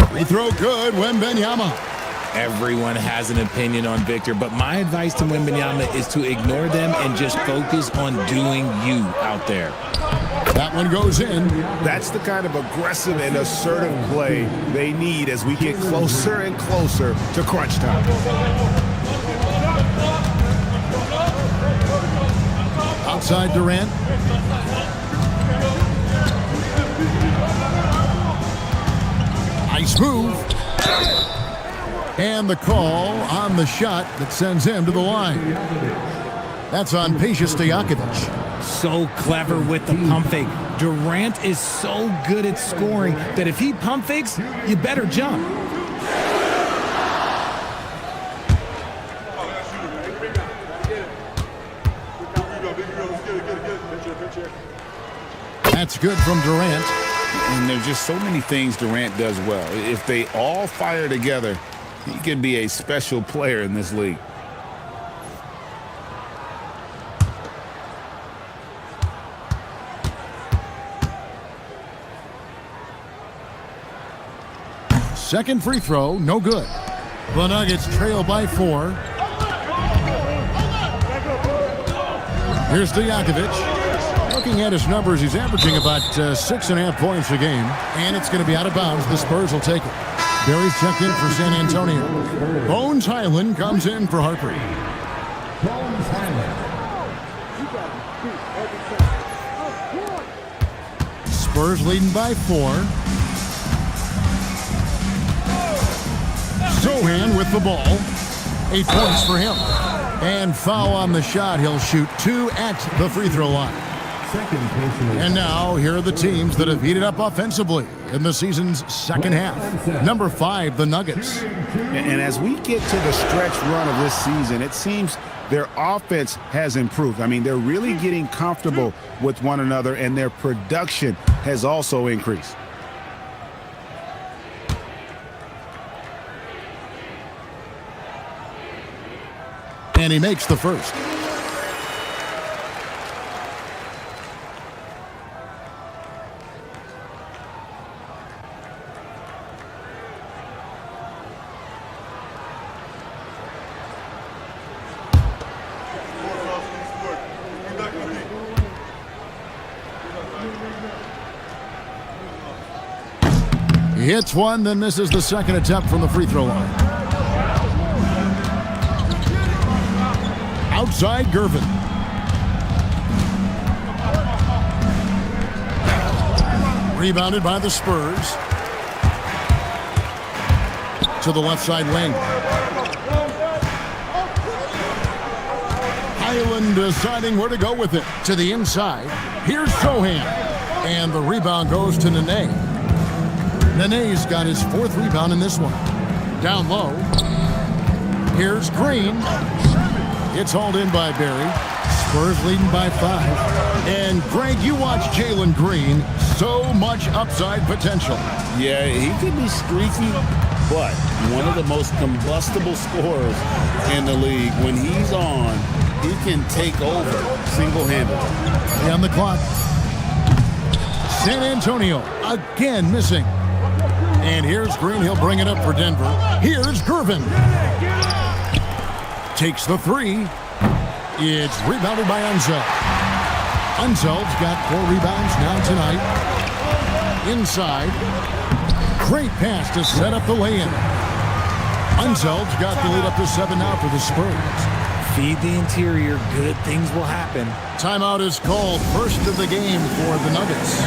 Free throw good, Wembanyama. Everyone has an opinion on Victor, but my advice to Wembanyama is to ignore them and just focus on doing you out there. That one goes in. That's the kind of aggressive and assertive play they need as we get closer and closer to crunch time. Outside Durant. Nice move. And the call on the shot that sends him to the line. That's on ChaVsInd. So clever with the pump fake. Durant is so good at scoring that if he pump fakes, you better jump. That's good from Durant. And there's just so many things Durant does well. If they all fire together, he can be a special player in this league. Second free throw, no good. The Nuggets trail by 4. Here's Dijakovic. Looking at his numbers, he's averaging about 6.5 points a game. And it's going to be out of bounds. The Spurs will take it. Barry's checked in for San Antonio. Bones Highland comes in for Harper. Bones Highland. Spurs leading by 4. Sohan with the ball. 8 points for him. And foul on the shot. He'll shoot 2 at the free throw line. And now, here are the teams that have heated up offensively in the season's second half. Number 5, the Nuggets. And as we get to the stretch run of this season, it seems their offense has improved. I mean, they're really getting comfortable with one another, and their production has also increased. And he makes the first. He hits one, then misses the second attempt from the free throw line. Outside Gervin. Rebounded by the Spurs. To the left side wing. Highland deciding where to go with it. To the inside. Here's Sohan. And the rebound goes to Nene. Nene's got his 4th rebound in this one. Down low. Here's Green. It's hauled in by Barry. Spurs leading by 5. And Greg, you watch Jalen Green. So much upside potential. Yeah, he could be streaky, but one of the most combustible scorers in the league. When he's on, he can take over single-handedly. On the clock. San Antonio again missing. And here's Green. He'll bring it up for Denver. Here's Gervin. Takes the 3. It's rebounded by Unseld. Unseld's got 4 rebounds now tonight. Inside. Great pass to set up the lay-in. Unseld's got the lead up to 7 now for the Spurs. Feed the interior. Good things will happen. Timeout is called. First of the game for the Nuggets.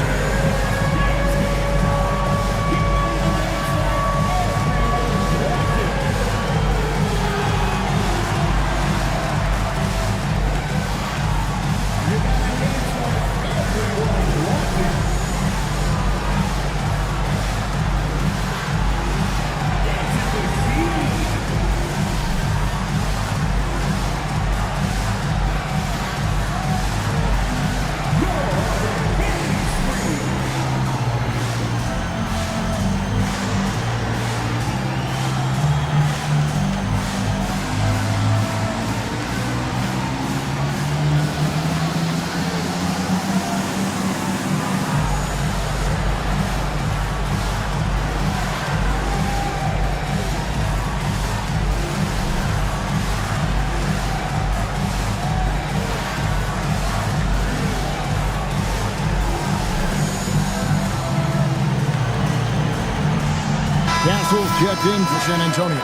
checked in for San Antonio.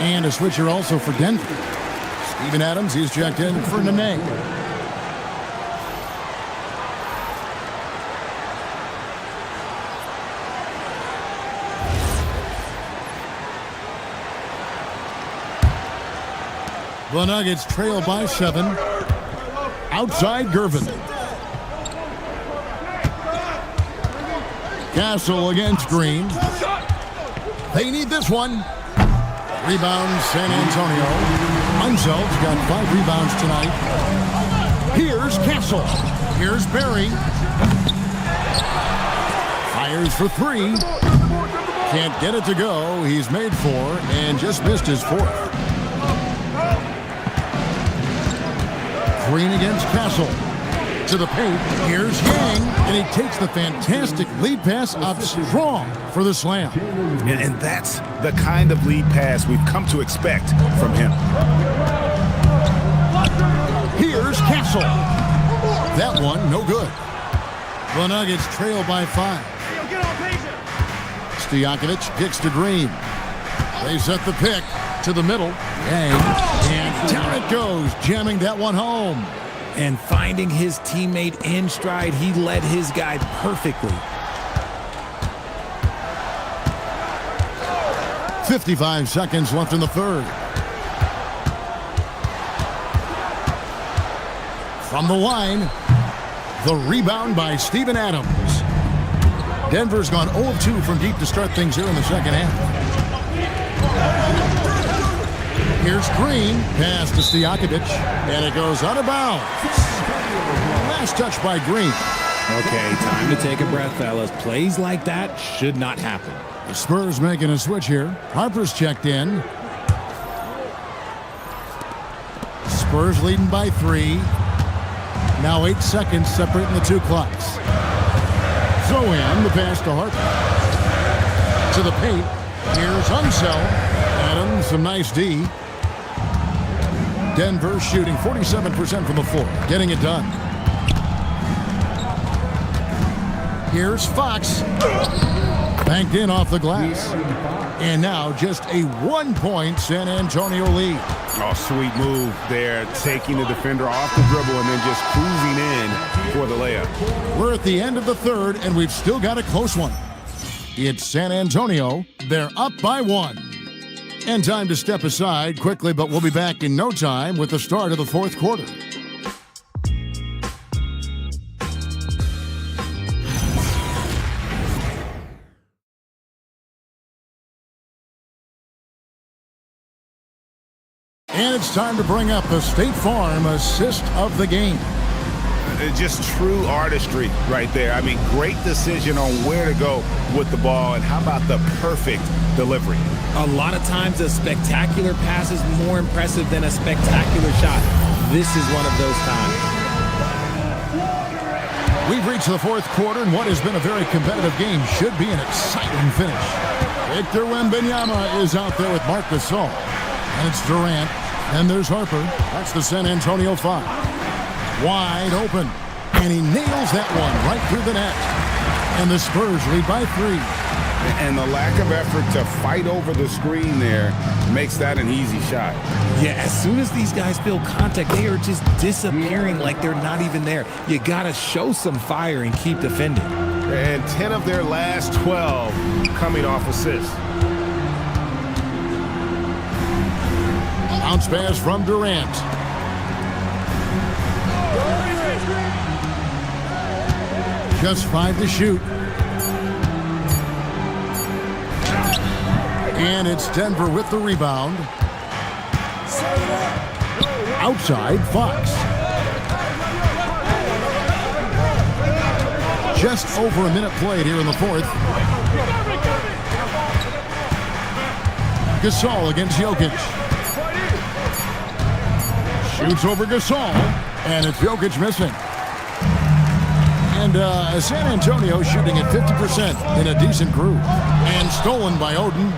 And a switcher also for Denver. Steven Adams, he's checked in for Nene. The Nuggets trail by 7. Outside Gervin. Castle against Green. They need this one. Rebound San Antonio. Unsel's got 5 rebounds tonight. Here's Castle. Here's Barry. Fires for 3. Can't get it to go. He's made 4 and just missed his 4th. Green against Castle. To the paint. Here's Yang. And he takes the fantastic lead pass up strong for the slam. And that's the kind of lead pass we've come to expect from him. Here's Castle. That one, no good. The Nuggets trail by 5. Stojakovic kicks to Green. They set the pick to the middle. Yang. And down it goes, jamming that one home. And finding his teammate in stride, he led his guy perfectly. 55 seconds left in the third. From the line, the rebound by Steven Adams. Denver's gone 0 of 2 from deep to start things here in the second half. Here's Green, pass to Stojakovic, and it goes out of bounds. Last touch by Green. Okay, time to take a breath, fellas. Plays like that should not happen. The Spurs making a switch here. Harper's checked in. Spurs leading by 3. Now 8 seconds separating the 2 clocks. Zohan, the pass to Harper. To the paint. Here's Unseld. Adams, some nice D. Denver shooting 47% from the floor, getting it done. Here's Fox. Banked in off the glass. And now just a 1-point San Antonio lead. Oh, sweet move there, taking the defender off the dribble and then just cruising in for the layup. We're at the end of the third, and we've still got a close one. It's San Antonio. They're up by 1. And time to step aside quickly, but we'll be back in no time with the start of the fourth quarter. And it's time to bring up the State Farm assist of the game. Just true artistry right there. I mean, great decision on where to go with the ball, and how about the perfect delivery? A lot of times a spectacular pass is more impressive than a spectacular shot. This is one of those times. We've reached the fourth quarter, and what has been a very competitive game should be an exciting finish. Victor Wembanyama is out there with Marc Gasol. And it's Durant. And there's Harper. That's the San Antonio 5. Wide open. And he nails that one right through the net. And the Spurs lead by 3. And the lack of effort to fight over the screen there makes that an easy shot. Yeah, as soon as these guys feel contact, they are just disappearing like they're not even there. You got to show some fire and keep defending. And 10 of their last 12 coming off assists. Bounce pass from Durant. Just 5 to shoot. And it's Denver with the rebound. Outside, Fox. Just over a minute played here in the fourth. Gasol against Jokic. Shoots over Gasol, and it's Jokic missing. And San Antonio shooting at 50% in a decent groove. And stolen by Oden.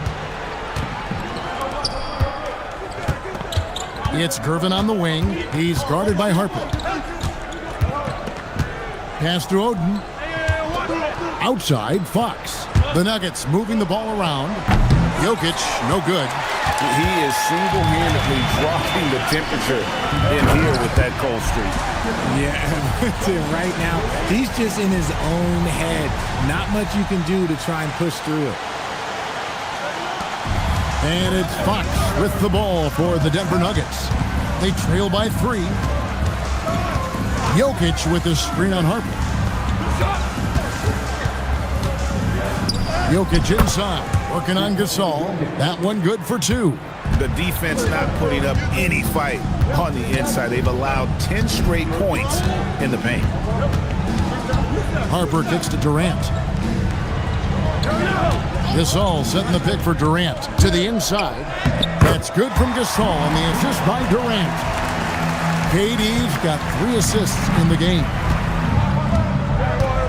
It's Gervin on the wing. He's guarded by Harper. Pass to Oden. Outside, Fox. The Nuggets moving the ball around. Jokic, no good. He is single-handedly dropping the temperature in here with that cold streak. Yeah, right now, he's just in his own head. Not much you can do to try and push through it. And it's Fox with the ball for the Denver Nuggets. They trail by 3. Jokic with the screen on Harper. Jokic inside, working on Gasol. That one good for 2. The defense not putting up any fight on the inside. They've allowed 10 straight points in the paint. Harper kicks to Durant. Gasol setting the pick for Durant to the inside. That's good from Gasol, and the assist by Durant. KD's got 3 assists in the game.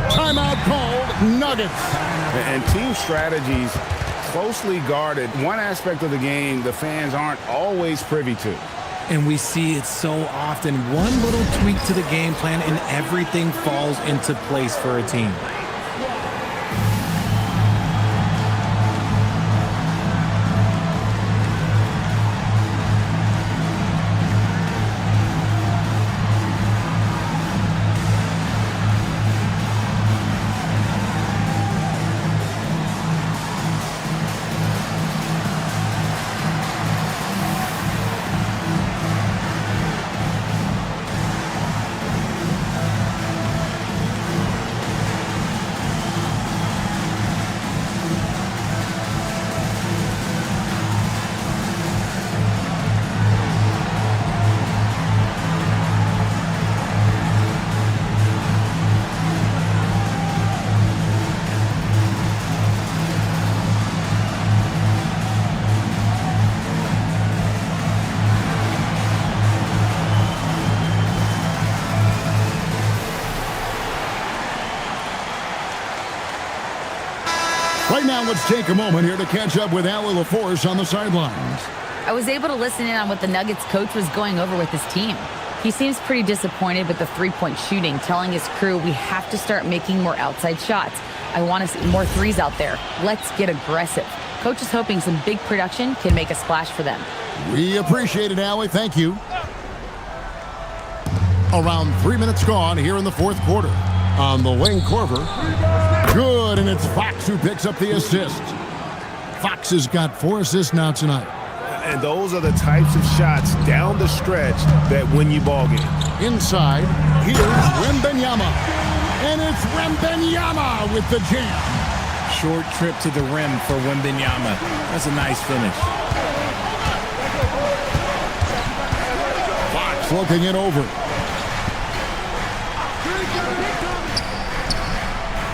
Timeout called, Nuggets. And team strategies closely guarded. One aspect of the game the fans aren't always privy to. And we see it so often. One little tweak to the game plan and everything falls into place for a team. Right now, let's take a moment here to catch up with Allie LaForce on the sidelines. I was able to listen in on what the Nuggets coach was going over with his team. He seems pretty disappointed with the three-point shooting, telling his crew we have to start making more outside shots. I want to see more threes out there. Let's get aggressive. Coach is hoping some big production can make a splash for them. We appreciate it, Allie. Thank you. Around 3 minutes gone here in the fourth quarter. On the wing, Korver. Good, and it's Fox who picks up the assist. Fox has got 4 assists now tonight. And those are the types of shots down the stretch that win you ball games. Inside, here's Wembanyama. And it's Wembanyama with the jam. Short trip to the rim for Wembanyama. That's a nice finish. Fox looking it over.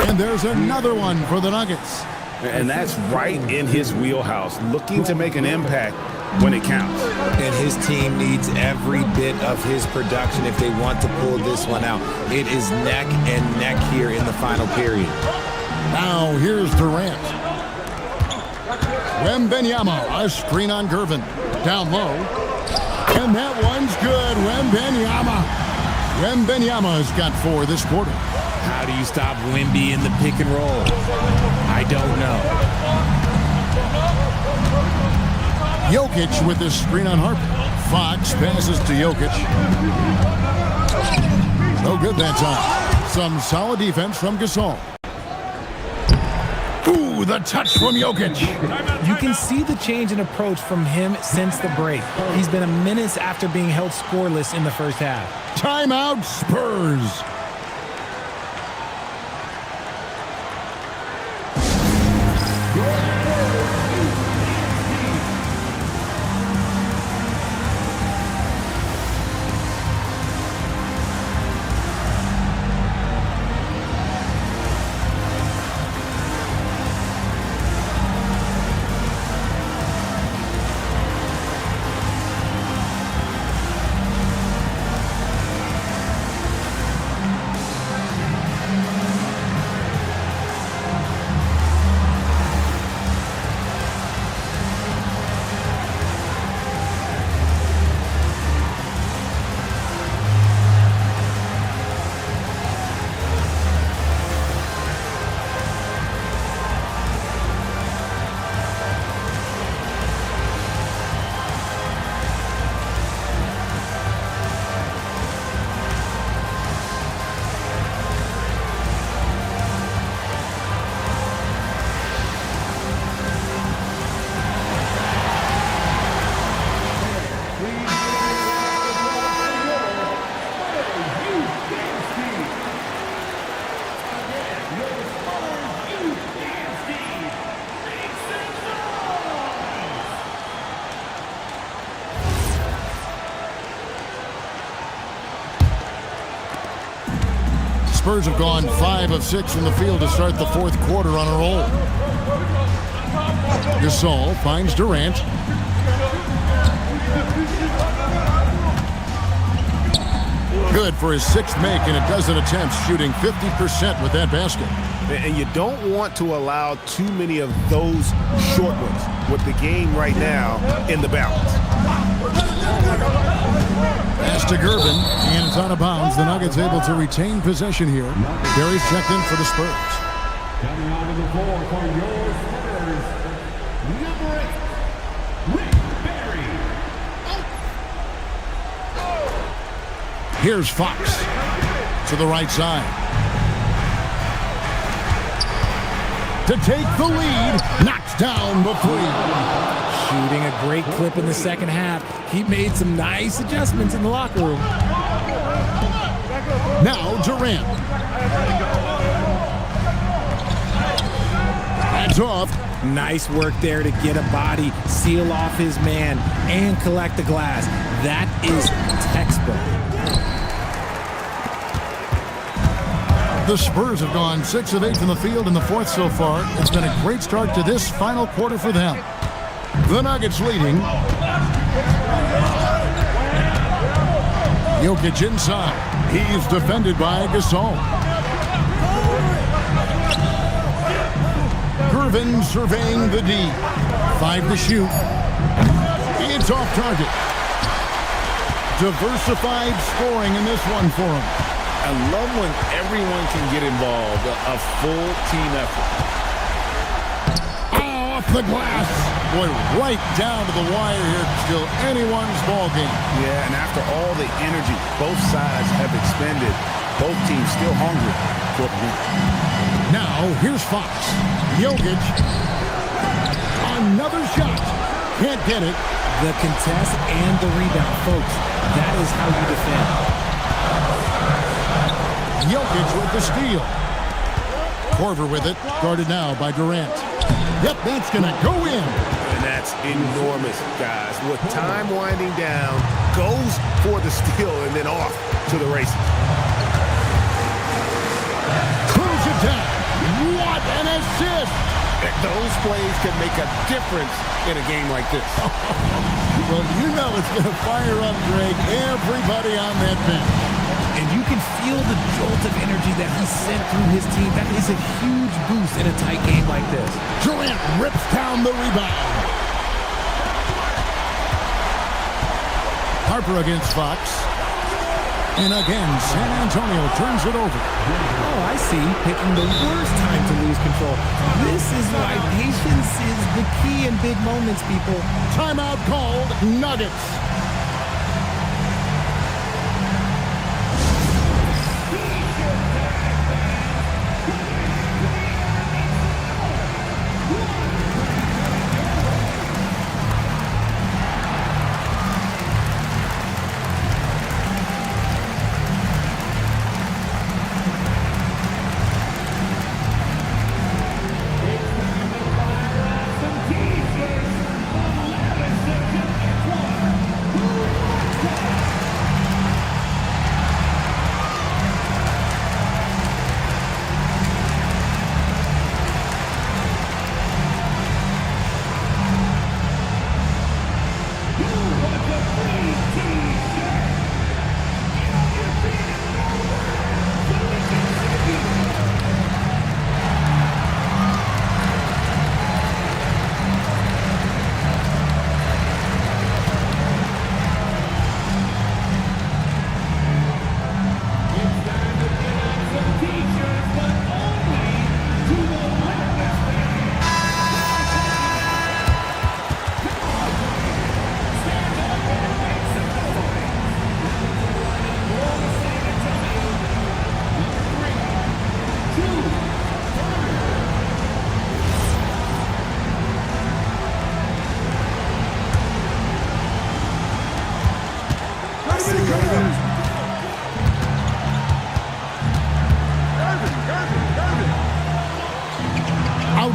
And there's another one for the Nuggets. And that's right in his wheelhouse, looking to make an impact when it counts. And his team needs every bit of his production if they want to pull this one out. It is neck and neck here in the final period. Now here's Durant. Wembanyama, a screen on Gervin. Down low. And that one's good. Wembanyama has got 4 this quarter. How do you stop Wemby in the pick and roll? I don't know. Jokic with the screen on Harper. Fox passes to Jokic. No good that time. Some solid defense from Gasol. Ooh, the touch from Jokic. You can see the change in approach from him since the break. He's been a menace after being held scoreless in the first half. Timeout, Spurs. Spurs have gone 5 of 6 from the field to start the fourth quarter on a roll. Gasol finds Durant. Good for his 6th make in a dozen attempts, shooting 50% with that basket. And you don't want to allow too many of those short ones with the game right now in the balance. Pass to Gervin, and it's out of bounds. The Nuggets able to retain possession here. Barry's checked in for the Spurs. Coming onto the floor for your Spurs, number 8, Rick Barry. Here's Fox to the right side. To take the lead, knocks down the three. Shooting a great clip in the second half. He made some nice adjustments in the locker room. Now Durant. Hands off. Nice work there to get a body, seal off his man, and collect the glass. That is textbook. The Spurs have gone 6 of 8 from the field in the fourth so far. It's been a great start to this final quarter for them. The Nuggets leading. Jokic inside. He's defended by Gasol. Gervin surveying the D. 5 to shoot. It's off target. Diversified scoring in this one for him. I love when everyone can get involved, a full team effort. Off the glass. Boy, right down to the wire here. Still anyone's ball game. Yeah, and after all the energy both sides have expended, both teams still hungry for the win. Now, here's Fox. Jokic. Another shot. Can't get it. The contest and the rebound, folks. That is how you defend. Jokic with the steal. Korver with it, guarded now by Durant. Yep, that's going to go in. And that's enormous, guys. With time winding down, goes for the steal and then off to the races. Close it down. What an assist. Those plays can make a difference in a game like this. Well, you know it's going to fire up, Greg, everybody on that bench. And you can feel the jolt of energy that he sent through his team. That is a huge boost in a tight game like this. Durant rips down the rebound. Harper against Fox. And again, San Antonio turns it over. Oh, I see. Picking the worst time to lose control. This is why patience is the key in big moments, people. Timeout called. Nuggets.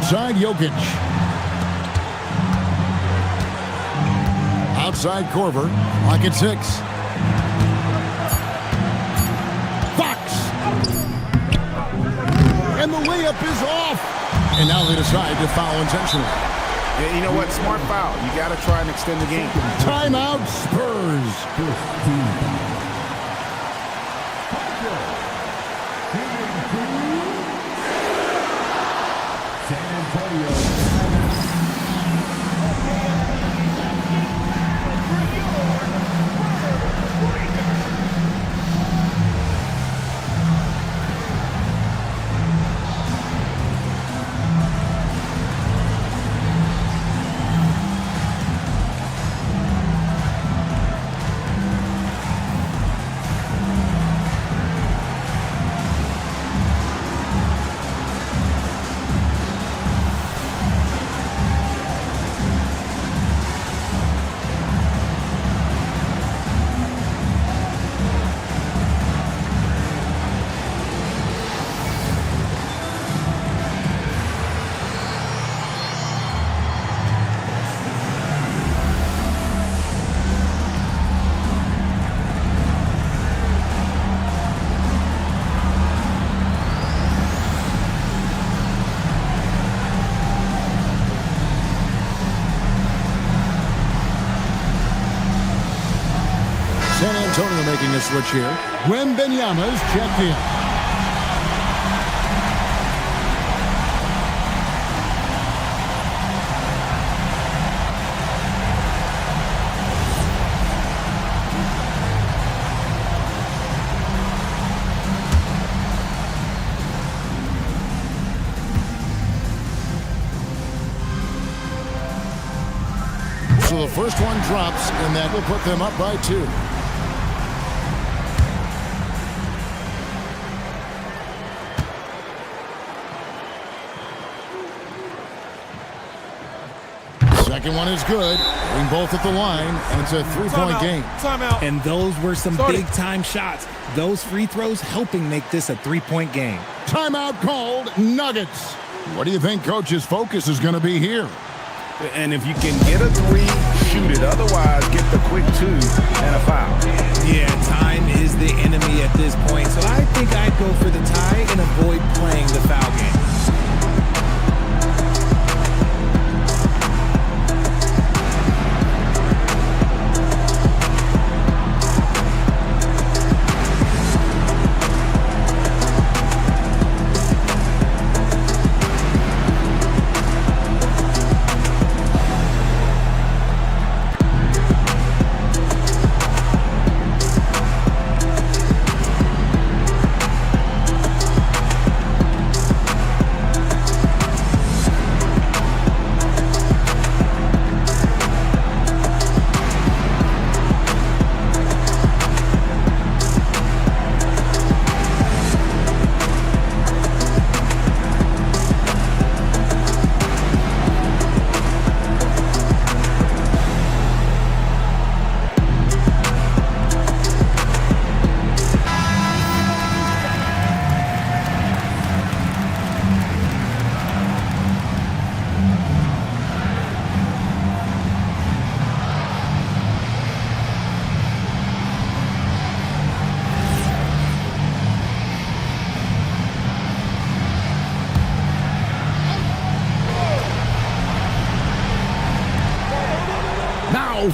Outside Jokic. Outside Korver. Lock at 6. Fox. And the layup is off. And now they decide to foul intentionally. Yeah, you know what? Smart foul. You got to try and extend the game. Timeout, Spurs. San Antonio. San Antonio making a switch here. Wembanyama's checked in. So the first one drops, and that will put them up by 2. Second one is good. Bring both at the line, and it's a 3-point game. Timeout. And those were some big-time shots. Those free throws helping make this a 3-point game. Timeout called, Nuggets. What do you think Coach's focus is going to be here? And if you can get a 3, shoot it. Otherwise, get the quick 2 and a foul. Yeah, time is the enemy at this point. So I think I'd go for the tie and avoid playing the foul game.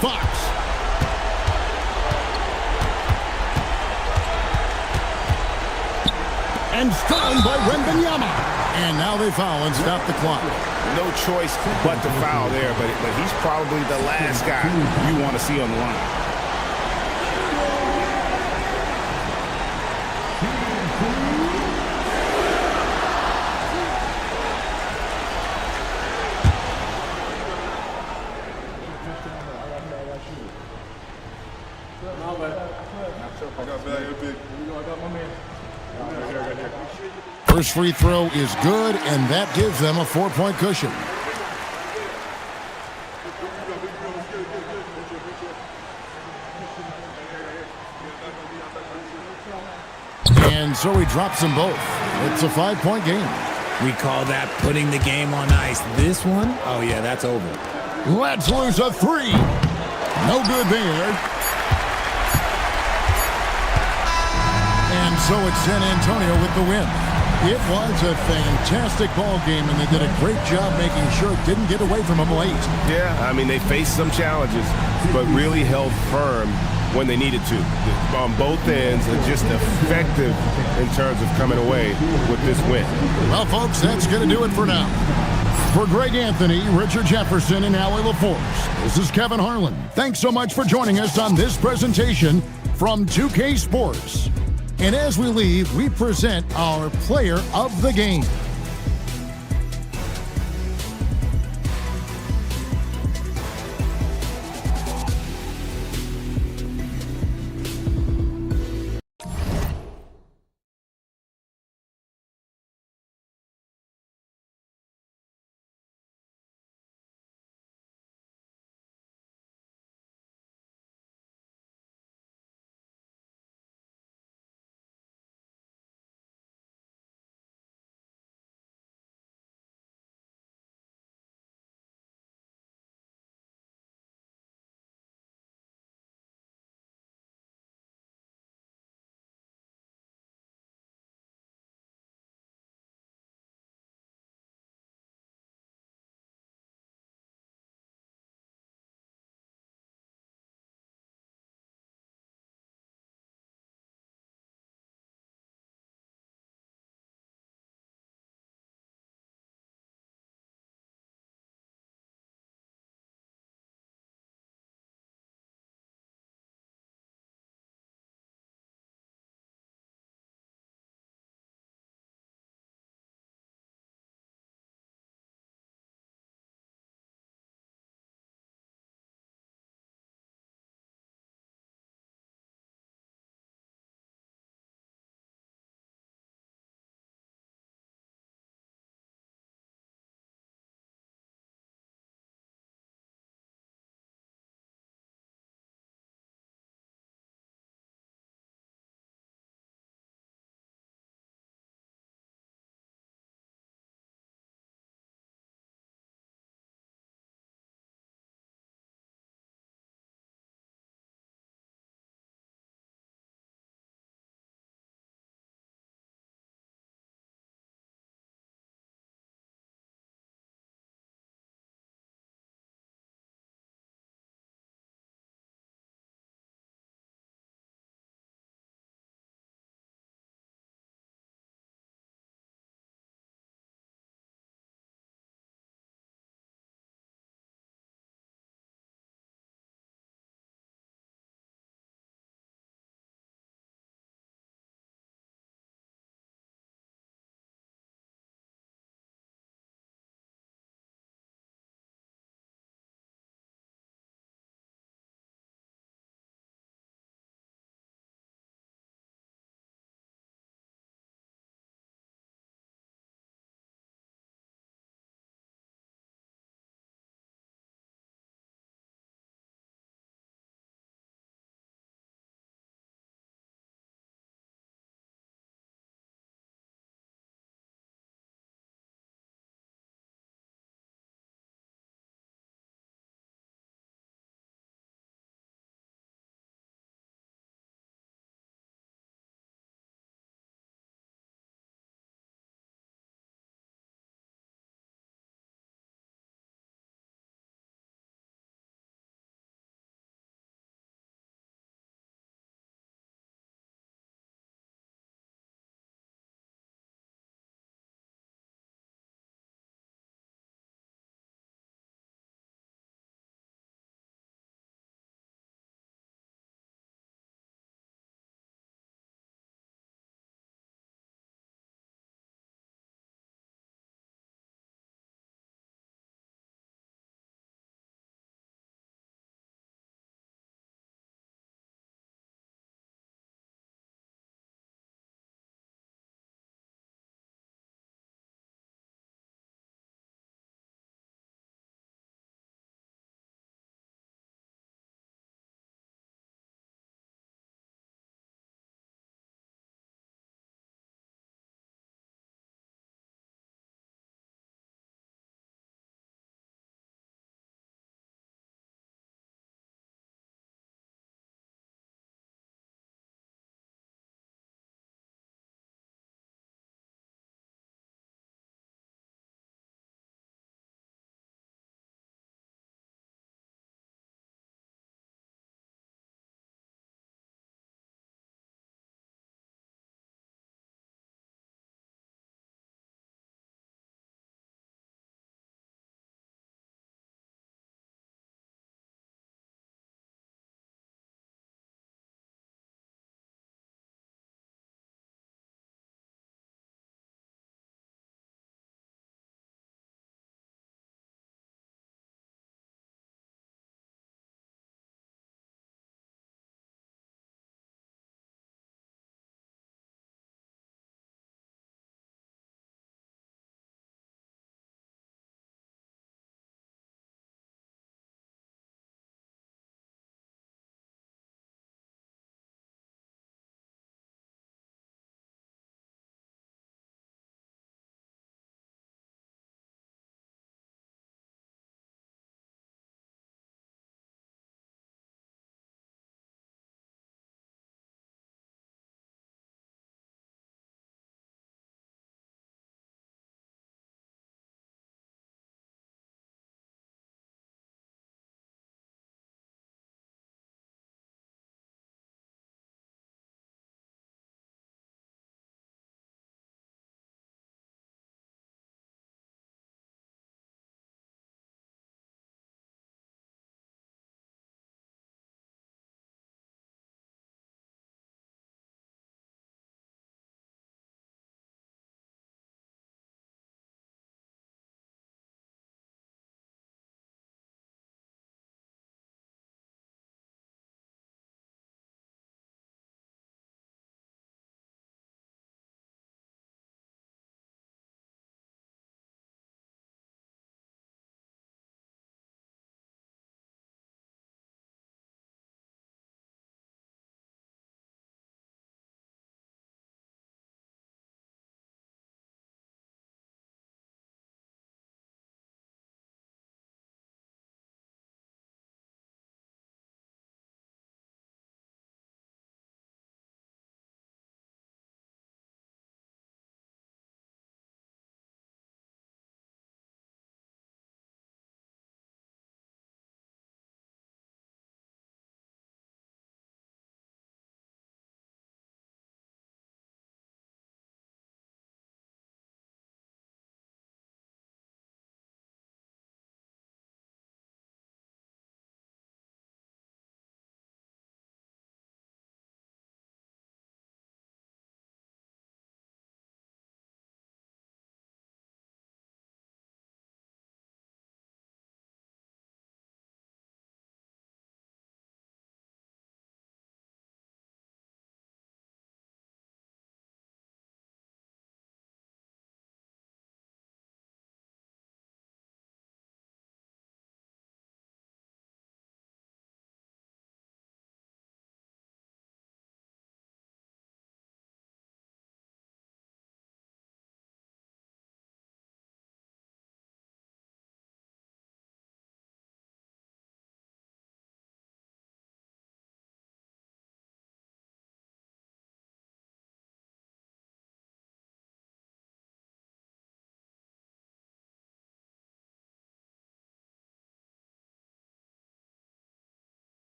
Fox. And stolen by Wembanyama. And now they foul and stop the clock. No choice but to foul there, but he's probably the last guy you want to see on the line. First free throw is good, and that gives them a 4-point cushion. And so he drops them both. It's a 5-point game. We call that putting the game on ice. This one, oh yeah, that's over. Let's lose a 3. No good there. And so it's San Antonio with the win. It was a fantastic ball game, and they did a great job making sure it didn't get away from them late. Yeah, I mean, they faced some challenges, but really held firm when they needed to. On both ends, and just effective in terms of coming away with this win. Well, folks, that's going to do it for now. For Greg Anthony, Richard Jefferson, and Allie LaForce, this is Kevin Harlan. Thanks so much for joining us on this presentation from 2K Sports. And as we leave, we present our player of the game.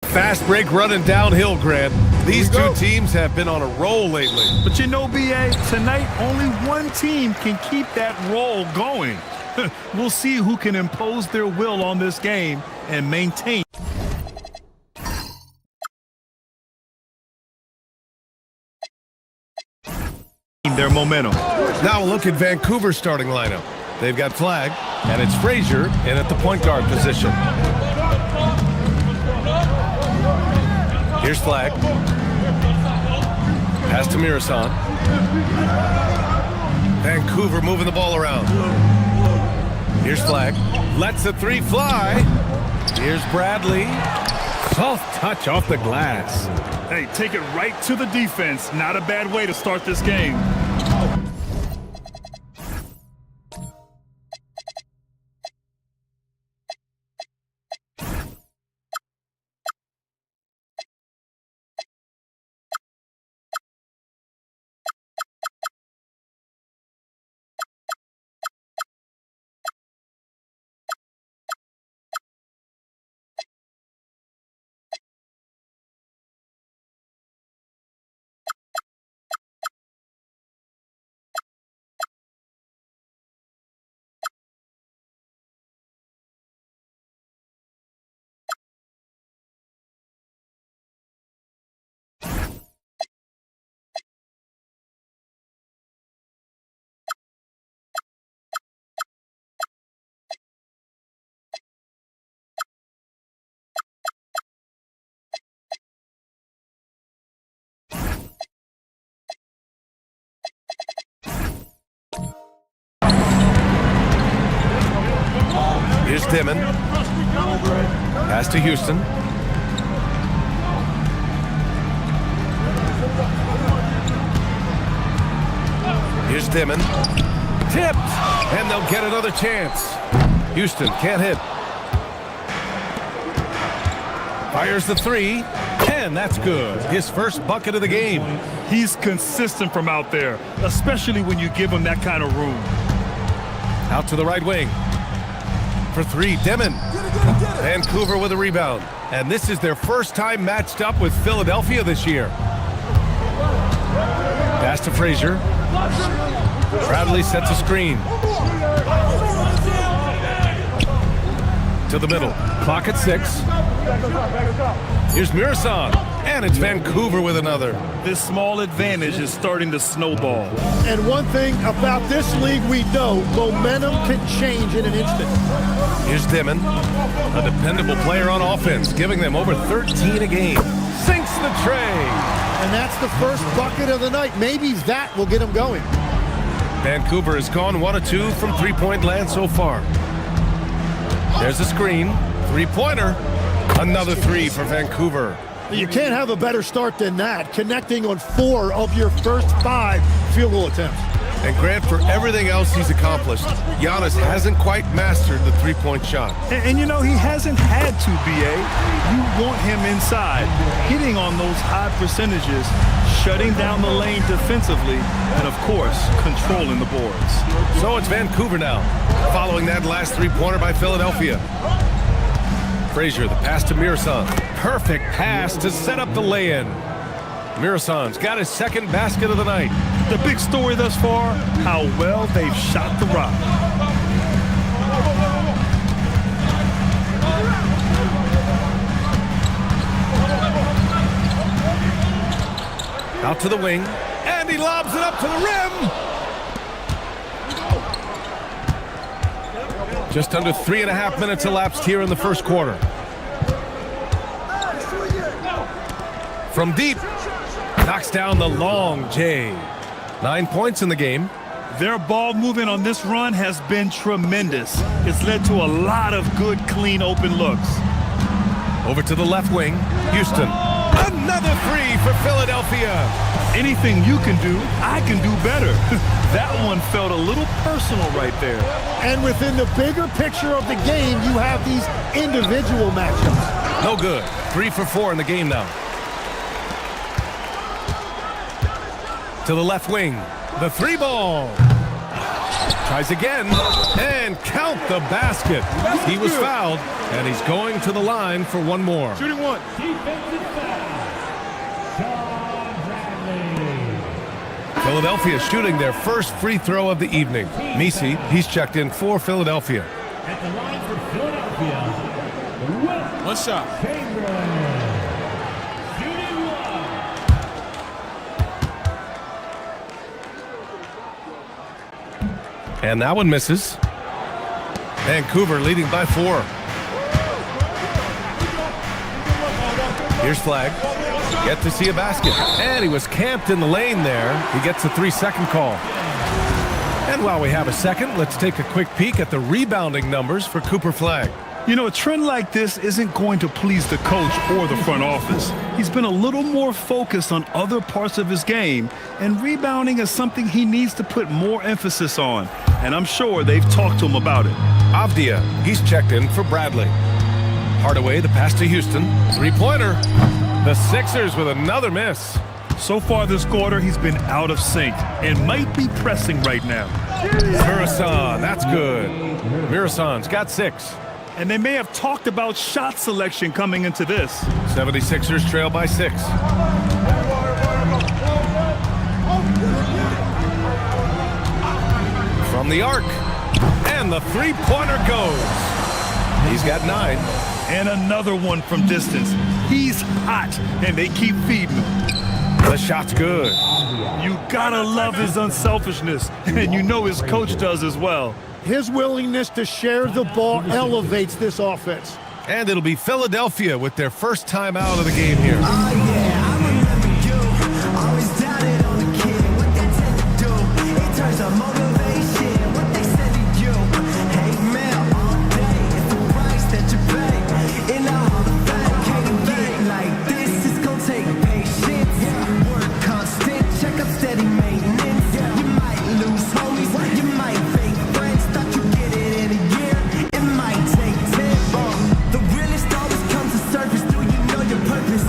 Fast break running downhill, Grant. These two teams have been on a roll lately. But you know, BA, tonight only one team can keep that roll going. We'll see who can impose their will on this game and maintain their momentum. Now look at Vancouver's starting lineup. They've got Flag, and it's Frazier in at the point guard position. Here's Flag. Pass to Mirasan. Vancouver moving the ball around. Here's Flag. Lets the three fly. Here's Bradley. Soft touch off the glass. Hey, take it right to the defense. Not a bad way to start this game. Here's Dimon. Pass to Houston. Here's Dimon. Tipped! And they'll get another chance. Houston can't hit. Fires the three. And that's good. His first bucket of the game. He's consistent from out there, especially when you give him that kind of room. Out to the right wing. For three, Dimon. Vancouver with a rebound. And this is their first time matched up with Philadelphia this year. Pass to Frazier. Bradley sets a screen. To the middle. Clock at 6. Here's Mirasan. And it's Vancouver with another. This small advantage is starting to snowball. And one thing about this league we know, momentum can change in an instant. Here's Dimon, a dependable player on offense, giving them over 13 a game. Sinks the tray. And that's the first bucket of the night. Maybe that will get them going. Vancouver has gone 1 of 2 from three-point land so far. There's a screen. Three-pointer. Another three for Vancouver. You can't have a better start than that, connecting on 4 of your first 5 field goal attempts. And Grant, for everything else he's accomplished, Giannis hasn't quite mastered the three-point shot. And you know, he hasn't had to, BA. You want him inside, hitting on those high percentages, shutting down the lane defensively, and of course, controlling the boards. So it's Vancouver now, following that last three-pointer by Philadelphia. Frazier, the pass to Mirasan. Perfect pass to set up the lay-in. Mirasan's got his second basket of the night. The big story thus far, how well they've shot the rock. Out to the wing, and he lobs it up to the rim. Just under 3.5 minutes elapsed here in the first quarter. From deep, knocks down the long J. 9 points in the game. Their ball movement on this run has been tremendous. It's led to a lot of good, clean, open looks. Over to the left wing, Houston. Another three for Philadelphia. Anything you can do, I can do better. That one felt a little personal right there. And within the bigger picture of the game, you have these individual matchups. No good. 3 for 4 in the game now. To the left wing. The three ball. Tries again, and count the basket. He was fouled, and he's going to the line for one more. Shooting one. Philadelphia shooting their first free throw of the evening. Misi, he's checked in for Philadelphia. At the line for Philadelphia. One shot. And that one misses. Vancouver leading by 4. Here's Flag. Get to see a basket. And he was camped in the lane there. He gets a 3-second call. And while we have a second, let's take a quick peek at the rebounding numbers for Cooper Flag. You know, a trend like this isn't going to please the coach or the front office. He's been a little more focused on other parts of his game, and rebounding is something he needs to put more emphasis on. And I'm sure they've talked to him about it. Avdia, he's checked in for Bradley. Hardaway, the pass to Houston. 3-pointer. The Sixers with another miss. So far this quarter, he's been out of sync and might be pressing right now. Mirasan, that's good. Mirasan's got 6. And they may have talked about shot selection coming into this. 76ers trail by 6. From the arc. And the 3-pointer goes. He's got 9. And another one from distance. He's hot, and they keep feeding him. The shot's good. You gotta love his unselfishness, and you know his coach does as well. His willingness to share the ball elevates this offense. And it'll be Philadelphia with their first time out of the game here. Oh yeah, I remember you. Always doubted on the kid. What they tend to do. It turns out motivation. What they said to you. Hey man, all day. It's the price that you pay. In the Hall of Fame, can't get like this. It's gonna take patience. Work constant. Check up steady maintenance. You might lose homies. You might fake friends. Thought you get it in a year. It might take 10. The realest always comes to surface. Do you know your purpose?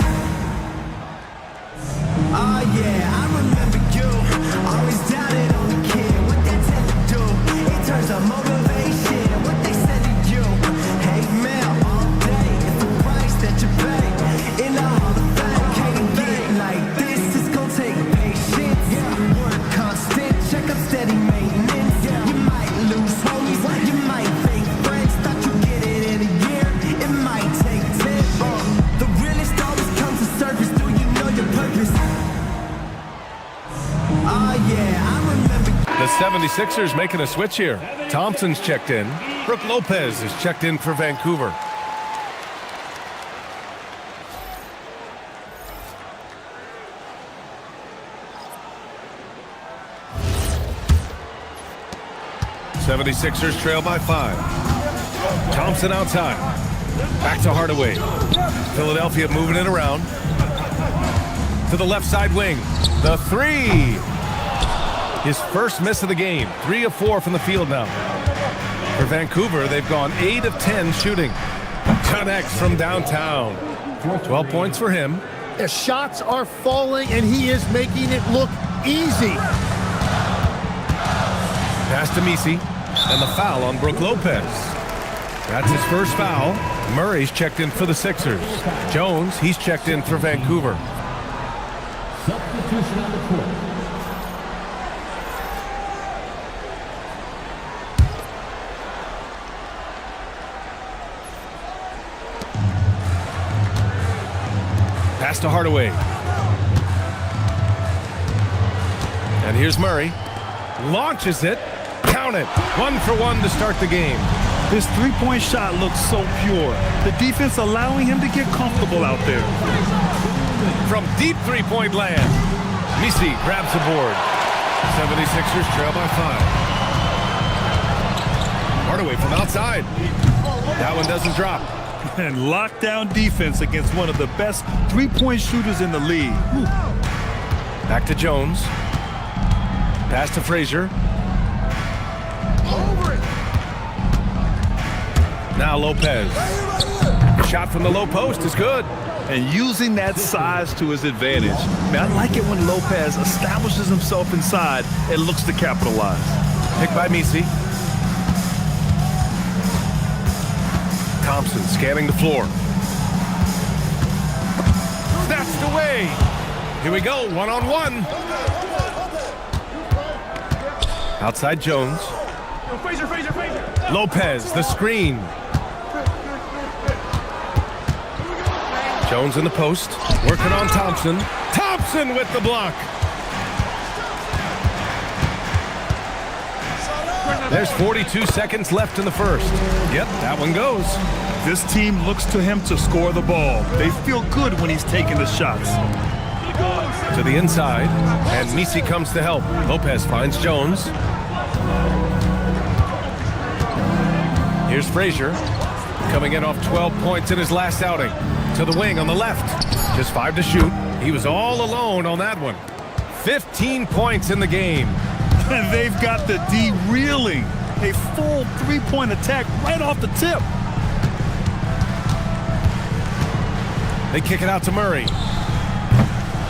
Oh yeah, I remember you. Always doubted on the kid. What they tend to do. It turns out motivation. What they said to you. Hey man, all day. It's the price that you pay. In the Hall of Fame, can't get like this. It's gonna take patience. Work constant. Check up steady maintenance. You might lose homies. You might fake friends. Thought you get it in a year. It might take 10. The realest always comes to surface. Do you know your purpose? Oh yeah, I remember. The 76ers making a switch here. Thompson's checked in. Brook Lopez is checked in for Vancouver. '76ers trail by 5. Thompson outside. Back to Hardaway. Philadelphia moving it around. To the left side wing. The 3. His first miss of the game. 3 of 4 from the field now. For Vancouver, they've gone 8 of 10 shooting. Connects from downtown. 12 points for him. The shots are falling, and he is making it look easy. Pass to Misi. And the foul on Brook Lopez. That's his first foul. Murray's checked in for the Sixers. Jones, he's checked in for Vancouver. Substitution on the court. Pass to Hardaway. And here's Murray. Launches it. Count it. 1 for 1 to start the game. His three-point shot looks so pure. The defense allowing him to get comfortable out there. From deep three-point land, Misi grabs the board. 76ers trail by 5. Hardaway from outside. That one doesn't drop. And lockdown defense against one of the best three-point shooters in the league. Back to Jones. Pass to Frazier. Now Lopez. The shot from the low post is good. And using that size to his advantage. Man, I like it when Lopez establishes himself inside and looks to capitalize. Picked by Misi. Thompson scanning the floor. Snatched away. Here we go, one-on-one. Outside Jones. Lopez, the screen. Jones in the post, working on Thompson. Thompson with the block. There's 42 seconds left in the first. Yep, that one goes. This team looks to him to score the ball. They feel good when he's taking the shots. To the inside, and Misi comes to help. Lopez finds Jones. Here's Frazier, coming in off 12 points in his last outing. To the wing on the left. Just 5 to shoot. He was all alone on that one. 15 points in the game. They've got the D reeling. A full three-point attack right off the tip. They kick it out to Murray.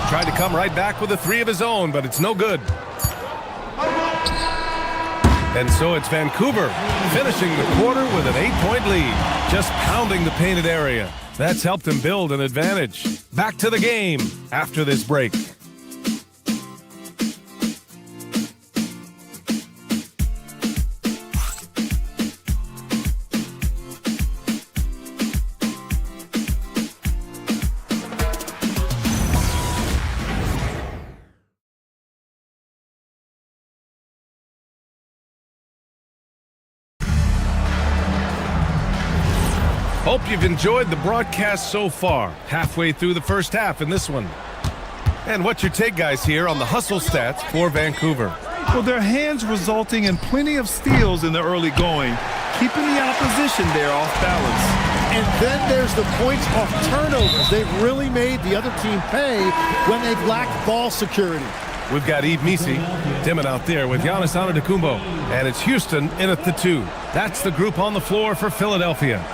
Tried to come right back with a 3 of his own, but it's no good. And so it's Vancouver finishing the quarter with an 8-point lead. Just pounding the painted area. That's helped them build an advantage. Back to the game after this break. Hope you've enjoyed the broadcast so far. Halfway through the first half in this one. And what's your take, guys, here on the hustle stats for Vancouver? Well, their hands resulting in plenty of steals in the early going, keeping the opposition there off balance. And then there's the points off turnovers. They've really made the other team pay when they've lacked ball security. We've got Yves Misi dimming out there with Giannis Antetokounmpo. And it's Houston in at the 2. That's the group on the floor for Philadelphia.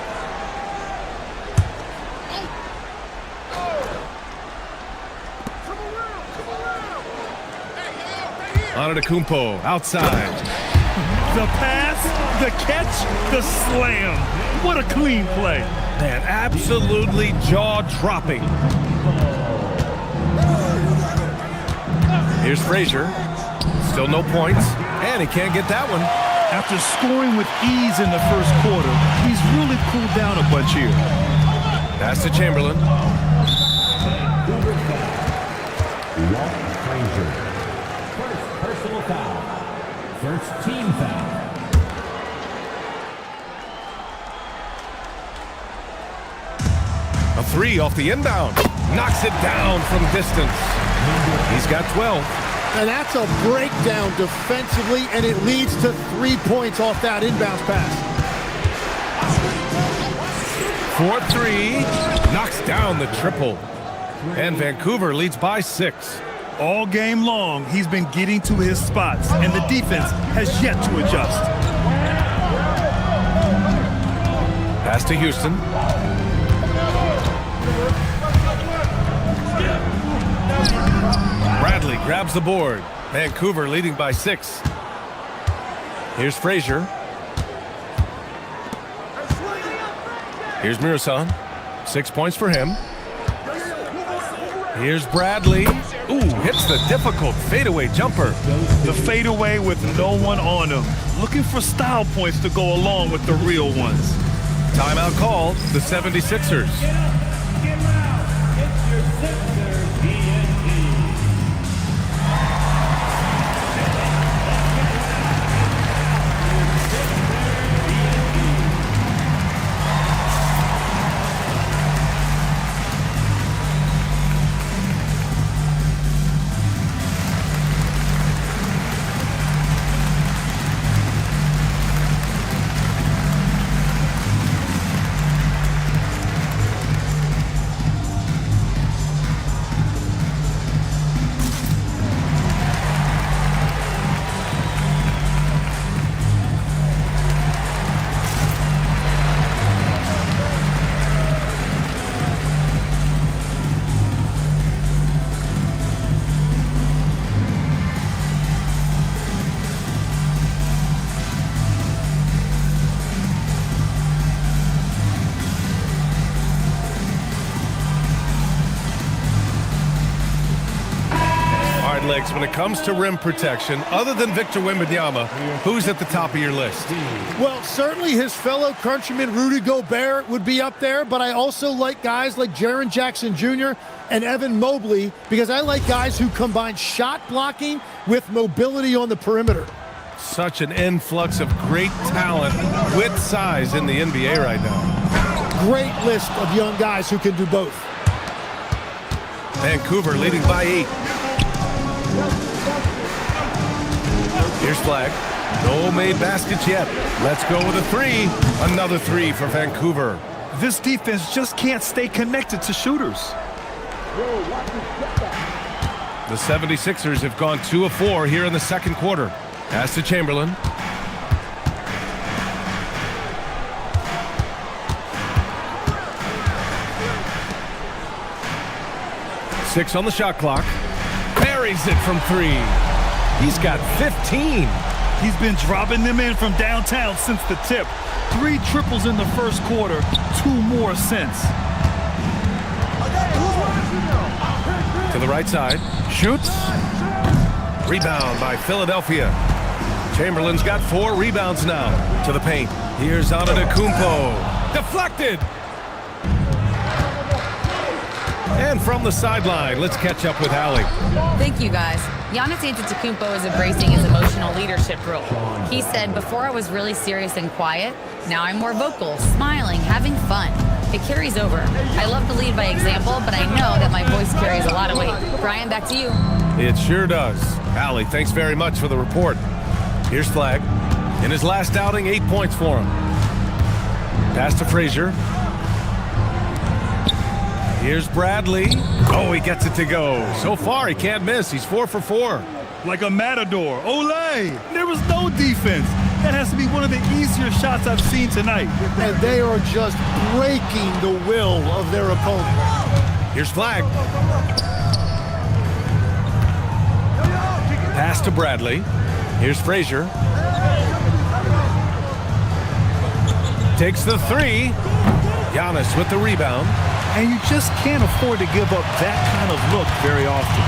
Antetokounmpo outside. The pass, the catch, the slam. What a clean play. Man, absolutely jaw-dropping. Here's Frazier. Still no points, and he can't get that one. After scoring with ease in the first quarter, he's really cooled down a bunch here. Pass to Chamberlain. Frazier. Personal foul. First team foul. A 3 off the inbound. Knocks it down from distance. He's got 12. And that's a breakdown defensively, and it leads to 3 points off that inbound pass. 4-3. Knocks down the triple. And Vancouver leads by 6. All game long, he's been getting to his spots, and the defense has yet to adjust. Pass to Houston. Bradley grabs the board. Vancouver leading by 6. Here's Frazier. Here's Mirasan. 6 points for him. Here's Bradley. Ooh, hits the difficult fadeaway jumper. The fadeaway with no one on him. Looking for style points to go along with the real ones. Timeout called, the 76ers. guards when it comes to rim protection, other than Victor Wembanyama, who's at the top of your list? Well, certainly his fellow countryman Rudy Gobert would be up there, but I also like guys like Jaren Jackson Jr. and Evan Mobley because I like guys who combine shot blocking with mobility on the perimeter. Such an influx of great talent with size in the NBA right now. Great list of young guys who can do both. Vancouver leading by 8. Here's Flag. No made baskets yet. Let's go with a 3. Another 3 for Vancouver. This defense just can't stay connected to shooters. The 76ers have gone 2 of 4 here in the second quarter. Pass to Chamberlain. Six on the shot clock. Buries it from 3. He's got 15. He's been dropping them in from downtown since the tip. 3 triples in the first quarter, 2 more since. To the right side. Shoots. Rebound by Philadelphia. Chamberlain's got 4 rebounds now. To the paint. Here's Antetokounmpo. Deflected. And from the sideline, let's catch up with Allie. Thank you, guys. Giannis Antetokounmpo is embracing his emotional leadership role. He said, before I was really serious and quiet, now I'm more vocal, smiling, having fun. It carries over. I love to lead by example, but I know that my voice carries a lot of weight. Brian, back to you. It sure does. Allie, thanks very much for the report. Here's Flag. In his last outing, 8 points for him. Pass to Frazier. Here's Bradley. Oh, he gets it to go. So far, he can't miss. He's 4 for 4. Like a matador. Olay! There was no defense. That has to be one of the easier shots I've seen tonight. And they are just breaking the will of their opponent. Here's Flag. Pass to Bradley. Here's Frazier. Takes the 3. Giannis with the rebound. And you just can't afford to give up that kind of look very often.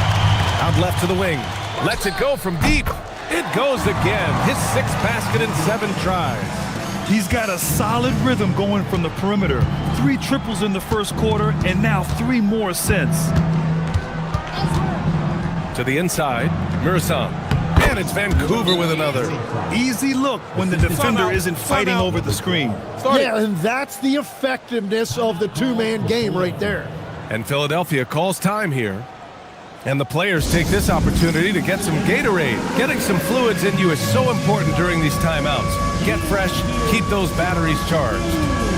Out left to the wing. Lets it go from deep. It goes again. His 6th basket in 7 tries. He's got a solid rhythm going from the perimeter. 3 triples in the first quarter, and now 3 more since. To the inside, Murasam. And it's Vancouver with another. Easy look when the defender isn't fighting over the screen. Yeah, and that's the effectiveness of the two-man game right there. And Philadelphia calls time here. And the players take this opportunity to get some Gatorade. Getting some fluids in you is so important during these timeouts. Get fresh, keep those batteries charged.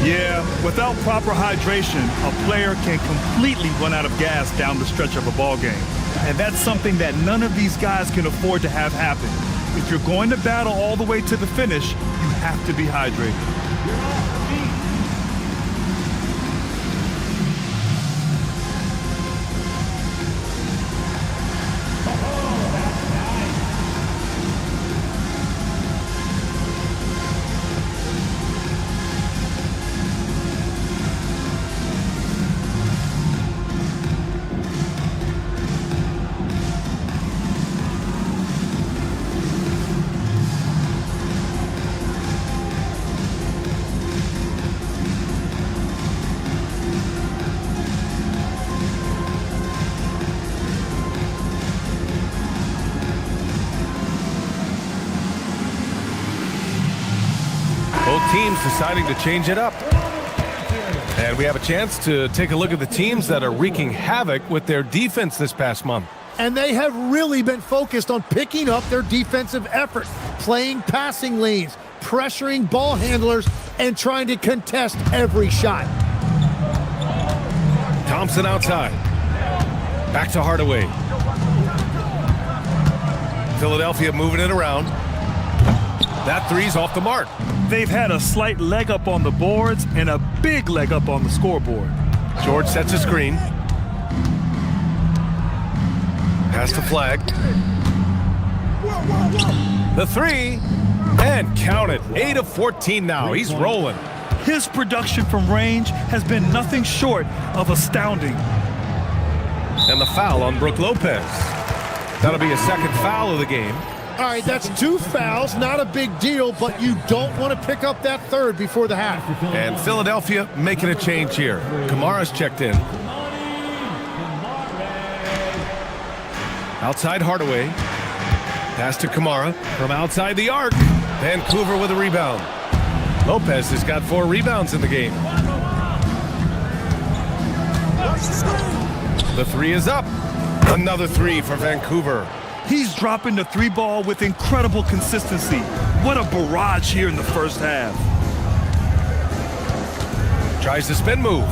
Yeah, without proper hydration, a player can completely run out of gas down the stretch of a ball game. And that's something that none of these guys can afford to have happen. If you're going to battle all the way to the finish, you have to be hydrated. Both teams deciding to change it up. And we have a chance to take a look at the teams that are wreaking havoc with their defense this past month. And they have really been focused on picking up their defensive effort, playing passing lanes, pressuring ball handlers, and trying to contest every shot. Thompson outside. Back to Hardaway. Philadelphia moving it around. That 3's off the mark. They've had a slight leg up on the boards and a big leg up on the scoreboard. George sets a screen. Pass the Flag. The 3. And count it. 8 of 14 now. He's rolling. His production from range has been nothing short of astounding. And the foul on Brook Lopez. That'll be a second foul of the game. All right, that's 2 fouls, not a big deal, but you don't want to pick up that third before the half. And Philadelphia making a change here. Kamara's checked in. Outside Hardaway. Pass to Kamara from outside the arc. Vancouver with a rebound. Lopez has got 4 rebounds in the game. The 3 is up. Another 3 for Vancouver. He's dropping the 3 ball with incredible consistency. What a barrage here in the first half. Tries the spin move.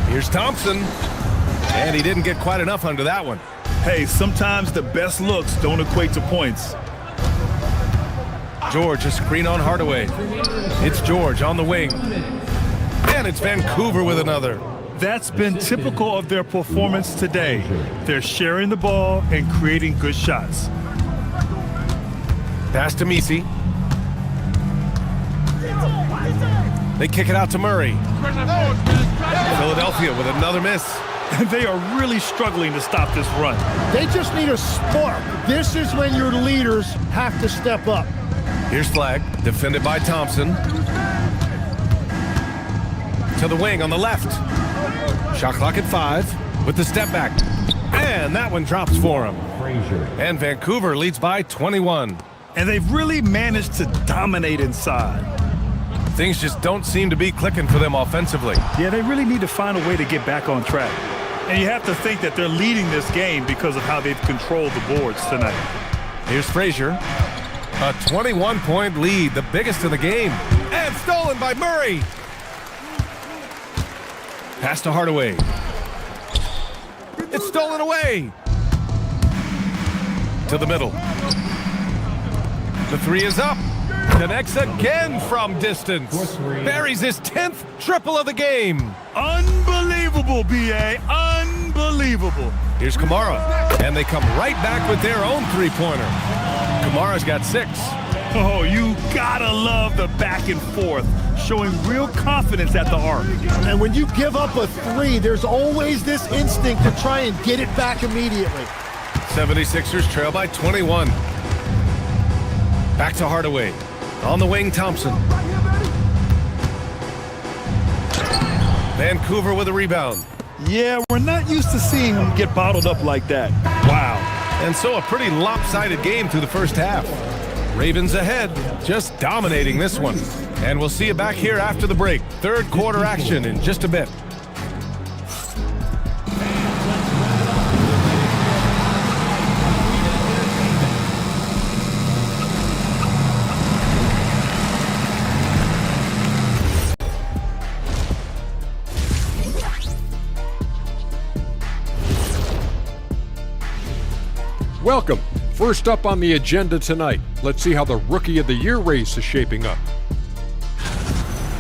Here's Thompson. And he didn't get quite enough under that one. Hey, sometimes the best looks don't equate to points. George, a screen on Hardaway. It's George on the wing. And it's Vancouver with another. That's been typical of their performance today. They're sharing the ball and creating good shots. Pass to Misi. They kick it out to Murray. Philadelphia with another miss. And they are really struggling to stop this run. They just need a spark. This is when your leaders have to step up. Here's Flag, defended by Thompson. To the wing on the left. Shot clock at 5 with the step back. And that one drops for him. And Vancouver leads by 21. And they've really managed to dominate inside. Things just don't seem to be clicking for them offensively. Yeah, they really need to find a way to get back on track. And you have to think that they're leading this game because of how they've controlled the boards tonight. Here's Frazier. A 21-point lead, the biggest in the game. And stolen by Murray. Pass to Hardaway. It's stolen away. To the middle. The 3 is up. Connects again from distance. Buries his 10th triple of the game. Unbelievable, B.A. Unbelievable. Here's Kamara. And they come right back with their own 3-pointer. Kamara's got 6. Oh, you gotta love the back and forth, showing real confidence at the arc. And when you give up a 3, there's always this instinct to try and get it back immediately. 76ers trail by 21. Back to Hardaway. On the wing, Thompson. Vancouver with a rebound. Yeah, we're not used to seeing him get bottled up like that. Wow. And so a pretty lopsided game through the first half. Ravens ahead, just dominating this one. And we'll see you back here after the break. Third quarter action in just a bit. Welcome. First up on the agenda tonight, let's see how the Rookie of the Year race is shaping up.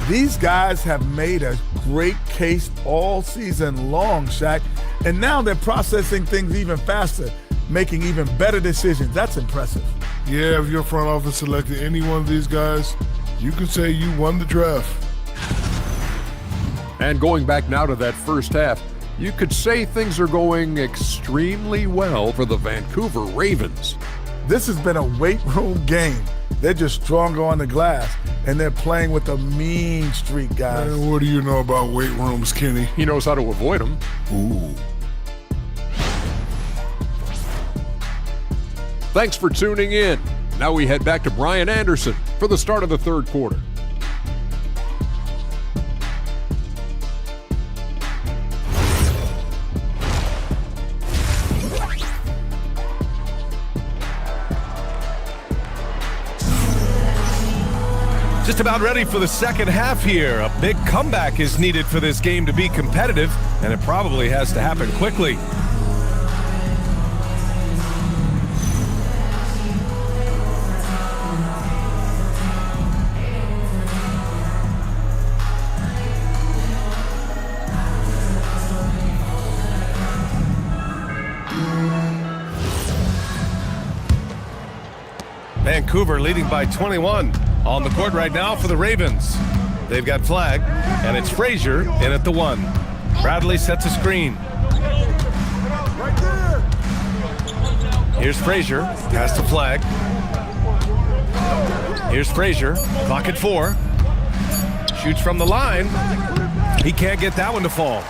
These guys have made a great case all season long, Shaq, and now they're processing things even faster, making even better decisions. That's impressive. Yeah, if your front office selected any one of these guys, you can say you won the draft. And going back now to that first half, you could say things are going extremely well for the Vancouver Ravens. This has been a weight room game. They're just stronger on the glass, and they're playing with a mean streak, guys. Man, what do you know about weight rooms, Kenny? He knows how to avoid them. Ooh. Thanks for tuning in. Now we head back to Brian Anderson for the start of the third quarter. Just about ready for the second half here. A big comeback is needed for this game to be competitive, and it probably has to happen quickly. Vancouver leading by 21. On the court right now for the Ravens. They've got Flag, and it's Frazier in at the 1. Bradley sets a screen. Here's Frazier. Pass to Flag. Here's Frazier. Clock at 4. Shoots from the line. He can't get that one to fall.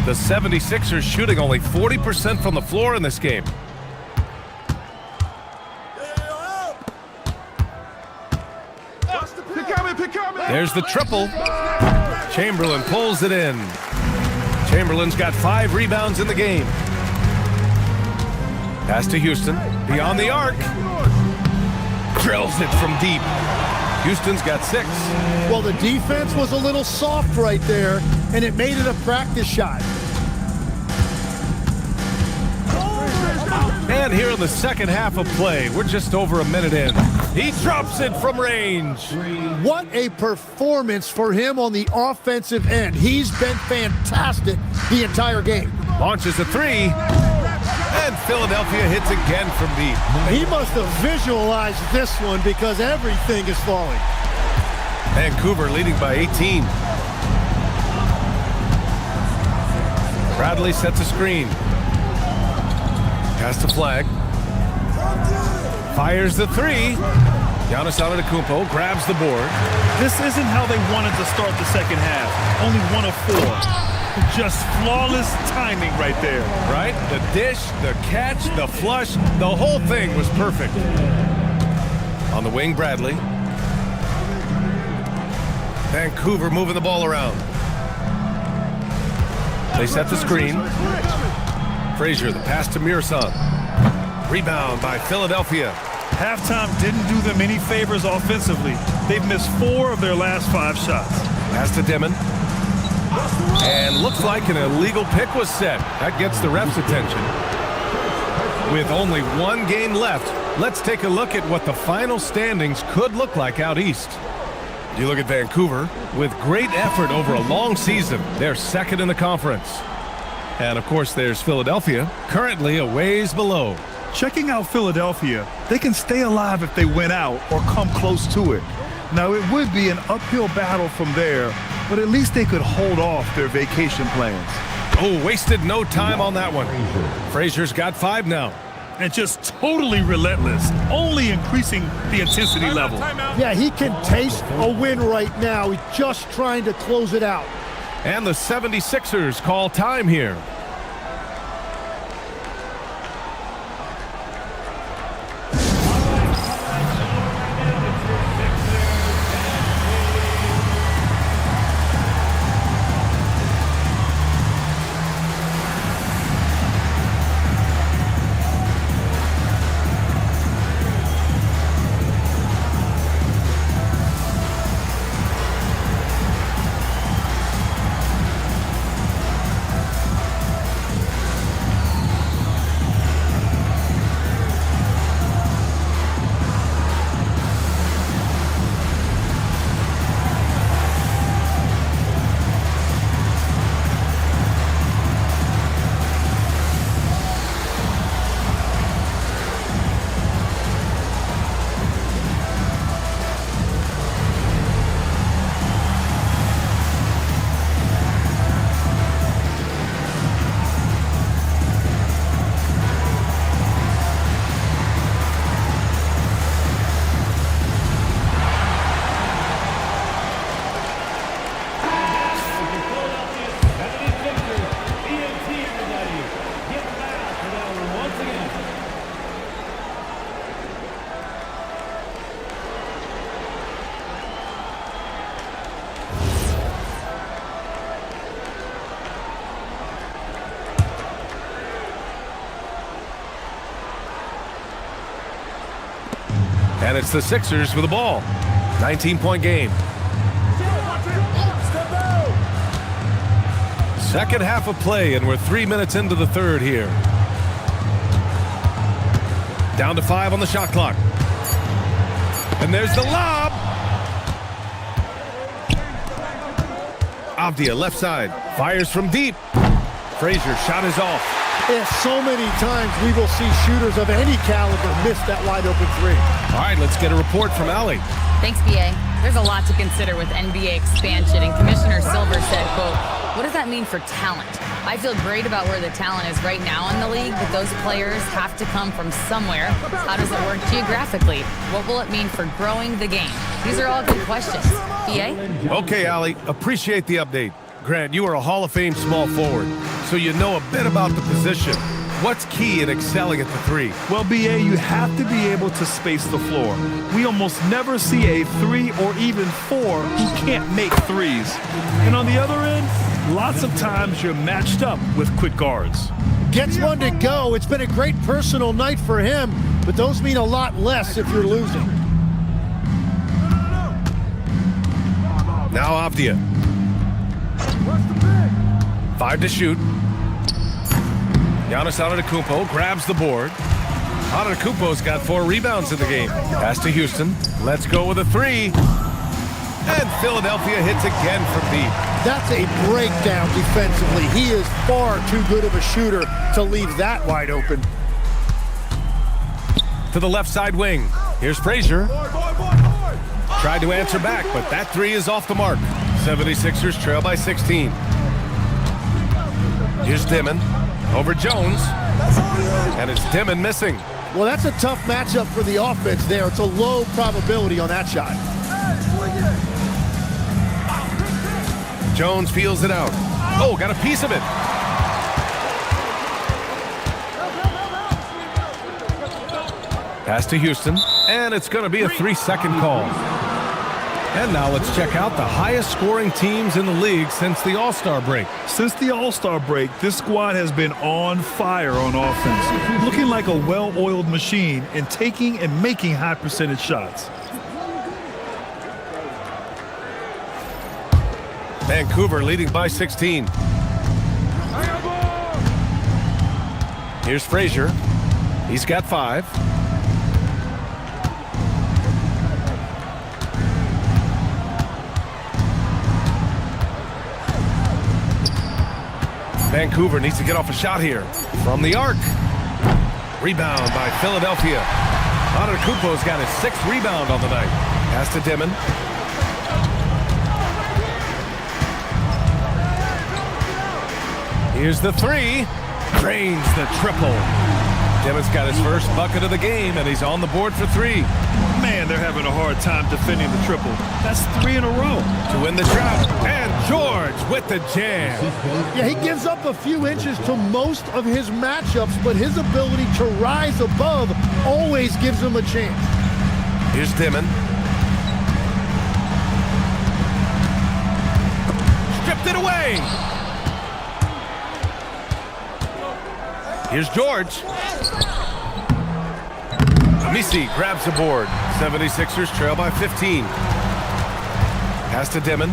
The 76ers shooting only 40% from the floor in this game. There's the triple. Chamberlain pulls it in. Chamberlain's got 5 rebounds in the game. Pass to Houston. Beyond the arc. Drills it from deep. Houston's got 6. Well, the defense was a little soft right there, and it made it a practice shot. And here in the second half of play, we're just over a minute in. He drops it from range. What a performance for him on the offensive end. He's been fantastic the entire game. Launches a 3. And Philadelphia hits again from deep. He must have visualized this one because everything is falling. Vancouver leading by 18. Bradley sets a screen. Pass to Flag. Fires the 3. Giannis Antetokounmpo grabs the board. This isn't how they wanted to start the second half. Only 1 of 4. Just flawless timing right there. Right? The dish, the catch, the flush, the whole thing was perfect. On the wing, Bradley. Vancouver moving the ball around. They set the screen. Frazier, the pass to Mirson. Rebound by Philadelphia. Halftime didn't do them any favors offensively. They've missed 4 of their last 5 shots. Pass to Demon. And looks like an illegal pick was set. That gets the ref's attention. With only 1 game left, let's take a look at what the final standings could look like out east. You look at Vancouver. With great effort over a long season, they're second in the conference. And of course, there's Philadelphia, currently a ways below. Checking out Philadelphia, they can stay alive if they win out or come close to it. Now, it would be an uphill battle from there, but at least they could hold off their vacation plans. Oh, wasted no time on that one. Frazier's got 5 now. And just totally relentless, only increasing the intensity level. Yeah, he can taste a win right now. He's just trying to close it out. And the 76ers call time here. And it's the Sixers with the ball. 19-point game. Second half of play, and we're 3 minutes into the third here. Down to 5 on the shot clock. And there's the lob. Avdia, left side, fires from deep. Frazier, shot is off. Yeah, so many times we will see shooters of any caliber miss that wide open 3. All right, let's get a report from Allie. Thanks, BA. There's a lot to consider with NBA expansion, and Commissioner Silver said, quote, What does that mean for talent? I feel great about where the talent is right now in the league, but those players have to come from somewhere. How does it work geographically? What will it mean for growing the game? These are all good questions. BA? Okay, Allie, appreciate the update. Grant, you are a Hall of Fame small forward, so you know a bit about the position. What's key in excelling at the three? Well, BA, you have to be able to space the floor. We almost never see a 3 or even 4 who can't make threes. And on the other end, lots of times you're matched up with quick guards. Gets one to go. It's been a great personal night for him, but those mean a lot less if you're losing. Now Avdia. 5 to shoot. Giannis Antetokounmpo grabs the board. Antetokounmpo's got 4 rebounds in the game. Pass to Houston. Let's go with a 3. And Philadelphia hits again from deep. That's a breakdown defensively. He is far too good of a shooter to leave that wide open. To the left side wing. Here's Frazier. Tried to answer back, but that 3 is off the mark. 76ers trail by 16. Here's Dimon. Over Jones. And it's Dimon missing. Well, that's a tough matchup for the offense there. It's a low probability on that shot. Jones feels it out. Oh, got a piece of it. Pass to Houston, and it's going to be a 3-second call. And now let's check out the highest scoring teams in the league since the All-Star break. Since the All-Star break, this squad has been on fire on offense, looking like a well-oiled machine and taking and making high percentage shots. Vancouver leading by 16. Here's Frazier. He's got 5. Vancouver needs to get off a shot here. From the arc. Rebound by Philadelphia. Antetokounmpo's got his 6th rebound on the night. Pass to Dimon. Here's the 3. Drains the triple. Dimon's got his first bucket of the game, and he's on the board for 3. Man, they're having a hard time defending the triple. That's 3 in a row. To win the shot, and George with the jam. Yeah, he gives up a few inches to most of his matchups, but his ability to rise above always gives him a chance. Here's Dimon. Stripped it away. Here's George. Misi grabs the board. 76ers trail by 15. Pass to Dimon.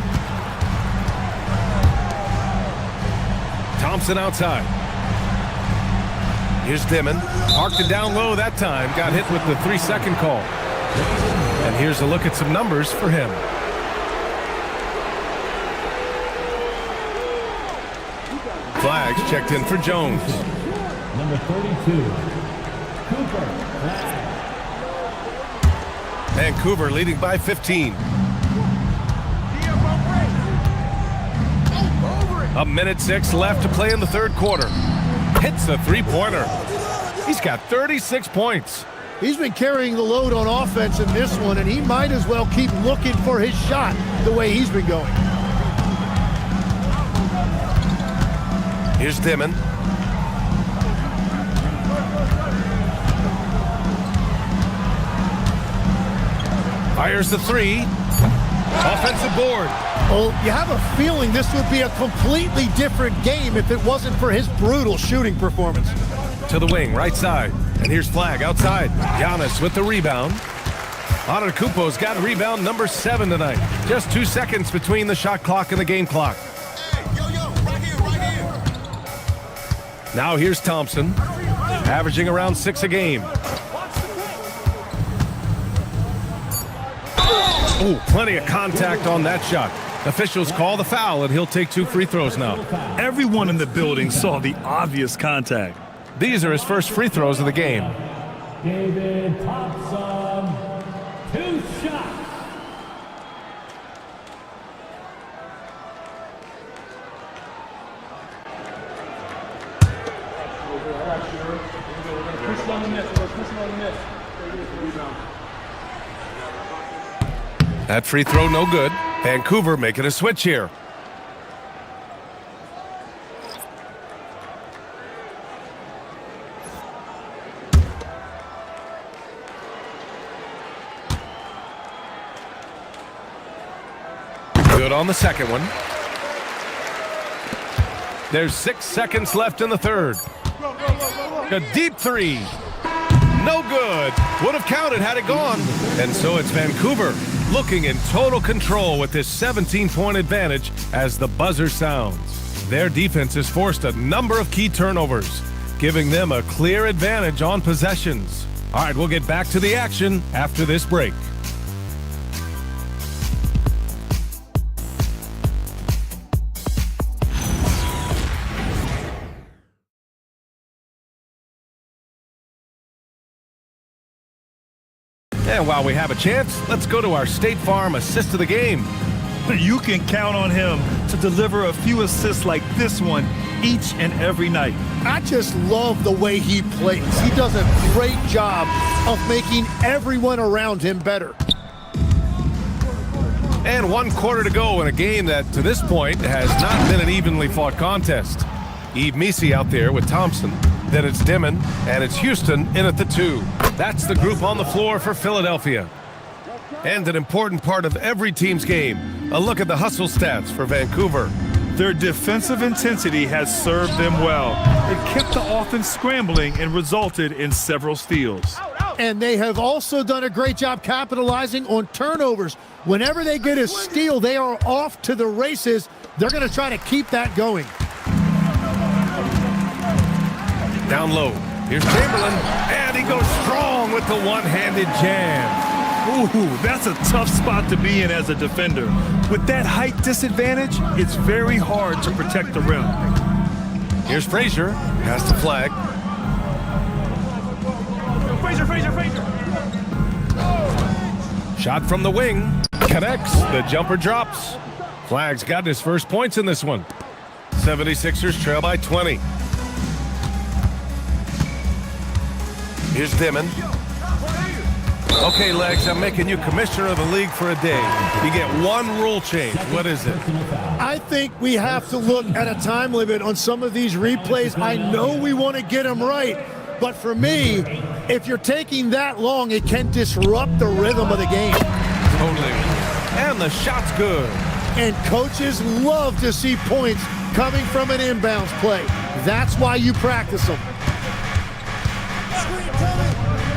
Thompson outside. Here's Dimon. Parked it down low that time. Got hit with the 3-second call. And here's a look at some numbers for him. Flags checked in for Jones. Number 32, Cooper. Vancouver leading by 15. A minute 6 left to play in the 3rd quarter. Hits the 3-pointer. He's got 36 points. He's been carrying the load on offense in this one, and he might as well keep looking for his shot the way he's been going. Here's Dimon. Fires the 3. Offensive board. Well, you have a feeling this would be a completely different game if it wasn't for his brutal shooting performance. To the wing, right side. And here's Flag outside. Giannis with the rebound. Antetokounmpo's got rebound number 7 tonight. Just 2 seconds between the shot clock and the game clock. Now here's Thompson, averaging around 6 a game. Ooh, plenty of contact on that shot. Officials call the foul, and he'll take 2 free throws now. Everyone in the building saw the obvious contact. These are his first free throws of the game. David Thompson, 2 shots. That free throw no good. Vancouver making a switch here. Good on the second one. There's 6 seconds left in the third. A deep three. No good. Would have counted had it gone. And so it's Vancouver looking in total control with this 17-point advantage as the buzzer sounds. Their defense has forced a number of key turnovers, giving them a clear advantage on possessions. All right, we'll get back to the action after this break. And while we have a chance, let's go to our State Farm assist of the game. You can count on him to deliver a few assists like this one each and every night. I just love the way he plays. He does a great job of making everyone around him better. And 1 quarter to go in a game that, to this point, has not been an evenly fought contest. MavVsMia out there with Thompson. Then it's Dimon, and it's Houston in at the 2. That's the group on the floor for Philadelphia. And an important part of every team's game, a look at the hustle stats for Vancouver. Their defensive intensity has served them well. It kept the offense scrambling and resulted in several steals. And they have also done a great job capitalizing on turnovers. Whenever they get a steal, they are off to the races. They're going to try to keep that going. Down low. Here's Chamberlain, and he goes strong with the one-handed jam. Ooh, that's a tough spot to be in as a defender. With that height disadvantage, it's very hard to protect the rim. Here's Frazier, has the flag. Frazier. Shot from the wing, connects, the jumper drops. Flag's got his first points in this one. 76ers trail by 20. Here's Dimon. Okay, Legs, I'm making you commissioner of the league for a day. You get one rule change. What is it? I think we have to look at a time limit on some of these replays. I know we want to get them right, but for me, if you're taking that long, it can disrupt the rhythm of the game. Totally. And the shot's good. And coaches love to see points coming from an inbounds play. That's why you practice them.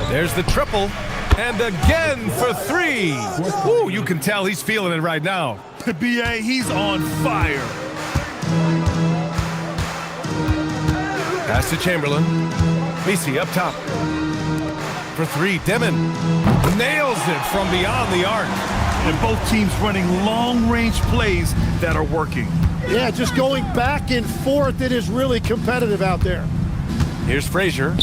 There's the triple, and again for 3. Ooh, you can tell he's feeling it right now. B.A., he's on fire. Pass to Chamberlain. Misi up top. For 3, Dimon nails it from beyond the arc. And both teams running long-range plays that are working. Yeah, just going back and forth. It is really competitive out there. Here's Frazier.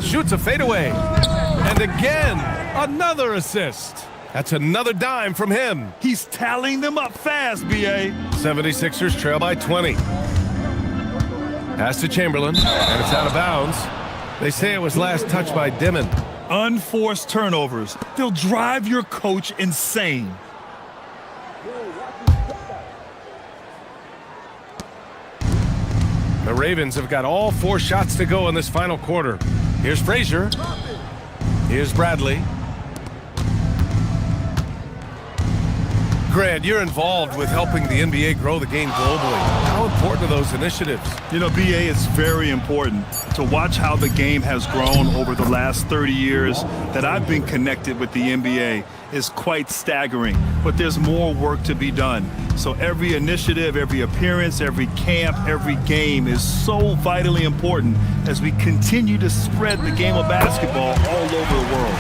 Shoots a fadeaway. And again, another assist. That's another dime from him. He's tallying them up fast, B.A. 76ers trail by 20. Pass to Chamberlain, and it's out of bounds. They say it was last touched by Dimon. Unforced turnovers. They'll drive your coach insane. The Ravens have got all 4 shots to go in this final quarter. Here's Frazier. Here's Bradley. Grant, you're involved with helping the NBA grow the game globally. How important are those initiatives? You know, B.A., it's very important to watch how the game has grown over the last 30 years that I've been connected with the NBA. Is quite staggering, but there's more work to be done. So every initiative, every appearance, every camp, every game is so vitally important as we continue to spread the game of basketball all over the world.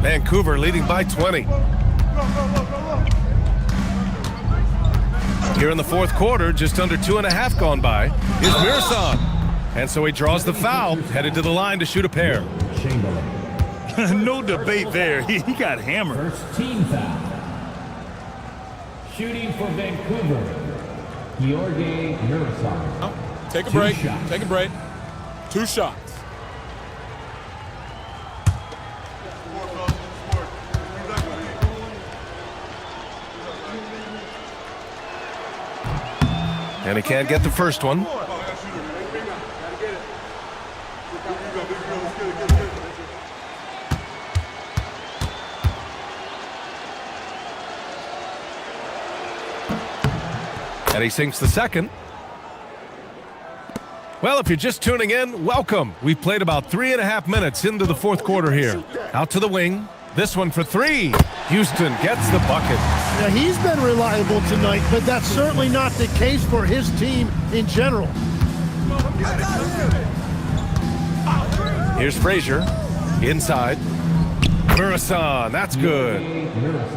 Vancouver leading by 20. Here in the fourth quarter, just under 2.5 gone by, is Mirson. And so he draws the foul, headed to the line to shoot a pair. No debate there. He got hammered. First team foul. Shooting for Vancouver, Georgi Mirson. Take a break. Take a break. 2 shots. And he can't get the first one. And he sinks the second. Well, if you're just tuning in, welcome. We've played about 3.5 minutes into the fourth quarter here. Out to the wing. This one for 3. Houston gets the bucket. Now, he's been reliable tonight, but that's certainly not the case for his team in general. Here's Frazier. Inside. Murasan, that's good.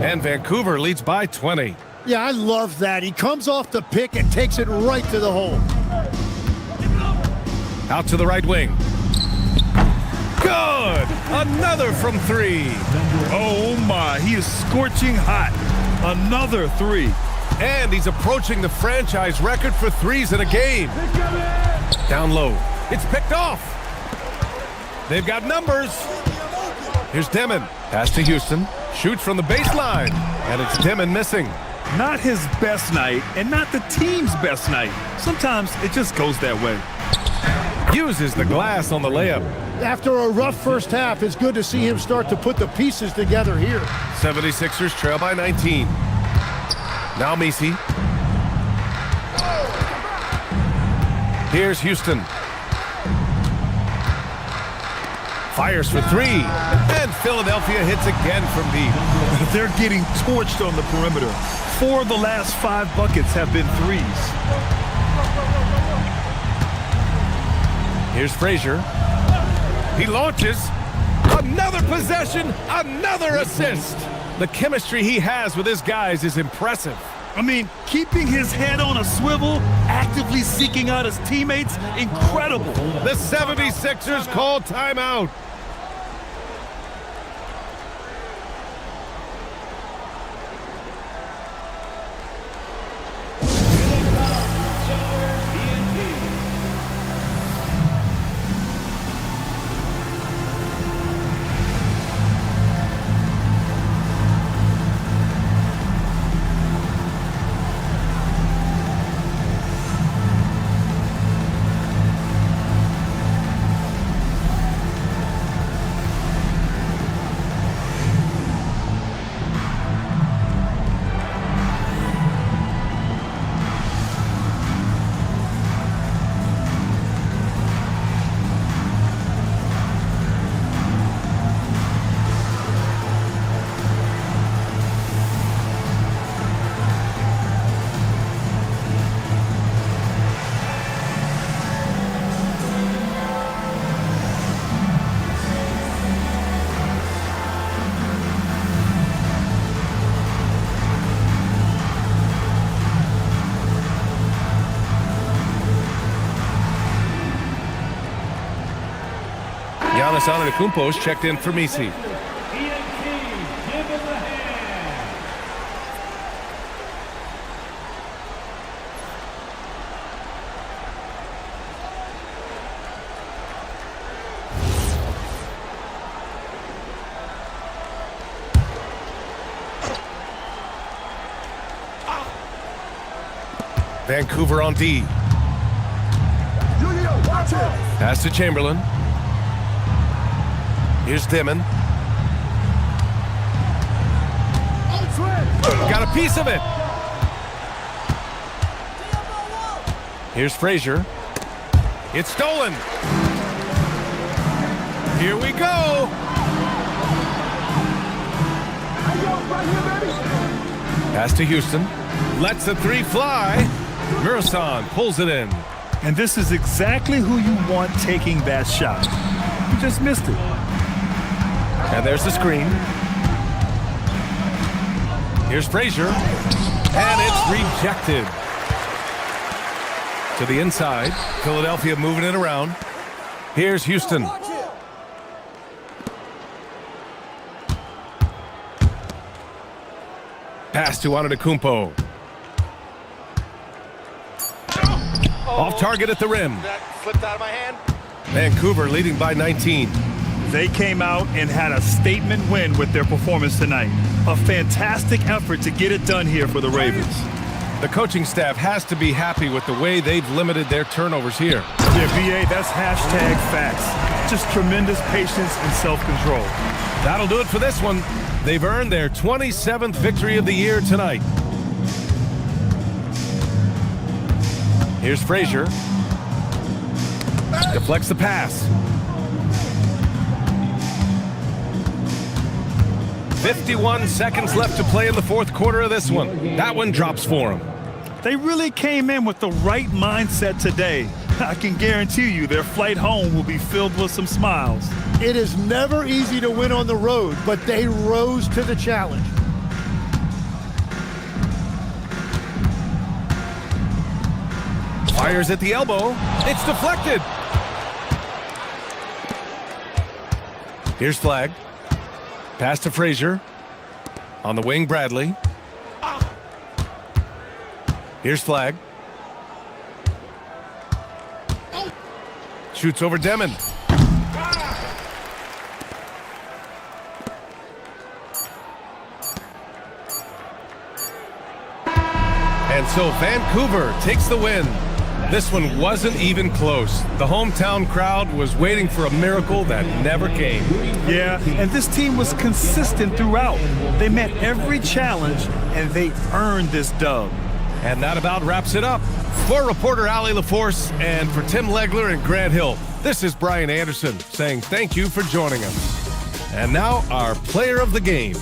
And Vancouver leads by 20. Yeah, I love that. He comes off the pick and takes it right to the hole. Out to the right wing. Good! Another from 3. Oh my, he is scorching hot. Another 3. And he's approaching the franchise record for 3s in a game. Down low. It's picked off. They've got numbers. Here's Demon. Pass to Houston. Shoots from the baseline. And it's Demon missing. Not his best night, and not the team's best night. Sometimes it just goes that way. Uses the glass on the layup. After a rough first half, it's good to see him start to put the pieces together here. 76ers trail by 19. Now Messi. Here's Houston. Fires for 3. And Philadelphia hits again from deep. They're getting torched on the perimeter. 4 of the last 5 buckets have been 3s. Here's Frazier. He launches. Another possession, another assist. The chemistry he has with his guys is impressive. I mean, keeping his head on a swivel, actively seeking out his teammates, incredible. The 76ers call timeout. Giannis Antetokounmpo's checked in for Messi. Vancouver on D. Pass to Chamberlain. Here's Demon. Got a piece of it. Here's Frazier. It's stolen. Here we go. Pass to Houston. Lets the 3 fly. Murasan pulls it in. And this is exactly who you want taking that shot. You just missed it. And there's the screen. Here's Frazier. And it's rejected. To the inside. Philadelphia moving it around. Here's Houston. Pass to Antetokounmpo. Off target at the rim. That slipped out of my hand. Vancouver leading by 19. They came out and had a statement win with their performance tonight. A fantastic effort to get it done here for the Ravens. The coaching staff has to be happy with the way they've limited their turnovers here. Yeah, BA, that's hashtag facts. Just tremendous patience and self-control. That'll do it for this one. They've earned their 27th victory of the year tonight. Here's Frazier. Deflects the pass. 51 seconds left to play in the fourth quarter of this one. That one drops for them. They really came in with the right mindset today. I can guarantee you their flight home will be filled with some smiles. It is never easy to win on the road, but they rose to the challenge. Fires at the elbow. It's deflected. Here's Flag. Pass to Frazier. On the wing, Bradley. Here's Flag. Shoots over Demon. And so Vancouver takes the win. This one wasn't even close. The hometown crowd was waiting for a miracle that never came. Yeah, and this team was consistent throughout. They met every challenge, and they earned this dub. And that about wraps it up. For reporter Allie LaForce and for Tim Legler and Grant Hill, this is Brian Anderson saying thank you for joining us. And now our player of the game.